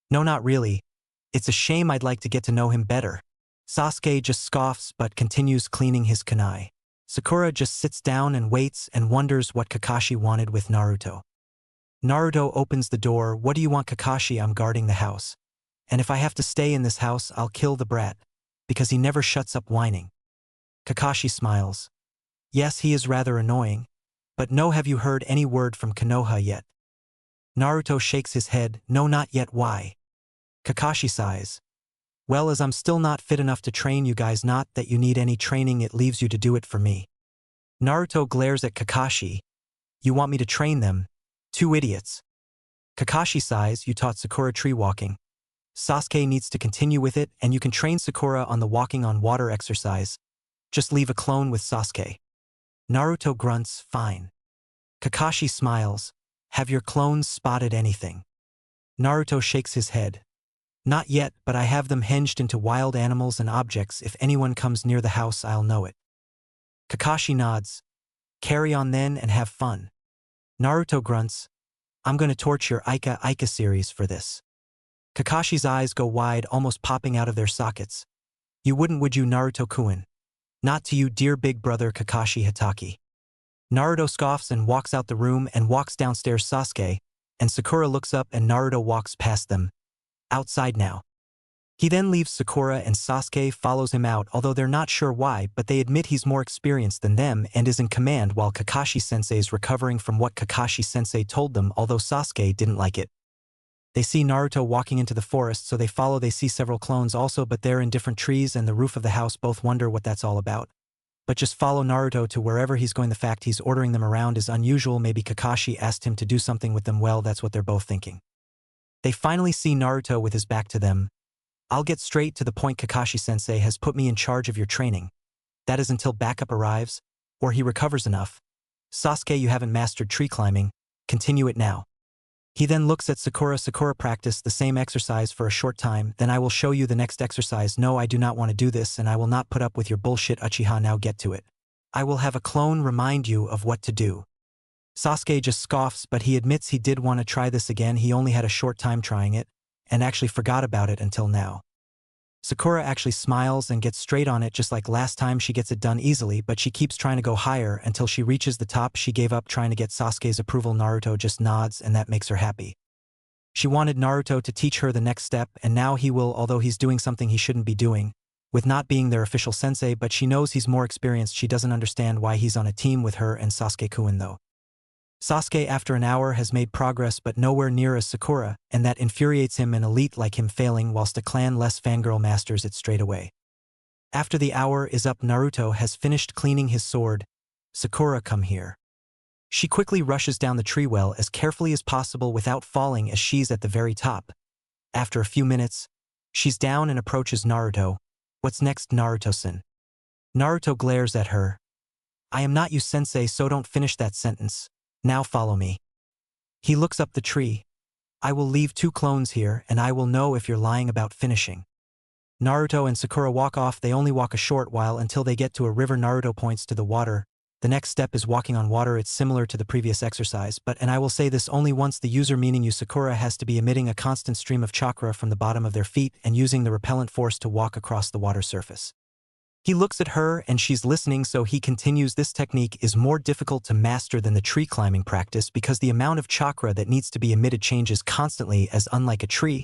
No, not really. It's a shame, I'd like to get to know him better. Sasuke just scoffs but continues cleaning his kunai. Sakura just sits down and waits and wonders what Kakashi wanted with Naruto. Naruto opens the door. What do you want, Kakashi? I'm guarding the house. And if I have to stay in this house, I'll kill the brat. Because he never shuts up whining. Kakashi smiles. Yes, he is rather annoying. But no, have you heard any word from Konoha yet? Naruto shakes his head. No, not yet. Why? Kakashi sighs. Well, as I'm still not fit enough to train you guys, not that you need any training, it leaves you to do it for me. Naruto glares at Kakashi. You want me to train them? Two idiots. Kakashi sighs. You taught Sakura tree walking. Sasuke needs to continue with it, and you can train Sakura on the walking on water exercise. Just leave a clone with Sasuke. Naruto grunts. Fine. Kakashi smiles. Have your clones spotted anything? Naruto shakes his head. Not yet, but I have them hinged into wild animals and objects. If anyone comes near the house, I'll know it. Kakashi nods. Carry on then and have fun. Naruto grunts. I'm gonna torch your Ika series for this. Kakashi's eyes go wide, almost popping out of their sockets. You wouldn't, would you, Naruto-kun? Not to you, dear big brother Kakashi Hitaki. Naruto scoffs and walks out the room and walks downstairs. Sasuke and Sakura looks up and Naruto walks past them. Outside now. He then leaves. Sakura and Sasuke follows him out, although they're not sure why, but they admit he's more experienced than them and is in command while Kakashi-sensei is recovering from what Kakashi-sensei told them, although Sasuke didn't like it. They see Naruto walking into the forest, so they follow. They see several clones also, but they're in different trees and the roof of the house. Both wonder what that's all about. But just follow Naruto to wherever he's going. The fact he's ordering them around is unusual. Maybe Kakashi asked him to do something with them. Well, that's what they're both thinking. They finally see Naruto with his back to them. I'll get straight to the point. Kakashi-sensei has put me in charge of your training. That is until backup arrives, or he recovers enough. Sasuke, you haven't mastered tree climbing. Continue it now. He then looks at Sakura. Sakura, practice the same exercise for a short time, then I will show you the next exercise. No, I do not want to do this, and I will not put up with your bullshit, Uchiha. Now get to it. I will have a clone remind you of what to do. Sasuke just scoffs, but he admits he did want to try this again. He only had a short time trying it, and actually forgot about it until now. Sakura actually smiles and gets straight on it just like last time. She gets it done easily, but she keeps trying to go higher until she reaches the top. She gave up trying to get Sasuke's approval. Naruto just nods, and that makes her happy. She wanted Naruto to teach her the next step, and now he will, although he's doing something he shouldn't be doing, with not being their official sensei, but she knows he's more experienced. She doesn't understand why he's on a team with her and Sasuke-kun though. Sasuke, after an hour, has made progress but nowhere near as Sakura, and that infuriates him, an elite like him failing whilst a clan less fangirl masters it straight away. After the hour is up, Naruto has finished cleaning his sword. Sakura, come here. She quickly rushes down the tree well as carefully as possible without falling as she's at the very top. After a few minutes, she's down and approaches Naruto. What's next, Naruto-san? Naruto glares at her. I am not you, sensei, so don't finish that sentence. Now follow me. He looks up the tree. I will leave 2 clones here, and I will know if you're lying about finishing. Naruto and Sakura walk off. They only walk a short while until they get to a river. Naruto points to the water. The next step is walking on water. It's similar to the previous exercise, but, and I will say this only once, the user, meaning you, Sakura, has to be emitting a constant stream of chakra from the bottom of their feet and using the repellent force to walk across the water surface. He looks at her and she's listening, so he continues. This technique is more difficult to master than the tree climbing practice because the amount of chakra that needs to be emitted changes constantly, as unlike a tree,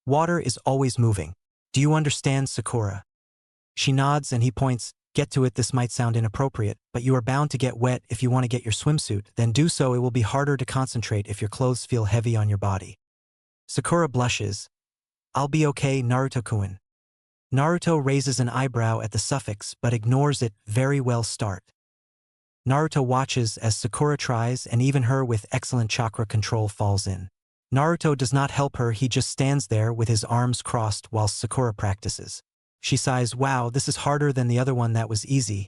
water is always moving. Do you understand, Sakura? She nods and he points. Get to it. This might sound inappropriate, but you are bound to get wet. If you want to get your swimsuit, then do so. It will be harder to concentrate if your clothes feel heavy on your body. Sakura blushes. I'll be okay, Naruto-kun. Naruto raises an eyebrow at the suffix but ignores it. Very well, start. Naruto watches as Sakura tries, and even her with excellent chakra control falls in. Naruto does not help her, he just stands there with his arms crossed while Sakura practices. She sighs, wow, this is harder than the other one, that was easy.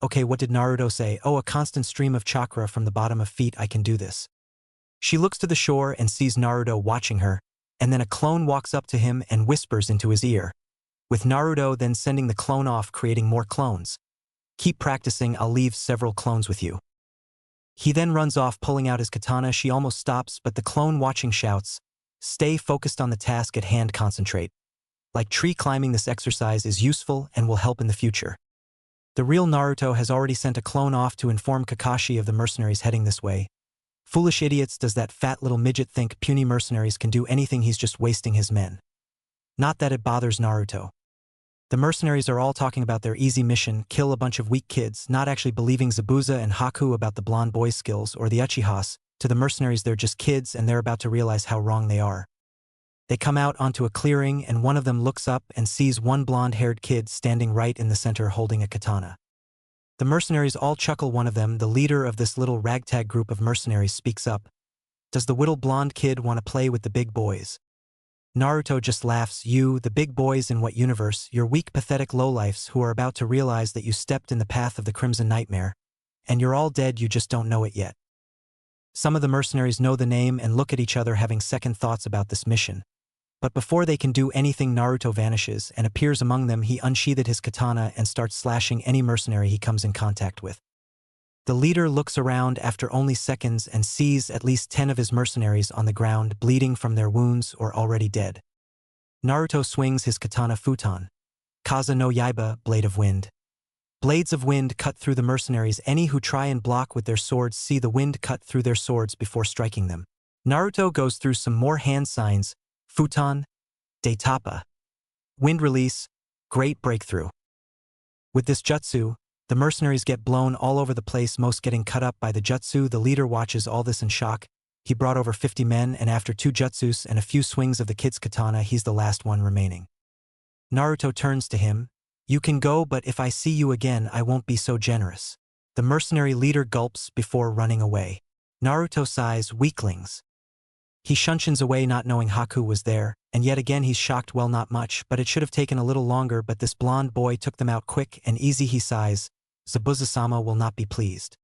Okay, what did Naruto say? Oh, a constant stream of chakra from the bottom of feet, I can do this. She looks to the shore and sees Naruto watching her, and then a clone walks up to him and whispers into his ear, with Naruto then sending the clone off, creating more clones. Keep practicing, I'll leave several clones with you. He then runs off, pulling out his katana. She almost stops, but the clone watching shouts, stay focused on the task at hand, concentrate. Like tree climbing, this exercise is useful and will help in the future. The real Naruto has already sent a clone off to inform Kakashi of the mercenaries heading this way. Foolish idiots, does that fat little midget think puny mercenaries can do anything? He's just wasting his men. Not that it bothers Naruto. The mercenaries are all talking about their easy mission, kill a bunch of weak kids, not actually believing Zabuza and Haku about the blonde boy's skills or the Uchihas. To the mercenaries, they're just kids and they're about to realize how wrong they are. They come out onto a clearing and one of them looks up and sees one blonde-haired kid standing right in the center holding a katana. The mercenaries all chuckle. One of them, the leader of this little ragtag group of mercenaries, speaks up. Does the little blonde kid want to play with the big boys? Naruto just laughs. You, the big boys in what universe? You're weak, pathetic lowlifes who are about to realize that you stepped in the path of the Crimson Nightmare. And you're all dead, you just don't know it yet. Some of the mercenaries know the name and look at each other, having second thoughts about this mission. But before they can do anything, Naruto vanishes and appears among them. He unsheathed his katana and starts slashing any mercenary he comes in contact with. The leader looks around after only seconds and sees at least 10 of his mercenaries on the ground, bleeding from their wounds or already dead. Naruto swings his katana futon. Kaza no Yaiba, blade of wind. Blades of wind cut through the mercenaries. Any who try and block with their swords see the wind cut through their swords before striking them. Naruto goes through some more hand signs. Futon, Daitapa. Wind release, great breakthrough. With this jutsu, the mercenaries get blown all over the place, most getting cut up by the jutsu. The leader watches all this in shock. He brought over 50 men, and after 2 jutsus and a few swings of the kid's katana, he's the last one remaining. Naruto turns to him. You can go, but if I see you again, I won't be so generous. The mercenary leader gulps before running away. Naruto sighs, weaklings. He shunshins away, not knowing Haku was there, and yet again he's shocked. Well, not much, but it should have taken a little longer, but this blonde boy took them out quick and easy. He sighs. Zabuza-sama will not be pleased.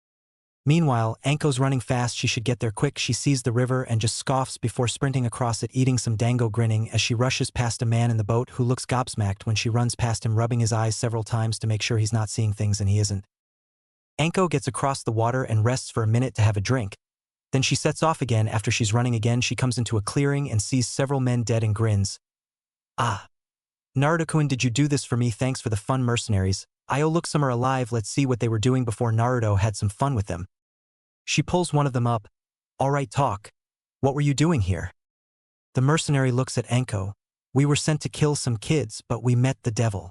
Meanwhile, Anko's running fast. She should get there quick. She sees the river and just scoffs before sprinting across it, eating some dango, grinning as she rushes past a man in the boat who looks gobsmacked when she runs past him, rubbing his eyes several times to make sure he's not seeing things, and he isn't. Anko gets across the water and rests for a minute to have a drink. Then she sets off again. After she's running again, she comes into a clearing and sees several men dead and grins. Ah. Naruto-kun, did you do this for me? Thanks for the fun, mercenaries. Look, some are alive. Let's see what they were doing before Naruto had some fun with them. She pulls one of them up. All right, talk. What were you doing here? The mercenary looks at Anko. We were sent to kill some kids, but we met the devil.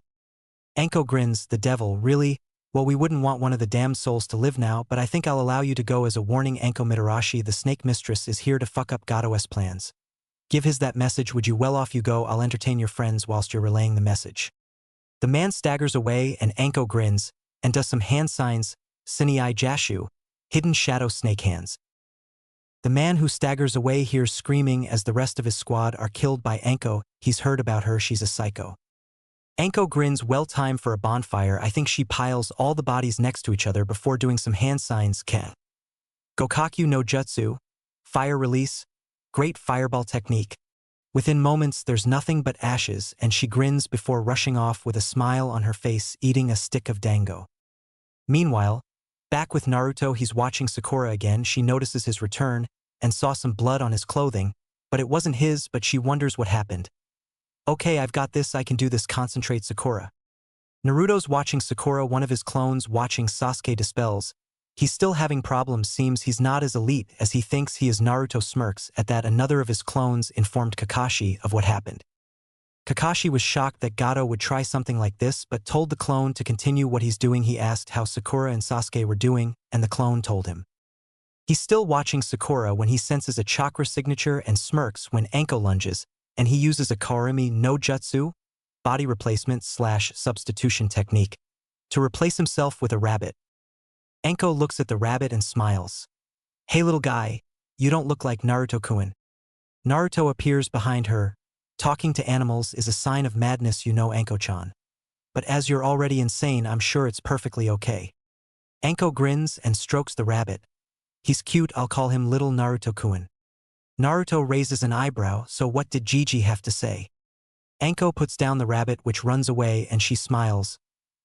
Anko grins. The devil, really? Well, we wouldn't want one of the damned souls to live now, but I think I'll allow you to go as a warning. Anko Mitarashi, the snake mistress, is here to fuck up Gado's plans. Give his that message, would you? Well, off you go. I'll entertain your friends whilst you're relaying the message. The man staggers away and Anko grins and does some hand signs. Sinai Jashu, hidden shadow snake hands. The man who staggers away hears screaming as the rest of his squad are killed by Anko. He's heard about her, she's a psycho. Anko grins. Well, time for a bonfire. I think she piles all the bodies next to each other before doing some hand signs. Ken. Gokakyu no Jutsu. Fire release. Great fireball technique. Within moments, there's nothing but ashes, and she grins before rushing off with a smile on her face, eating a stick of dango. Meanwhile, back with Naruto, he's watching Sakura again. She notices his return and saw some blood on his clothing, but it wasn't his, but she wonders what happened. Okay, I've got this, I can do this, concentrate, Sakura. Naruto's watching Sakura, one of his clones watching Sasuke dispels. He's still having problems, seems he's not as elite as he thinks he is. Naruto smirks at that. Another of his clones informed Kakashi of what happened. Kakashi was shocked that Gado would try something like this, but told the clone to continue what he's doing. He asked how Sakura and Sasuke were doing, and the clone told him. He's still watching Sakura when he senses a chakra signature and smirks when Anko lunges, and he uses a Kaorimi no Jutsu, body replacement / substitution technique, to replace himself with a rabbit. Anko looks at the rabbit and smiles. Hey little guy, you don't look like Naruto-kun. Naruto appears behind her. Talking to animals is a sign of madness, you know, Anko-chan. But as you're already insane, I'm sure it's perfectly okay. Anko grins and strokes the rabbit. He's cute, I'll call him little Naruto-kun. Naruto raises an eyebrow, so what did Gigi have to say? Anko puts down the rabbit, which runs away, and she smiles.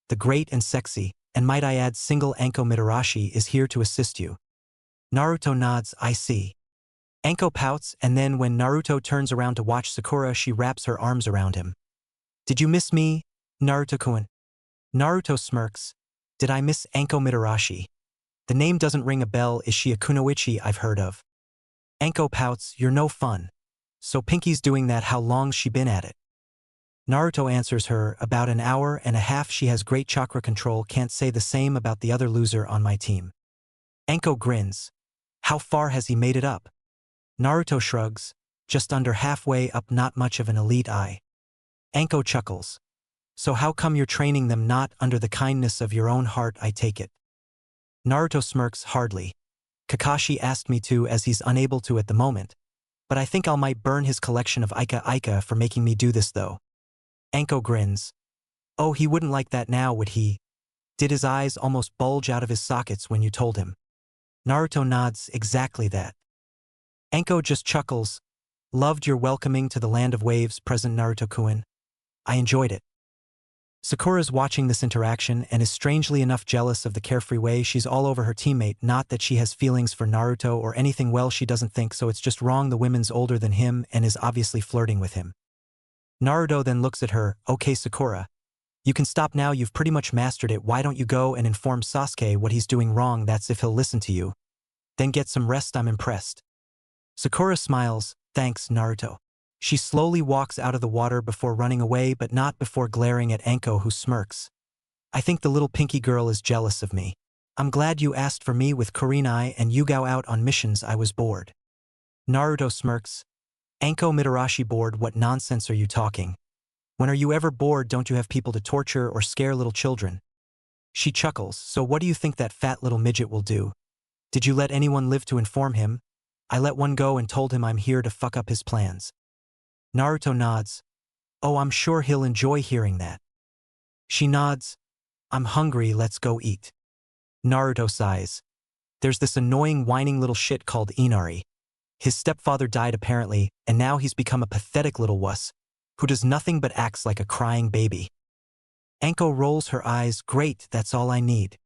The great and sexy, and might I add single Anko Mitarashi is here to assist you. Naruto nods, I see. Anko pouts, and then when Naruto turns around to watch Sakura, she wraps her arms around him. Did you miss me, Naruto-kun? Naruto smirks. Did I miss Anko Mitarashi? The name doesn't ring a bell, is she a kunoichi I've heard of? Anko pouts, you're no fun. So Pinky's doing that, how long's she been at it? Naruto answers her, about an hour and a half. She has great chakra control, can't say the same about the other loser on my team. Anko grins. How far has he made it up? Naruto shrugs, just under halfway up, not much of an elite eye. Anko chuckles. So how come you're training them not under the kindness of your own heart, I take it? Naruto smirks, hardly. Kakashi asked me to as he's unable to at the moment. But I think I might burn his collection of Ika for making me do this though. Anko grins. Oh, he wouldn't like that now, would he? Did his eyes almost bulge out of his sockets when you told him? Naruto nods, exactly that. Anko just chuckles. Loved your welcoming to the land of waves, present Naruto-kun. I enjoyed it. Sakura's watching this interaction and is strangely enough jealous of the carefree way she's all over her teammate, not that she has feelings for Naruto or anything, well, she doesn't think so, it's just wrong, the woman's older than him and is obviously flirting with him. Naruto then looks at her, okay Sakura. You can stop now, you've pretty much mastered it, why don't you go and inform Sasuke what he's doing wrong, that's if he'll listen to you. Then get some rest, I'm impressed. Sakura smiles, thanks Naruto. She slowly walks out of the water before running away, but not before glaring at Anko, who smirks. I think the little pinky girl is jealous of me. I'm glad you asked for me with Kurenai and Yugao out on missions, I was bored. Naruto smirks. Anko Mitarashi bored, what nonsense are you talking? When are you ever bored? Don't you have people to torture or scare little children? She chuckles, so what do you think that fat little midget will do? Did you let anyone live to inform him? I let one go and told him I'm here to fuck up his plans. Naruto nods. Oh, I'm sure he'll enjoy hearing that. She nods. I'm hungry, let's go eat. Naruto sighs. There's this annoying whining little shit called Inari. His stepfather died apparently, and now he's become a pathetic little wuss, who does nothing but acts like a crying baby. Anko rolls her eyes, great, that's all I need.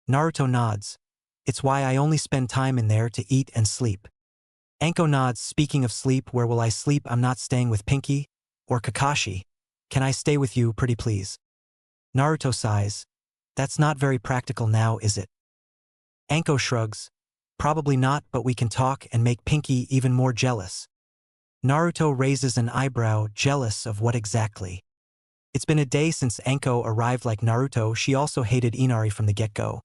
Naruto nods. It's why I only spend time in there to eat and sleep. Anko nods, speaking of sleep, where will I sleep? I'm not staying with Pinky or Kakashi. Can I stay with you, pretty please? Naruto sighs. That's not very practical now, is it? Anko shrugs. Probably not, but we can talk and make Pinky even more jealous. Naruto raises an eyebrow, jealous of what exactly? It's been a day since Anko arrived. Like Naruto, she also hated Inari from the get-go.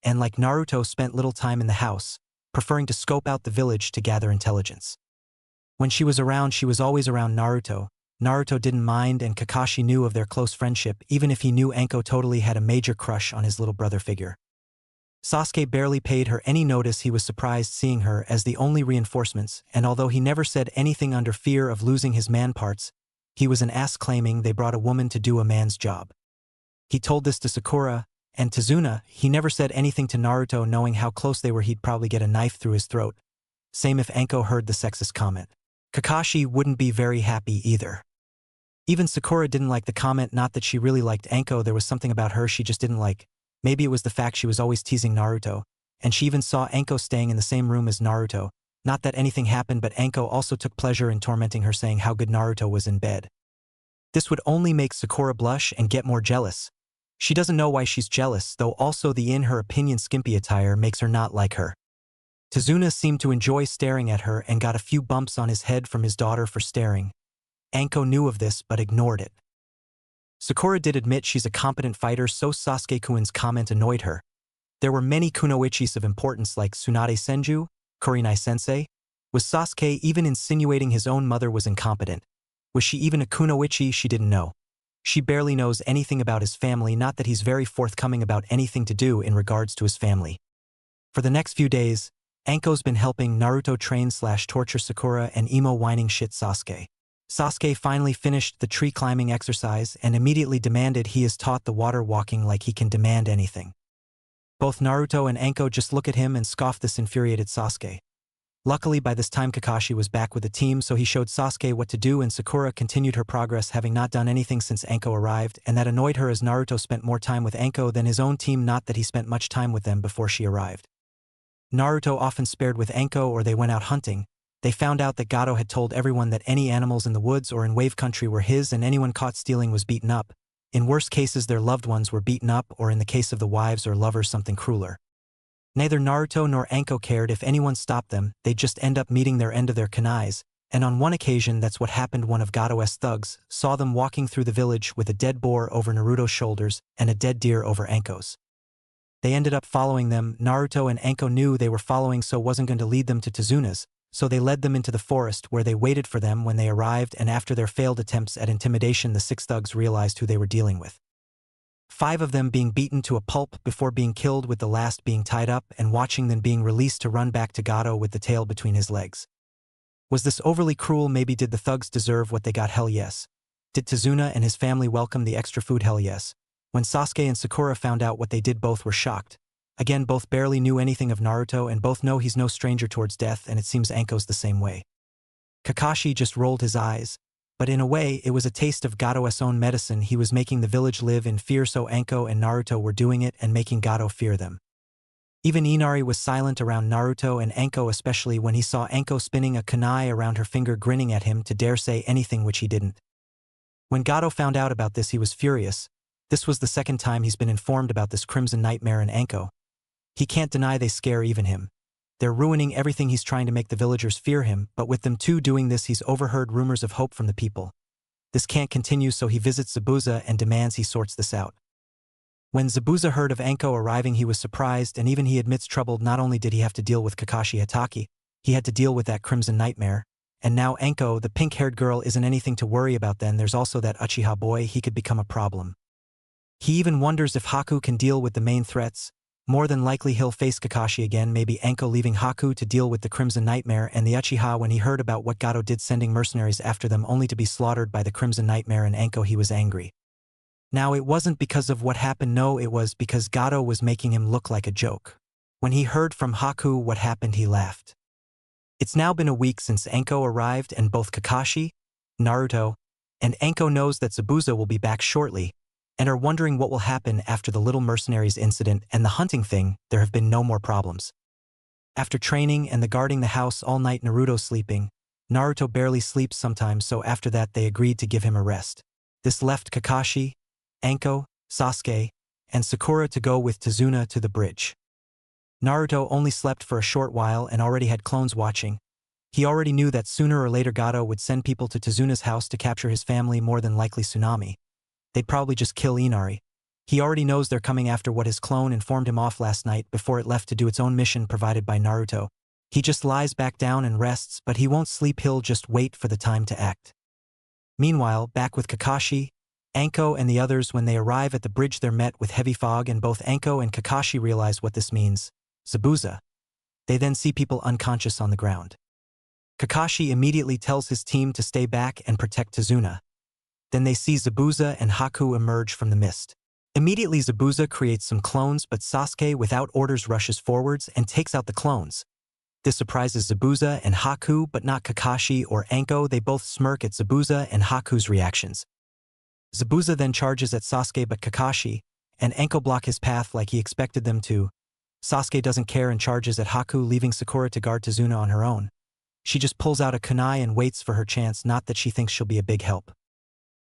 And like Naruto, spent little time in the house, preferring to scope out the village to gather intelligence. When she was around, she was always around Naruto. Naruto didn't mind, and Kakashi knew of their close friendship, even if he knew Anko totally had a major crush on his little brother figure. Sasuke barely paid her any notice. He was surprised seeing her as the only reinforcements, and although he never said anything under fear of losing his man parts, he was an ass, claiming they brought a woman to do a man's job. He told this to Sakura and Tazuna. He never said anything to Naruto, knowing how close they were he'd probably get a knife through his throat. Same if Anko heard the sexist comment. Kakashi wouldn't be very happy either. Even Sakura didn't like the comment, not that she really liked Anko, there was something about her she just didn't like. Maybe it was the fact she was always teasing Naruto, and she even saw Anko staying in the same room as Naruto. Not that anything happened, but Anko also took pleasure in tormenting her, saying how good Naruto was in bed. This would only make Sakura blush and get more jealous. She doesn't know why she's jealous, though also the in her opinion skimpy attire makes her not like her. Tazuna seemed to enjoy staring at her and got a few bumps on his head from his daughter for staring. Anko knew of this but ignored it. Sakura did admit she's a competent fighter, so Sasuke-kun's comment annoyed her. There were many kunoichis of importance like Tsunade Senju, Kurenai-sensei. Was Sasuke even insinuating his own mother was incompetent? Was she even a kunoichi? She didn't know. She barely knows anything about his family, not that he's very forthcoming about anything to do in regards to his family. For the next few days, Anko's been helping Naruto train/torture Sakura and emo whining shit Sasuke. Sasuke finally finished the tree climbing exercise and immediately demanded he is taught the water walking like he can demand anything. Both Naruto and Anko just look at him and scoff this infuriated Sasuke. Luckily by this time Kakashi was back with the team, so he showed Sasuke what to do and Sakura continued her progress, having not done anything since Anko arrived, and that annoyed her as Naruto spent more time with Anko than his own team, not that he spent much time with them before she arrived. Naruto often spared with Anko or they went out hunting. They found out that Gato had told everyone that any animals in the woods or in Wave Country were his and anyone caught stealing was beaten up. In worst cases their loved ones were beaten up, or in the case of the wives or lovers something crueler. Neither Naruto nor Anko cared if anyone stopped them, they'd just end up meeting their end of their kunais, and on one occasion that's what happened. One of Gato's thugs saw them walking through the village with a dead boar over Naruto's shoulders and a dead deer over Anko's. They ended up following them. Naruto and Anko knew they were following, so wasn't going to lead them to Tezuna's, so they led them into the forest where they waited for them when they arrived, and after their failed attempts at intimidation the 6 thugs realized who they were dealing with. 5 of them being beaten to a pulp before being killed, with the last being tied up and watching them being released to run back to Gato with the tail between his legs. Was this overly cruel? Maybe. Did the thugs deserve what they got? Hell yes. Did Tezuna and his family welcome the extra food? Hell yes. When Sasuke and Sakura found out what they did, both were shocked. Again, both barely knew anything of Naruto and both know he's no stranger towards death, and it seems Anko's the same way. Kakashi just rolled his eyes. But in a way, it was a taste of Gato's own medicine. He was making the village live in fear, so Anko and Naruto were doing it and making Gato fear them. Even Inari was silent around Naruto and Anko, especially when he saw Anko spinning a kunai around her finger, grinning at him to dare say anything, which he didn't. When Gato found out about this, he was furious. This was the second time he's been informed about this Crimson Nightmare and Anko. He can't deny they scare even him. They're ruining everything. He's trying to make the villagers fear him, but with them too doing this, he's overheard rumors of hope from the people. This can't continue, so he visits Zabuza and demands he sorts this out. When Zabuza heard of Anko arriving, he was surprised, and even he admits troubled. Not only did he have to deal with Kakashi Hatake, he had to deal with that Crimson Nightmare, and now Anko, the pink-haired girl, isn't anything to worry about. Then there's also that Uchiha boy. He could become a problem. He even wonders if Haku can deal with the main threats. More than likely he'll face Kakashi again, maybe Anko leaving Haku to deal with the Crimson Nightmare and the Uchiha. When he heard about what Gato did, sending mercenaries after them only to be slaughtered by the Crimson Nightmare and Anko, he was angry. Now it wasn't because of what happened, no, it was because Gato was making him look like a joke. When he heard from Haku what happened, he laughed. It's now been a week since Anko arrived, and both Kakashi, Naruto, and Anko knows that Zabuza will be back shortly, and are wondering what will happen after the little mercenaries incident and the hunting thing. There have been no more problems. After training and the guarding the house all night, Naruto sleeping. Naruto barely sleeps sometimes, so after that they agreed to give him a rest. This left Kakashi, Anko, Sasuke, and Sakura to go with Tezuna to the bridge. Naruto only slept for a short while and already had clones watching. He already knew that sooner or later Gato would send people to Tezuna's house to capture his family, more than likely Tsunami. They'd probably just kill Inari. He already knows they're coming after what his clone informed him off last night before it left to do its own mission provided by Naruto. He just lies back down and rests, but he won't sleep, he'll just wait for the time to act. Meanwhile, back with Kakashi, Anko and the others, when they arrive at the bridge they're met with heavy fog, and both Anko and Kakashi realize what this means. Zabuza. They then see people unconscious on the ground. Kakashi immediately tells his team to stay back and protect Tezuna. Then they see Zabuza and Haku emerge from the mist. Immediately Zabuza creates some clones, but Sasuke without orders rushes forwards and takes out the clones. This surprises Zabuza and Haku, but not Kakashi or Anko. They both smirk at Zabuza and Haku's reactions. Zabuza then charges at Sasuke, but Kakashi and Anko block his path like he expected them to. Sasuke doesn't care and charges at Haku, leaving Sakura to guard Tezuna on her own. She just pulls out a kunai and waits for her chance, not that she thinks she'll be a big help.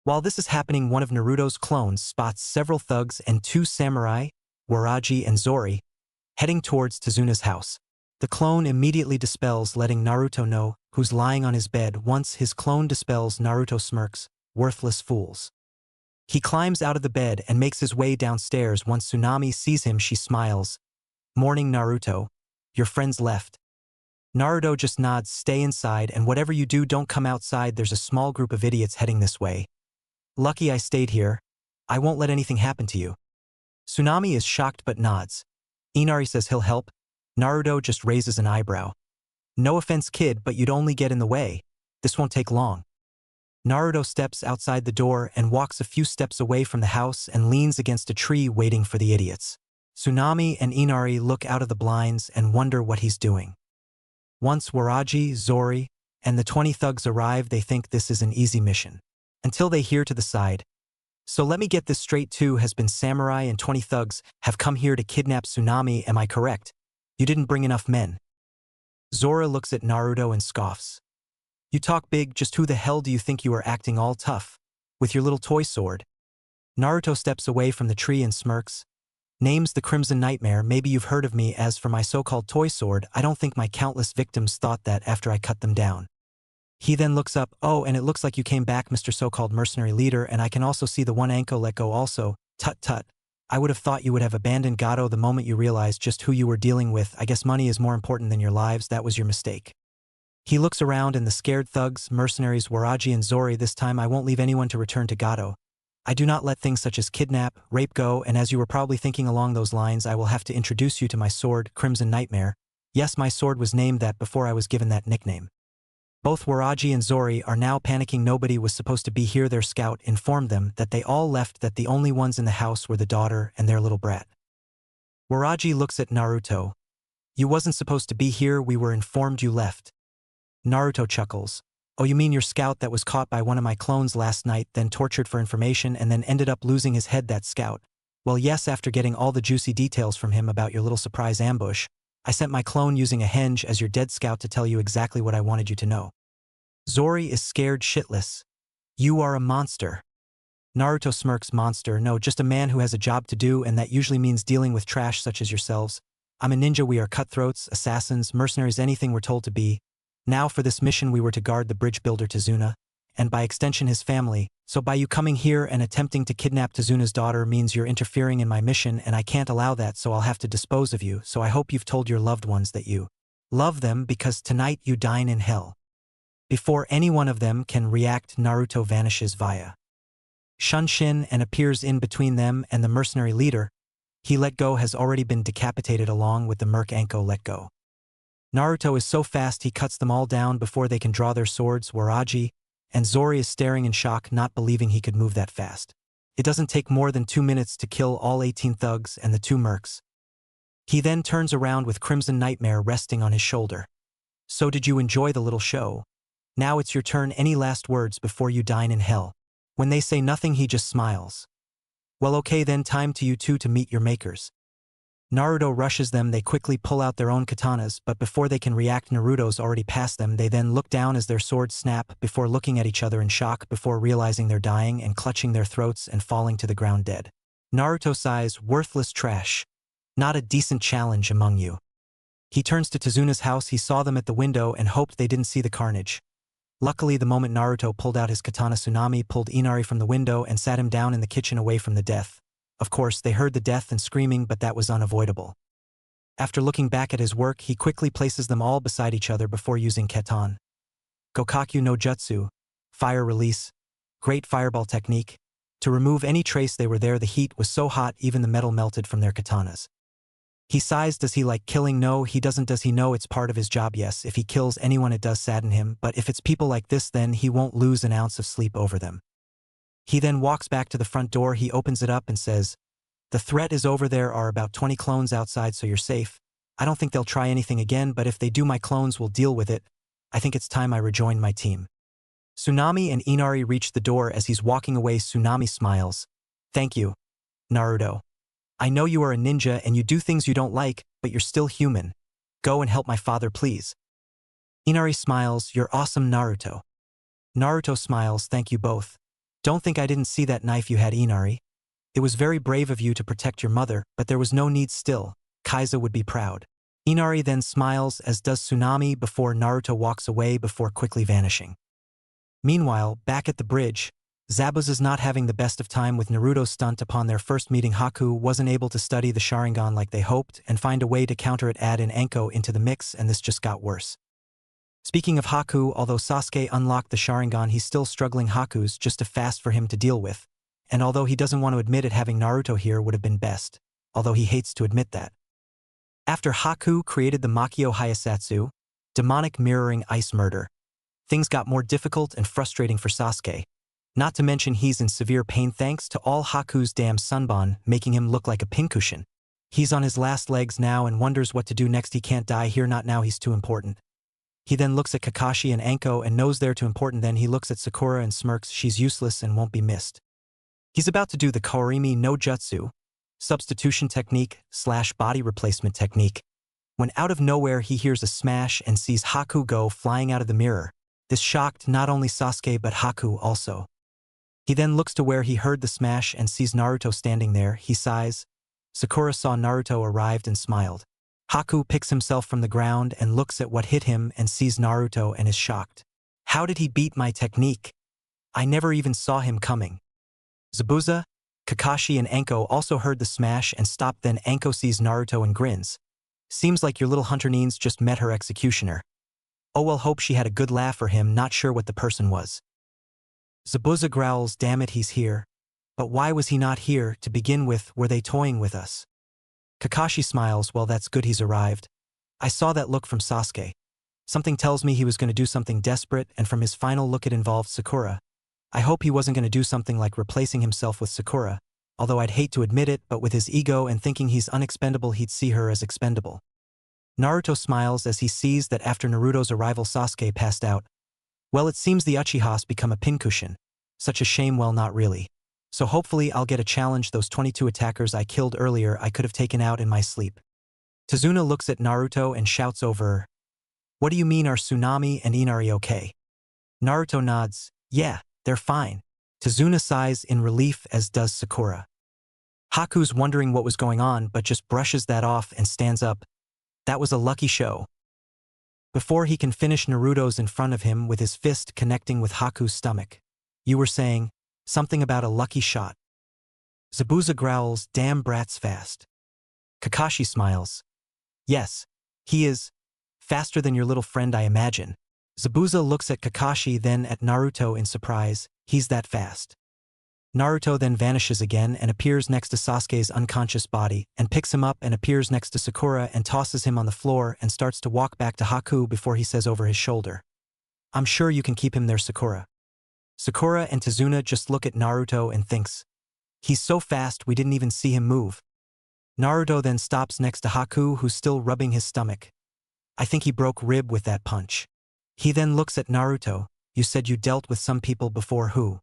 While this is happening, one of Naruto's clones spots several thugs and 2 samurai, Waraji and Zori, heading towards Tezuna's house. The clone immediately dispels, letting Naruto know who's lying on his bed. Once his clone dispels, Naruto smirks, worthless fools. He climbs out of the bed and makes his way downstairs. Once Tsunami sees him, she smiles. Morning, Naruto. Your friends left. Naruto just nods, stay inside, and whatever you do, don't come outside. There's a small group of idiots heading this way. Lucky I stayed here. I won't let anything happen to you. Tsunami is shocked but nods. Inari says he'll help. Naruto just raises an eyebrow. No offense, kid, but you'd only get in the way. This won't take long. Naruto steps outside the door and walks a few steps away from the house and leans against a tree waiting for the idiots. Tsunami and Inari look out of the blinds and wonder what he's doing. Once Waraji, Zori, and the 20 thugs arrive, they think this is an easy mission. Until they hear to the side. So let me get this straight, too has been samurai and 20 thugs have come here to kidnap Tsunami, am I correct? You didn't bring enough men. Zora looks at Naruto and scoffs. You talk big, just who the hell do you think you are acting all tough? With your little toy sword? Naruto steps away from the tree and smirks. Name's the Crimson Nightmare, maybe you've heard of me. As for my so-called toy sword, I don't think my countless victims thought that after I cut them down. He then looks up, oh, and it looks like you came back, Mr. So-called mercenary leader, and I can also see the one ankle let go also. Tut. I would have thought you would have abandoned Gato the moment you realized just who you were dealing with. I guess money is more important than your lives, that was your mistake. He looks around and the scared thugs, mercenaries Waraji and Zori, this time I won't leave anyone to return to Gato. I do not let things such as kidnap, rape go, and as you were probably thinking along those lines, I will have to introduce you to my sword, Crimson Nightmare. Yes, my sword was named that before I was given that nickname. Both Waraji and Zori are now panicking. Nobody was supposed to be here. Their scout informed them that they all left, that the only ones in the house were the daughter and their little brat. Waraji looks at Naruto. You wasn't supposed to be here, we were informed you left. Naruto chuckles. Oh, you mean your scout that was caught by one of my clones last night, then tortured for information and then ended up losing his head, that scout? Well, yes, after getting all the juicy details from him about your little surprise ambush, I sent my clone using a henge as your dead scout to tell you exactly what I wanted you to know. Zori is scared shitless. You are a monster. Naruto smirks. Monster? No, just a man who has a job to do, and that usually means dealing with trash such as yourselves. I'm a ninja, we are cutthroats, assassins, mercenaries, anything we're told to be. Now for this mission we were to guard the bridge builder Tazuna, and by extension his family, so by you coming here and attempting to kidnap Tazuna's daughter means you're interfering in my mission, and I can't allow that, so I'll have to dispose of you. So I hope you've told your loved ones that you love them, because tonight you dine in hell. Before any one of them can react, Naruto vanishes via Shunshin and appears in between them and the mercenary leader. He let go has already been decapitated along with the merc Anko let go. Naruto is so fast he cuts them all down before they can draw their swords. Waraji and Zori is staring in shock, not believing he could move that fast. It doesn't take more than 2 minutes to kill all 18 thugs and the 2 mercs. He then turns around with Crimson Nightmare resting on his shoulder. So did you enjoy the little show? Now it's your turn. Any last words before you dine in hell? When they say nothing, he just smiles. Well, okay then, time to you two to meet your makers. Naruto rushes them. They quickly pull out their own katanas, but before they can react, Naruto's already past them. They then look down as their swords snap before looking at each other in shock before realizing they're dying and clutching their throats and falling to the ground dead. Naruto sighs, worthless trash. Not a decent challenge among you. He turns to Tazuna's house. He saw them at the window and hoped they didn't see the carnage. Luckily, the moment Naruto pulled out his katana, Tsunami pulled Inari from the window and sat him down in the kitchen away from the death. Of course, they heard the death and screaming, but that was unavoidable. After looking back at his work, he quickly places them all beside each other before using Keton. Gokaku no Jutsu, fire release, great fireball technique. To remove any trace they were there, the heat was so hot even the metal melted from their katanas. He sighs. Does he like killing? No, he doesn't. Does he know it's part of his job? Yes, if he kills anyone it does sadden him, but if it's people like this then he won't lose an ounce of sleep over them. He then walks back to the front door. He opens it up and says, the threat is over. There are about 20 clones outside, so you're safe. I don't think they'll try anything again, but if they do, my clones will deal with it. I think it's time I rejoined my team. Tsunami and Inari reach the door. As he's walking away, Tsunami smiles. Thank you, Naruto. I know you are a ninja and you do things you don't like, but you're still human. Go and help my father, please. Inari smiles. You're awesome, Naruto. Naruto smiles. Thank you both. Don't think I didn't see that knife you had, Inari. It was very brave of you to protect your mother, but there was no need still. Kaiza would be proud. Inari then smiles, as does Tsunami, before Naruto walks away before quickly vanishing. Meanwhile, back at the bridge, Zabuza is not having the best of time with Naruto's stunt. Upon their first meeting, Haku wasn't able to study the Sharingan like they hoped and find a way to counter it, add in Anko into the mix, and this just got worse. Speaking of Haku, although Sasuke unlocked the Sharingan, he's still struggling. Haku's just too fast for him to deal with, and although he doesn't want to admit it, having Naruto here would have been best, although he hates to admit that. After Haku created the Makio Hayasatsu, demonic mirroring ice murder, things got more difficult and frustrating for Sasuke. Not to mention he's in severe pain thanks to all Haku's damn sunbon making him look like a pincushion. He's on his last legs now and wonders what to do next. He can't die here, not now, he's too important. He then looks at Kakashi and Anko and knows they're too important. Then he looks at Sakura and smirks, she's useless and won't be missed. He's about to do the Kaorimi no Jutsu, substitution technique / body replacement technique, when out of nowhere he hears a smash and sees Haku go flying out of the mirror. This shocked not only Sasuke but Haku also. He then looks to where he heard the smash and sees Naruto standing there. He sighs. Sakura saw Naruto arrived and smiled. Haku picks himself from the ground and looks at what hit him and sees Naruto and is shocked. How did he beat my technique? I never even saw him coming. Zabuza, Kakashi and Anko also heard the smash and stopped. Then Anko sees Naruto and grins. Seems like your little hunter Neens just met her executioner. Oh well, hope she had a good laugh for him, not sure what the person was. Zabuza growls, damn it, he's here. But why was he not here to begin with? Were they toying with us? Kakashi smiles, well that's good he's arrived. I saw that look from Sasuke. Something tells me he was going to do something desperate, and from his final look it involved Sakura. I hope he wasn't going to do something like replacing himself with Sakura, although I'd hate to admit it, but with his ego and thinking he's unexpendable he'd see her as expendable. Naruto smiles as he sees that after Naruto's arrival Sasuke passed out. Well, it seems the Uchihas become a pincushion. Such a shame, well not really. So hopefully I'll get a challenge. Those 22 attackers I killed earlier I could have taken out in my sleep. Tazuna looks at Naruto and shouts over, what do you mean, are Tsunami and Inari okay? Naruto nods, yeah, they're fine. Tazuna sighs in relief, as does Sakura. Haku's wondering what was going on but just brushes that off and stands up. That was a lucky show. Before he can finish, Naruto's in front of him with his fist connecting with Haku's stomach. You were saying something about a lucky shot. Zabuza growls, damn brat's fast. Kakashi smiles. Yes, he is. Faster than your little friend, I imagine. Zabuza looks at Kakashi, then at Naruto in surprise. He's that fast. Naruto then vanishes again and appears next to Sasuke's unconscious body and picks him up and appears next to Sakura and tosses him on the floor and starts to walk back to Haku before he says over his shoulder, I'm sure you can keep him there, Sakura. Sakura and Tazuna just look at Naruto and thinks, he's so fast we didn't even see him move. Naruto then stops next to Haku, who's still rubbing his stomach. I think he broke rib with that punch. He then looks at Naruto. You said you dealt with some people before, who?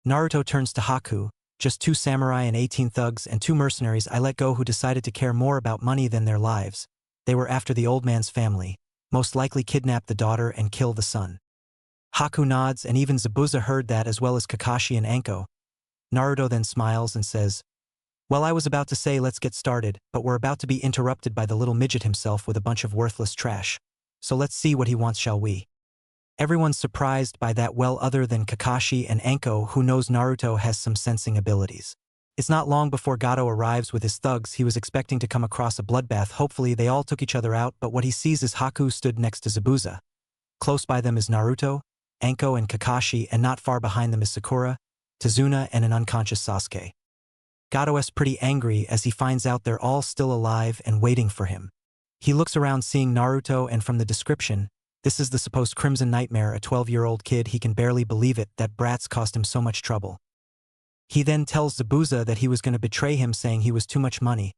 Naruto turns to Haku, just 2 samurai and 18 thugs and 2 mercenaries I let go who decided to care more about money than their lives. They were after the old man's family, most likely kidnap the daughter and kill the son. Haku nods, and even Zabuza heard that, as well as Kakashi and Anko. Naruto then smiles and says, well, I was about to say let's get started, but we're about to be interrupted by the little midget himself with a bunch of worthless trash. So let's see what he wants, shall we? Everyone's surprised by that, well, other than Kakashi and Anko, who knows Naruto has some sensing abilities. It's not long before Gato arrives with his thugs. He was expecting to come across a bloodbath. Hopefully they all took each other out, but what he sees is Haku stood next to Zabuza. Close by them is Naruto, Anko and Kakashi, and not far behind them is Sakura, Tazuna and an unconscious Sasuke. Gato is pretty angry as he finds out they're all still alive and waiting for him. He looks around seeing Naruto, and from the description, this is the supposed Crimson Nightmare, a 12-year-old kid. He can barely believe it, that brats cost him so much trouble. He then tells Zabuza that he was going to betray him, saying he was too much money.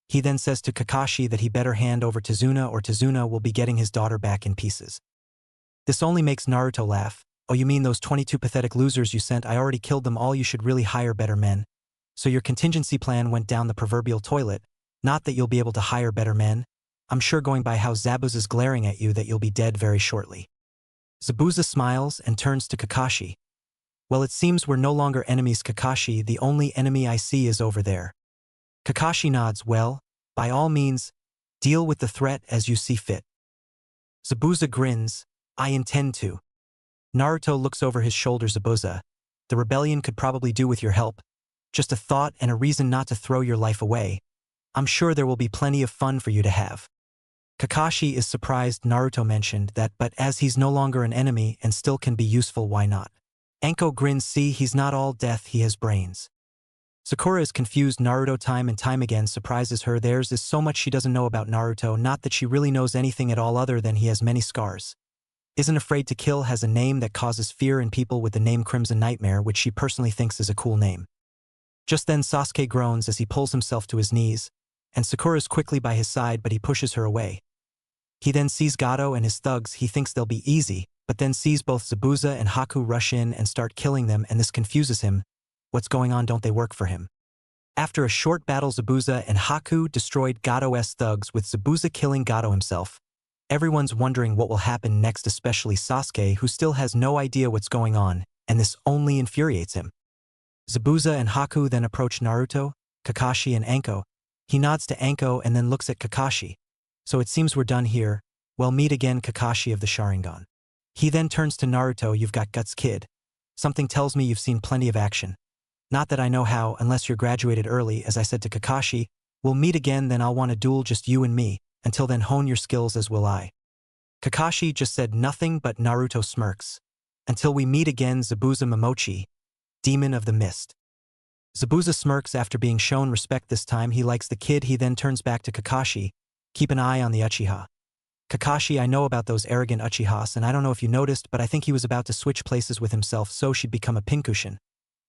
He then says to Kakashi that he better hand over Tazuna or Tazuna will be getting his daughter back in pieces. This only makes Naruto laugh. Oh, you mean those 22 pathetic losers you sent? I already killed them all. You should really hire better men. So your contingency plan went down the proverbial toilet. Not that you'll be able to hire better men. I'm sure going by how Zabuza's glaring at you that you'll be dead very shortly. Zabuza smiles and turns to Kakashi. Well, it seems we're no longer enemies, Kakashi. The only enemy I see is over there. Kakashi nods. Well, by all means, deal with the threat as you see fit. Zabuza grins. I intend to. Naruto looks over his shoulder. Zabuza, the rebellion could probably do with your help. Just a thought and a reason not to throw your life away. I'm sure there will be plenty of fun for you to have. Kakashi is surprised Naruto mentioned that, but as he's no longer an enemy and still can be useful, why not? Anko grins. See, he's not all death, he has brains. Sakura is confused. Naruto time and time again surprises her. There's so much she doesn't know about Naruto, not that she really knows anything at all other than he has many scars. Isn't afraid to kill, has a name that causes fear in people with the name Crimson Nightmare, which she personally thinks is a cool name. Just then Sasuke groans as he pulls himself to his knees, and Sakura is quickly by his side but he pushes her away. He then sees Gato and his thugs. He thinks they'll be easy, but then sees both Zabuza and Haku rush in and start killing them, and this confuses him. What's going on? Don't they work for him? After a short battle, Zabuza and Haku destroyed Gato's thugs, with Zabuza killing Gato himself. Everyone's wondering what will happen next, especially Sasuke, who still has no idea what's going on, and this only infuriates him. Zabuza and Haku then approach Naruto, Kakashi and Anko. He nods to Anko and then looks at Kakashi. So it seems we're done here. Well, meet again, Kakashi of the Sharingan. He then turns to Naruto. You've got guts, kid. Something tells me you've seen plenty of action. Not that I know how, unless you're graduated early. As I said to Kakashi, we'll meet again, then I'll want a duel, just you and me. Until then, hone your skills, as will I. Kakashi just said nothing, but Naruto smirks. Until we meet again, Zabuza Momochi, Demon of the Mist. Zabuza smirks after being shown respect this time. He likes the kid. He then turns back to Kakashi. Keep an eye on the Uchiha. Kakashi, I know about those arrogant Uchihas, and I don't know if you noticed, but I think he was about to switch places with himself so she'd become a pincushion.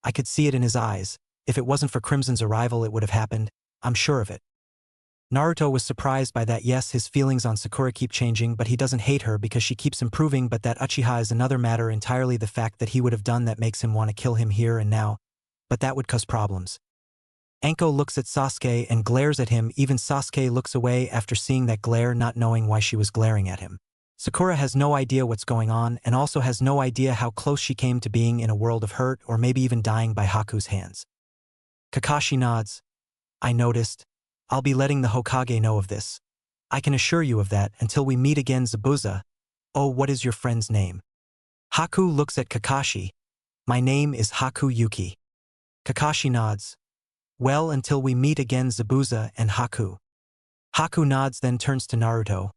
I could see it in his eyes. If it wasn't for Crimson's arrival, it would have happened. I'm sure of it. Naruto was surprised by that. Yes, his feelings on Sakura keep changing, but he doesn't hate her because she keeps improving, but that Uchiha is another matter entirely. The fact that he would have done that makes him want to kill him here and now, but that would cause problems. Anko looks at Sasuke and glares at him. Even Sasuke looks away after seeing that glare, not knowing why she was glaring at him. Sakura has no idea what's going on and also has no idea how close she came to being in a world of hurt or maybe even dying by Haku's hands. Kakashi nods. I noticed. I'll be letting the Hokage know of this. I can assure you of that. Until we meet again, Zabuza. Oh, what is your friend's name? Haku looks at Kakashi. My name is Haku Yuki. Kakashi nods. Well, until we meet again, Zabuza and Haku. Haku nods, then turns to Naruto.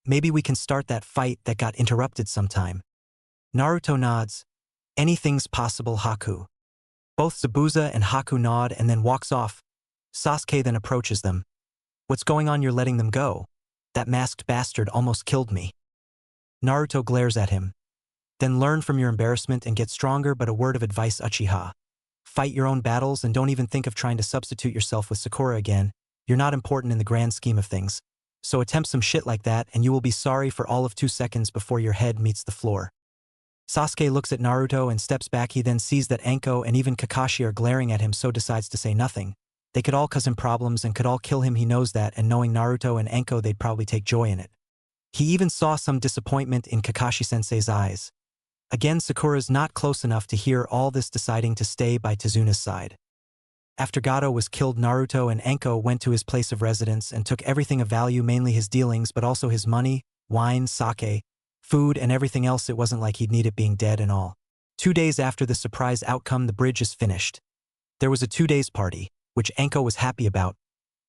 Maybe we can start that fight that got interrupted sometime. Naruto nods. Anything's possible, Haku. Both Zabuza and Haku nod and then walks off. Sasuke then approaches them. What's going on? You're letting them go? That masked bastard almost killed me. Naruto glares at him. Then learn from your embarrassment and get stronger, but a word of advice, Uchiha. Fight your own battles and don't even think of trying to substitute yourself with Sakura again. You're not important in the grand scheme of things. So attempt some shit like that and you will be sorry for all of 2 seconds before your head meets the floor. Sasuke looks at Naruto and steps back. He then sees that Anko and even Kakashi are glaring at him, so decides to say nothing. They could all cause him problems and could all kill him. He knows that, and knowing Naruto and Anko, they'd probably take joy in it. He even saw some disappointment in Kakashi-sensei's eyes. Again, Sakura's not close enough to hear all this, deciding to stay by Tezuna's side. After Gato was killed, Naruto and Anko went to his place of residence and took everything of value, mainly his dealings, but also his money, wine, sake, food, and everything else. It wasn't like he'd need it, being dead and all. 2 days after the surprise outcome, the bridge is finished. There was a 2-day party, which Anko was happy about.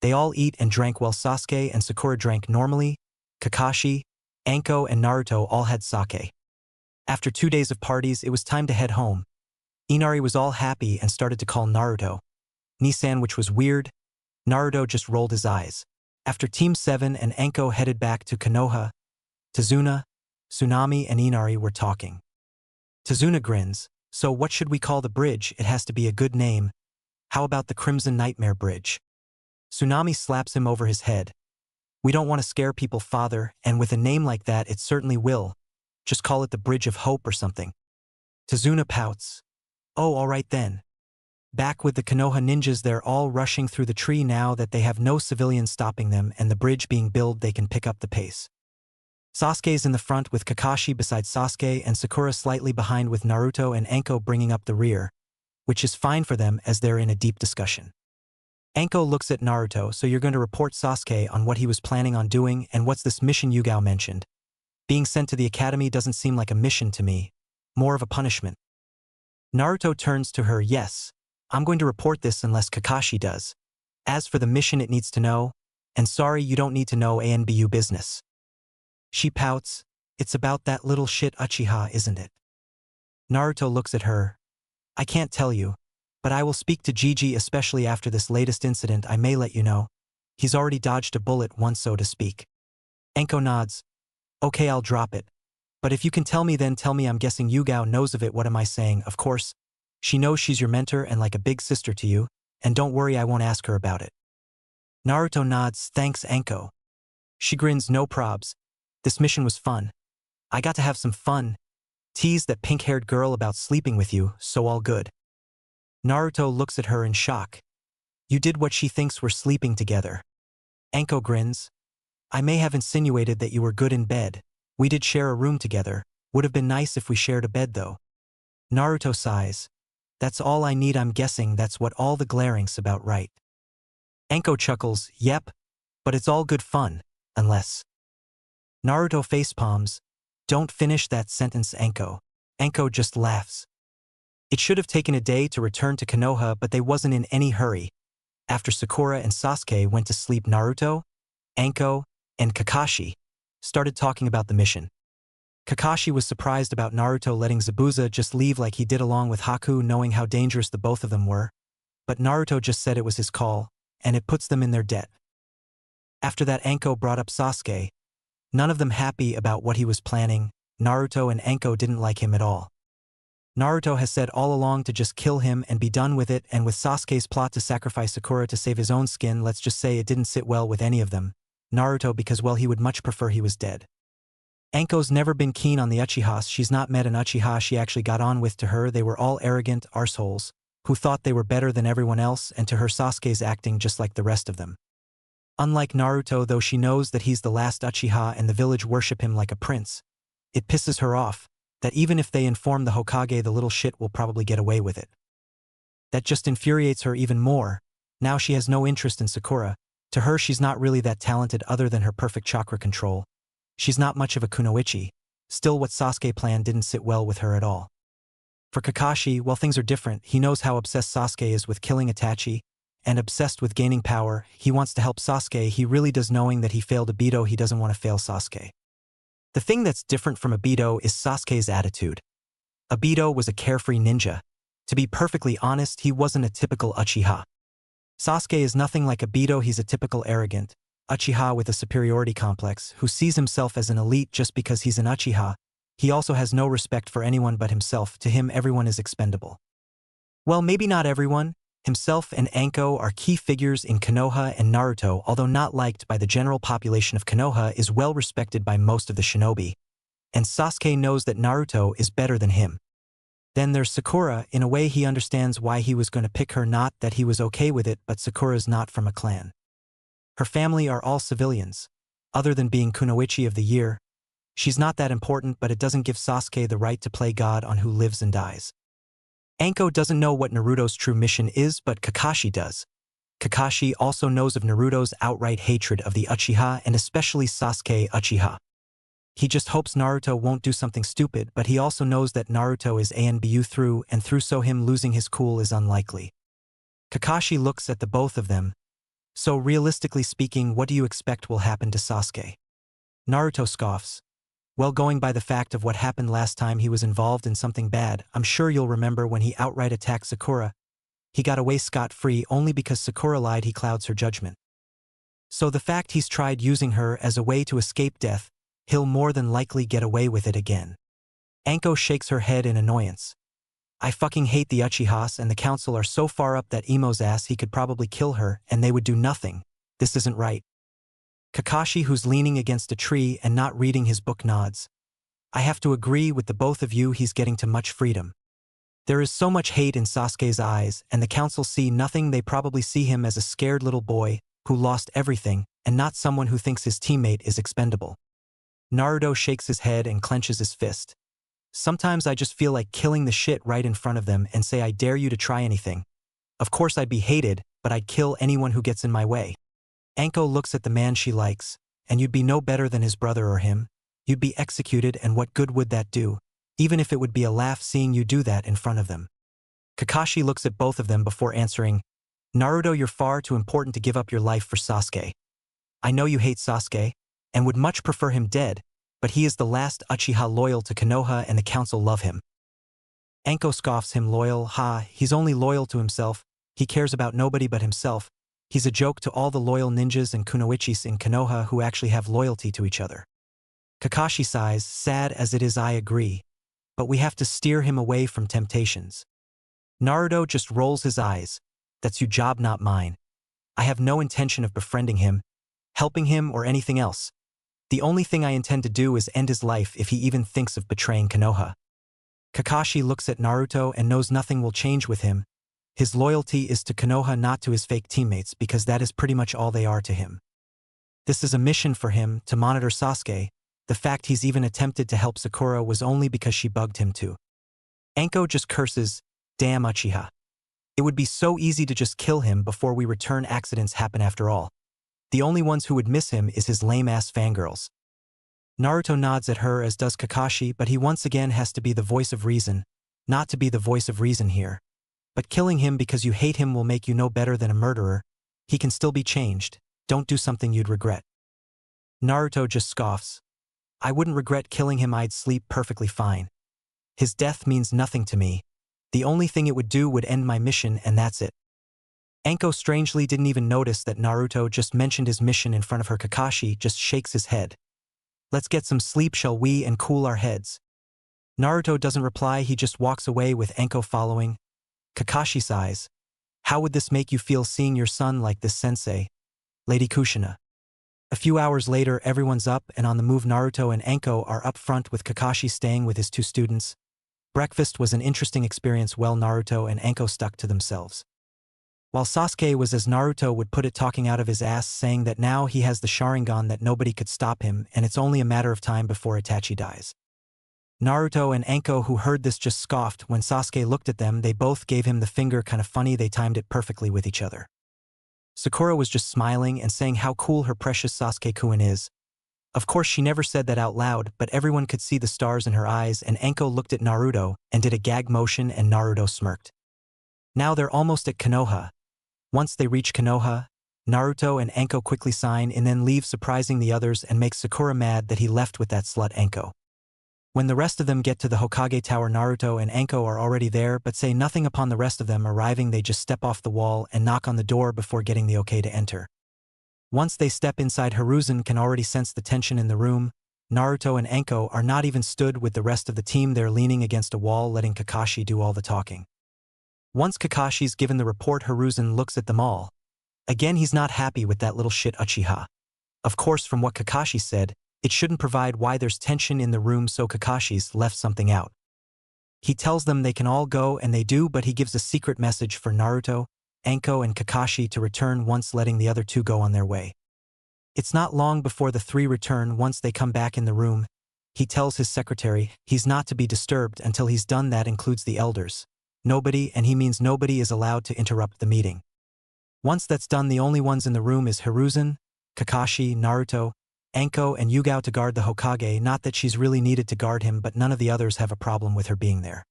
They all eat and drank while Sasuke and Sakura drank normally. Kakashi, Anko, and Naruto all had sake. After 2 days of parties, it was time to head home. Inari was all happy and started to call Naruto Nisan, which was weird. Naruto just rolled his eyes. After Team 7 and Anko headed back to Konoha, Tezuna, Tsunami, and Inari were talking. Tezuna grins. So what should we call the bridge? It has to be a good name. How about the Crimson Nightmare Bridge? Tsunami slaps him over his head. We don't want to scare people, father, and with a name like that it certainly will. Just call it the Bridge of Hope or something. Tezuna pouts. Oh, all right then. Back with the Konoha ninjas, they're all rushing through the tree now that they have no civilians stopping them and the bridge being built. They can pick up the pace. Sasuke's in the front with Kakashi beside Sasuke and Sakura slightly behind, with Naruto and Anko bringing up the rear, which is fine for them as they're in a deep discussion. Anko looks at Naruto. So you're going to report Sasuke on what he was planning on doing, and what's this mission Yugao mentioned? Being sent to the academy doesn't seem like a mission to me, more of a punishment. Naruto turns to her. Yes, I'm going to report this unless Kakashi does. As for the mission, it needs to know, and sorry, you don't need to know ANBU business. She pouts. It's about that little shit Uchiha, isn't it? Naruto looks at her. I can't tell you, But I will speak to Gigi, especially after this latest incident. I may let you know. He's already dodged a bullet once, so to speak. Anko nods. Okay, I'll drop it. But if you can tell me, then tell me. I'm guessing Yugao knows of it. What am I saying? Of course. She knows she's your mentor and like a big sister to you, and don't worry, I won't ask her about it. Naruto nods. Thanks, Anko. She grins. No probs. This mission was fun. I got to have some fun. Tease that pink-haired girl about sleeping with you, so all good. Naruto looks at her in shock. You did what she thinks we're sleeping together. Anko grins. I may have insinuated that you were good in bed. We did share a room together. Would have been nice if we shared a bed though. Naruto sighs. That's all I need. I'm guessing that's what all the glaring's about, right? Anko chuckles. Yep. But it's all good fun. Unless. Naruto facepalms. Don't finish that sentence, Anko. Anko just laughs. It should have taken a day to return to Konoha, but they wasn't in any hurry. After Sakura and Sasuke went to sleep, Naruto, Anko, and Kakashi started talking about the mission. Kakashi was surprised about Naruto letting Zabuza just leave like he did, along with Haku, knowing how dangerous the both of them were. But Naruto just said it was his call, and it puts them in their debt. After that, Anko brought up Sasuke. None of them happy about what he was planning. Naruto and Anko didn't like him at all. Naruto has said all along to just kill him and be done with it, and with Sasuke's plot to sacrifice Sakura to save his own skin, let's just say it didn't sit well with any of them. Naruto because, well, he would much prefer he was dead. Anko's never been keen on the Uchihas. She's not met an Uchiha she actually got on with. To her, they were all arrogant arseholes who thought they were better than everyone else, and to her, Sasuke's acting just like the rest of them. Unlike Naruto, though, she knows that he's the last Uchiha and the village worship him like a prince. It pisses her off that even if they inform the Hokage, the little shit will probably get away with it. That just infuriates her even more. Now she has no interest in Sakura. To her, she's not really that talented other than her perfect chakra control. She's not much of a kunoichi. Still, what Sasuke planned didn't sit well with her at all. For Kakashi, well, things are different. He knows how obsessed Sasuke is with killing Itachi, and obsessed with gaining power. He wants to help Sasuke. He really does, knowing that he failed Obito. He doesn't want to fail Sasuke. The thing that's different from Obito is Sasuke's attitude. Obito was a carefree ninja. To be perfectly honest, he wasn't a typical Uchiha. Sasuke is nothing like Obito. He's a typical arrogant Uchiha with a superiority complex who sees himself as an elite just because he's an Uchiha. He also has no respect for anyone but himself. To him, everyone is expendable. Well, maybe not everyone. Himself and Anko are key figures in Konoha, and Naruto, although not liked by the general population of Konoha, is well respected by most of the shinobi. And Sasuke knows that Naruto is better than him. Then there's Sakura. In a way, he understands why he was going to pick her, not that he was okay with it, but Sakura's not from a clan. Her family are all civilians. Other than being Kunoichi of the year, she's not that important, but it doesn't give Sasuke the right to play God on who lives and dies. Anko doesn't know what Naruto's true mission is, but Kakashi does. Kakashi also knows of Naruto's outright hatred of the Uchiha, and especially Sasuke Uchiha. He just hopes Naruto won't do something stupid, but he also knows that Naruto is ANBU through and through, so him losing his cool is unlikely. Kakashi looks at the both of them. So realistically speaking, what do you expect will happen to Sasuke? Naruto scoffs. Well, going by the fact of what happened last time he was involved in something bad, I'm sure you'll remember when he outright attacked Sakura. He got away scot-free only because Sakura lied. He clouds her judgment. So the fact he's tried using her as a way to escape death, he'll more than likely get away with it again. Anko shakes her head in annoyance. I fucking hate the Uchihas, and the council are so far up that Emo's ass he could probably kill her and they would do nothing. This isn't right. Kakashi, who's leaning against a tree and not reading his book, nods. I have to agree with the both of you. He's getting too much freedom. There is so much hate in Sasuke's eyes, and the council see nothing. They probably see him as a scared little boy who lost everything, and not someone who thinks his teammate is expendable. Naruto shakes his head and clenches his fist. Sometimes I just feel like killing the shit right in front of them and say, I dare you to try anything. Of course I'd be hated, but I'd kill anyone who gets in my way. Anko looks at the man she likes, and you'd be no better than his brother or him. You'd be executed, and what good would that do? Even if it would be a laugh seeing you do that in front of them. Kakashi looks at both of them before answering, Naruto, you're far too important to give up your life for Sasuke. I know you hate Sasuke, and would much prefer him dead, but he is the last Uchiha loyal to Konoha, and the council love him. Anko scoffs him loyal, he's only loyal to himself, he cares about nobody but himself. He's a joke to all the loyal ninjas and kunoichis in Konoha who actually have loyalty to each other. Kakashi sighs, sad as it is I agree. But we have to steer him away from temptations. Naruto just rolls his eyes. That's your job, not mine. I have no intention of befriending him, helping him, or anything else. The only thing I intend to do is end his life if he even thinks of betraying Konoha. Kakashi looks at Naruto and knows nothing will change with him. His loyalty is to Konoha, not to his fake teammates, because that is pretty much all they are to him. This is a mission for him, to monitor Sasuke. The fact he's even attempted to help Sakura was only because she bugged him to. Anko just curses, damn Uchiha. It would be so easy to just kill him before we return. Accidents happen after all. The only ones who would miss him is his lame-ass fangirls. Naruto nods at her, as does Kakashi, but he once again has to be the voice of reason, not to be the voice of reason here. But killing him because you hate him will make you no better than a murderer. He can still be changed. Don't do something you'd regret. Naruto just scoffs. I wouldn't regret killing him, I'd sleep perfectly fine. His death means nothing to me. The only thing it would do would end my mission, and that's it. Anko strangely didn't even notice that Naruto just mentioned his mission in front of her. Kakashi just shakes his head. Let's get some sleep, shall we, and cool our heads. Naruto doesn't reply, he just walks away with Anko following. Kakashi sighs. How would this make you feel, seeing your son like this, sensei? Lady Kushina. A few hours later, everyone's up and on the move. Naruto and Anko are up front with Kakashi staying with his two students. Breakfast was an interesting experience. Well, Naruto and Anko stuck to themselves. While Sasuke was, as Naruto would put it, talking out of his ass, saying that now he has the Sharingan that nobody could stop him and it's only a matter of time before Itachi dies. Naruto and Anko, who heard this, just scoffed. When Sasuke looked at them, they both gave him the finger. Kinda funny, they timed it perfectly with each other. Sakura was just smiling and saying how cool her precious Sasuke-kun is. Of course she never said that out loud, but everyone could see the stars in her eyes, and Anko looked at Naruto and did a gag motion, and Naruto smirked. Now they're almost at Konoha. Once they reach Konoha, Naruto and Anko quickly sign and then leave, surprising the others and make Sakura mad that he left with that slut Anko. When the rest of them get to the Hokage Tower, Naruto and Anko are already there but say nothing. Upon the rest of them arriving, they just step off the wall and knock on the door before getting the okay to enter. Once they step inside, Hiruzen can already sense the tension in the room. Naruto and Anko are not even stood with the rest of the team, they're leaning against a wall, letting Kakashi do all the talking. Once Kakashi's given the report, Hiruzen looks at them all. Again, he's not happy with that little shit Uchiha. Of course, from what Kakashi said, it shouldn't provide why there's tension in the room, so Kakashi's left something out. He tells them they can all go, and they do, but he gives a secret message for Naruto, Anko, and Kakashi to return once, letting the other two go on their way. It's not long before the three return. Once they come back in the room, he tells his secretary he's not to be disturbed until he's done. That includes the elders. Nobody, and he means nobody, is allowed to interrupt the meeting. Once that's done, the only ones in the room is Hiruzen, Kakashi, Naruto, Anko, and Yugao to guard the Hokage. Not that she's really needed to guard him, but none of the others have a problem with her being there.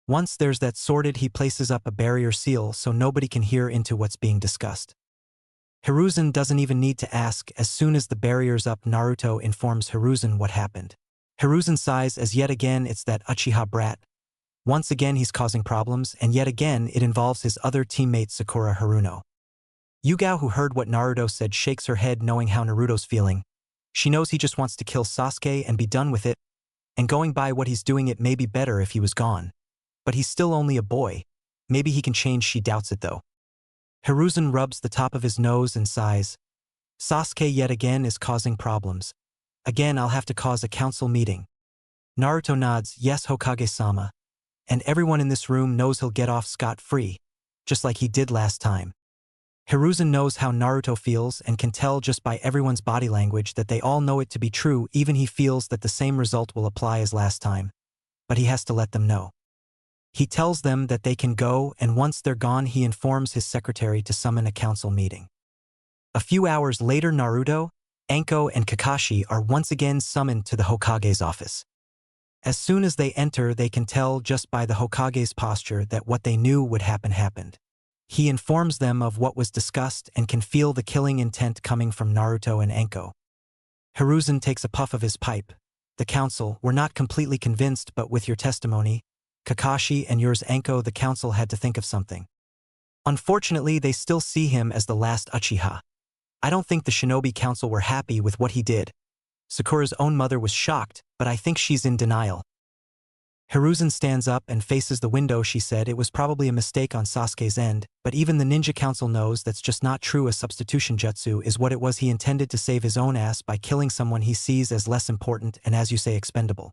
Once there's that sorted, he places up a barrier seal so nobody can hear into what's being discussed. Hiruzen doesn't even need to ask. As soon as the barrier's up, Naruto informs Hiruzen what happened. Hiruzen sighs, as yet again it's that Uchiha brat. Once again he's causing problems, and yet again it involves his other teammate Sakura Haruno. Yugao, who heard what Naruto said, shakes her head, knowing how Naruto's feeling. She knows he just wants to kill Sasuke and be done with it, and going by what he's doing, it may be better if he was gone. But he's still only a boy. Maybe he can change. She doubts it though. Hiruzen rubs the top of his nose and sighs. Sasuke yet again is causing problems. Again, I'll have to cause a council meeting. Naruto nods, yes, Hokage-sama. And everyone in this room knows he'll get off scot-free, just like he did last time. Hiruzen knows how Naruto feels and can tell just by everyone's body language that they all know it to be true. Even he feels that the same result will apply as last time. But he has to let them know. He tells them that they can go, and once they're gone, he informs his secretary to summon a council meeting. A few hours later, Naruto, Anko, and Kakashi are once again summoned to the Hokage's office. As soon as they enter, they can tell just by the Hokage's posture that what they knew would happen happened. He informs them of what was discussed and can feel the killing intent coming from Naruto and Anko. Hiruzen takes a puff of his pipe. The council, we're not completely convinced, but with your testimony, Kakashi and yours Anko, the council had to think of something. Unfortunately, they still see him as the last Uchiha. I don't think the Shinobi Council were happy with what he did. Sakura's own mother was shocked, but I think she's in denial. Hiruzen stands up and faces the window. She said it was probably a mistake on Sasuke's end, but even the Ninja Council knows that's just not true. A substitution jutsu is what it was. He intended to save his own ass by killing someone he sees as less important and, as you say, expendable.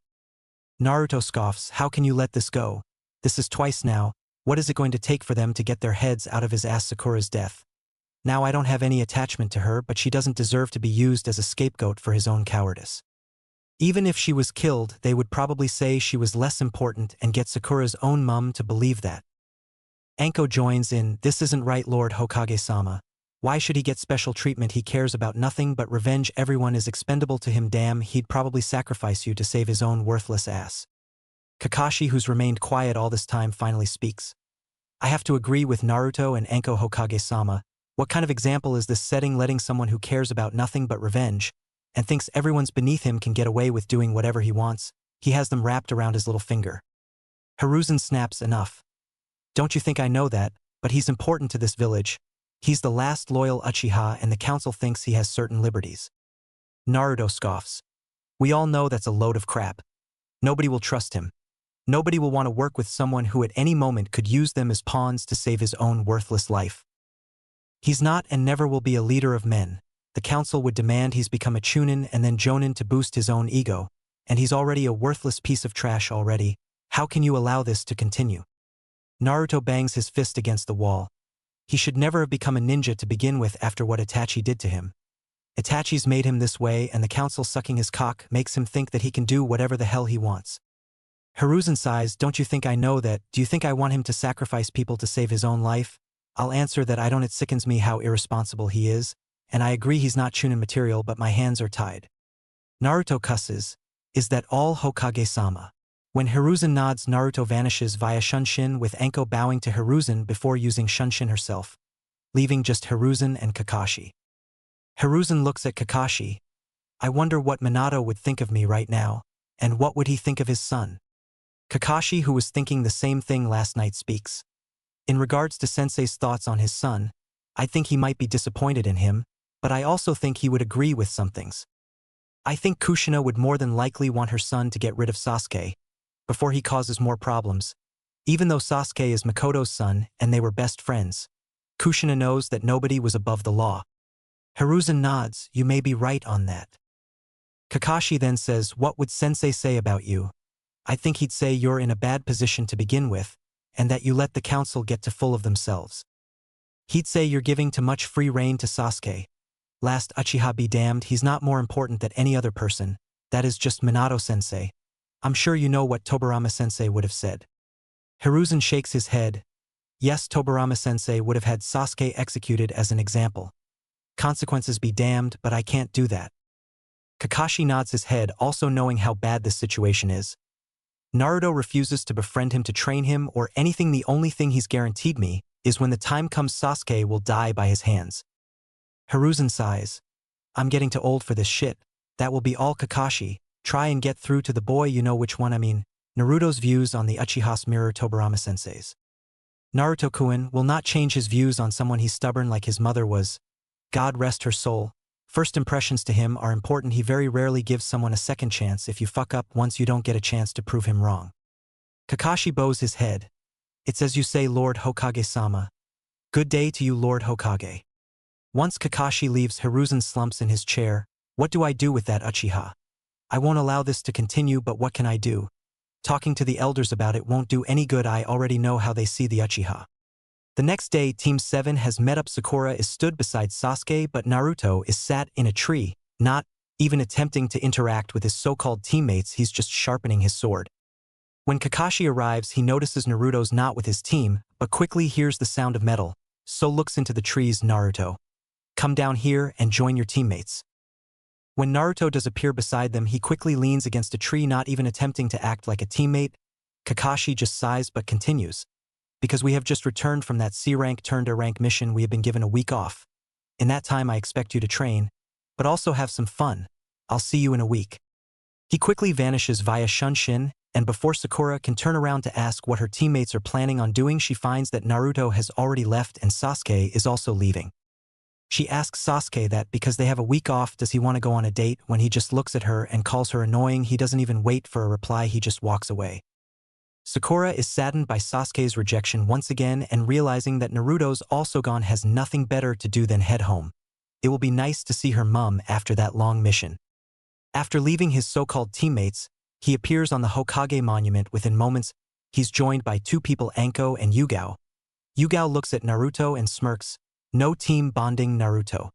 Naruto scoffs, how can you let this go? This is twice now. What is it going to take for them to get their heads out of his ass? Sakura's death. Now I don't have any attachment to her, but she doesn't deserve to be used as a scapegoat for his own cowardice. Even if she was killed, they would probably say she was less important and get Sakura's own mum to believe that. Anko joins in, this isn't right, Lord Hokage-sama. Why should he get special treatment? He cares about nothing but revenge. Everyone is expendable to him. Damn, he'd probably sacrifice you to save his own worthless ass. Kakashi, who's remained quiet all this time, finally speaks. I have to agree with Naruto and Anko. Hokage-sama. What kind of example is this setting, letting someone who cares about nothing but revenge and thinks everyone's beneath him can get away with doing whatever he wants? He has them wrapped around his little finger. Hiruzen snaps, enough. Don't you think I know that? But he's important to this village. He's the last loyal Uchiha and the council thinks he has certain liberties. Naruto scoffs. We all know that's a load of crap. Nobody will trust him. Nobody will want to work with someone who at any moment could use them as pawns to save his own worthless life. He's not and never will be a leader of men. The council would demand he's become a chunin and then jonin to boost his own ego, and he's already a worthless piece of trash already. How can you allow this to continue? Naruto bangs his fist against the wall. He should never have become a ninja to begin with after what Itachi did to him. Itachi's made him this way, and the council sucking his cock makes him think that he can do whatever the hell he wants. Hiruzen sighs, don't you think I know that? Do you think I want him to sacrifice people to save his own life? I'll answer that I don't. It sickens me how irresponsible he is, and I agree he's not chunin material, but my hands are tied. Naruto cusses, is that all, Hokage-sama? When Hiruzen nods, Naruto vanishes via Shunshin, with Anko bowing to Hiruzen before using Shunshin herself, leaving just Hiruzen and Kakashi. Hiruzen looks at Kakashi. I wonder what Minato would think of me right now, and what would he think of his son? Kakashi, who was thinking the same thing last night, speaks. In regards to Sensei's thoughts on his son, I think he might be disappointed in him, but I also think he would agree with some things. I think Kushina would more than likely want her son to get rid of Sasuke before he causes more problems. Even though Sasuke is Makoto's son and they were best friends, Kushina knows that nobody was above the law. Hiruzen nods, you may be right on that. Kakashi then says, what would Sensei say about you? I think he'd say you're in a bad position to begin with, and that you let the council get too full of themselves. He'd say you're giving too much free rein to Sasuke. Last Uchiha be damned, he's not more important than any other person. That is just Minato-sensei. I'm sure you know what Tobirama-sensei would have said. Hiruzen shakes his head. Yes, Tobirama-sensei would have had Sasuke executed as an example. Consequences be damned, but I can't do that. Kakashi nods his head, also knowing how bad this situation is. Naruto refuses to befriend him, to train him, or anything. The only thing he's guaranteed me is when the time comes, Sasuke will die by his hands. Hiruzen sighs. I'm getting too old for this shit. That will be all. Kakashi, try and get through to the boy, you know which one I mean. Naruto's views on the Uchihas mirror Tobirama-sensei's. Naruto-kun will not change his views on someone he's stubborn like his mother was. God rest her soul. First impressions to him are important. He very rarely gives someone a second chance. If you fuck up once, you don't get a chance to prove him wrong. Kakashi bows his head. It's as you say, Lord Hokage-sama. Good day to you, Lord Hokage. Once Kakashi leaves, Hiruzen slumps in his chair. What do I do with that Uchiha? I won't allow this to continue, but what can I do? Talking to the elders about it won't do any good. I already know how they see the Uchiha. The next day, Team 7 has met up. Sakura is stood beside Sasuke, but Naruto is sat in a tree, not even attempting to interact with his so-called teammates. He's just sharpening his sword. When Kakashi arrives, he notices Naruto's not with his team, but quickly hears the sound of metal, so looks into the trees. Naruto, come down here and join your teammates. When Naruto does appear beside them, he quickly leans against a tree, not even attempting to act like a teammate. Kakashi just sighs but continues. Because we have just returned from that C-rank turned A-rank mission, we have been given a week off. In that time I expect you to train, but also have some fun. I'll see you in a week. He quickly vanishes via Shunshin, and before Sakura can turn around to ask what her teammates are planning on doing, she finds that Naruto has already left and Sasuke is also leaving. She asks Sasuke that because they have a week off, does he want to go on a date? When he just looks at her and calls her annoying, he doesn't even wait for a reply, he just walks away. Sakura is saddened by Sasuke's rejection once again and realizing that Naruto's also gone has nothing better to do than head home. It will be nice to see her mum after that long mission. After leaving his so-called teammates, he appears on the Hokage monument. Within moments, he's joined by two people, Anko and Yugao. Yugao looks at Naruto and smirks. No team bonding, Naruto.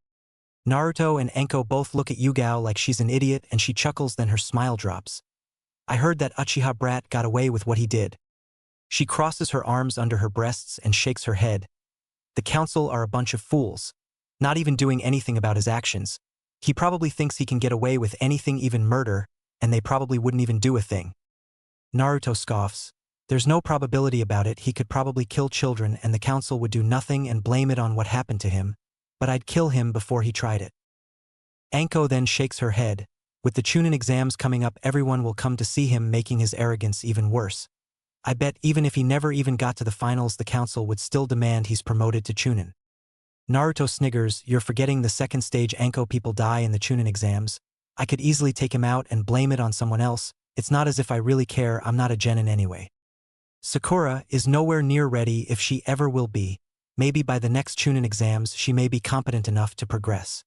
Naruto and Anko both look at Yugao like she's an idiot and she chuckles, then her smile drops. I heard that Uchiha brat got away with what he did. She crosses her arms under her breasts and shakes her head. The council are a bunch of fools, not even doing anything about his actions. He probably thinks he can get away with anything, even murder, and they probably wouldn't even do a thing. Naruto scoffs. There's no probability about it. He could probably kill children and the council would do nothing and blame it on what happened to him, but I'd kill him before he tried it. Anko then shakes her head. With the Chunin exams coming up, everyone will come to see him, making his arrogance even worse. I bet even if he never even got to the finals, the council would still demand he's promoted to Chunin. Naruto sniggers. You're forgetting the second stage. Anko, people die in the Chunin exams. I could easily take him out and blame it on someone else. It's not as if I really care. I'm not a genin anyway. Sakura is nowhere near ready, if she ever will be. Maybe by the next Chunin exams she may be competent enough to progress.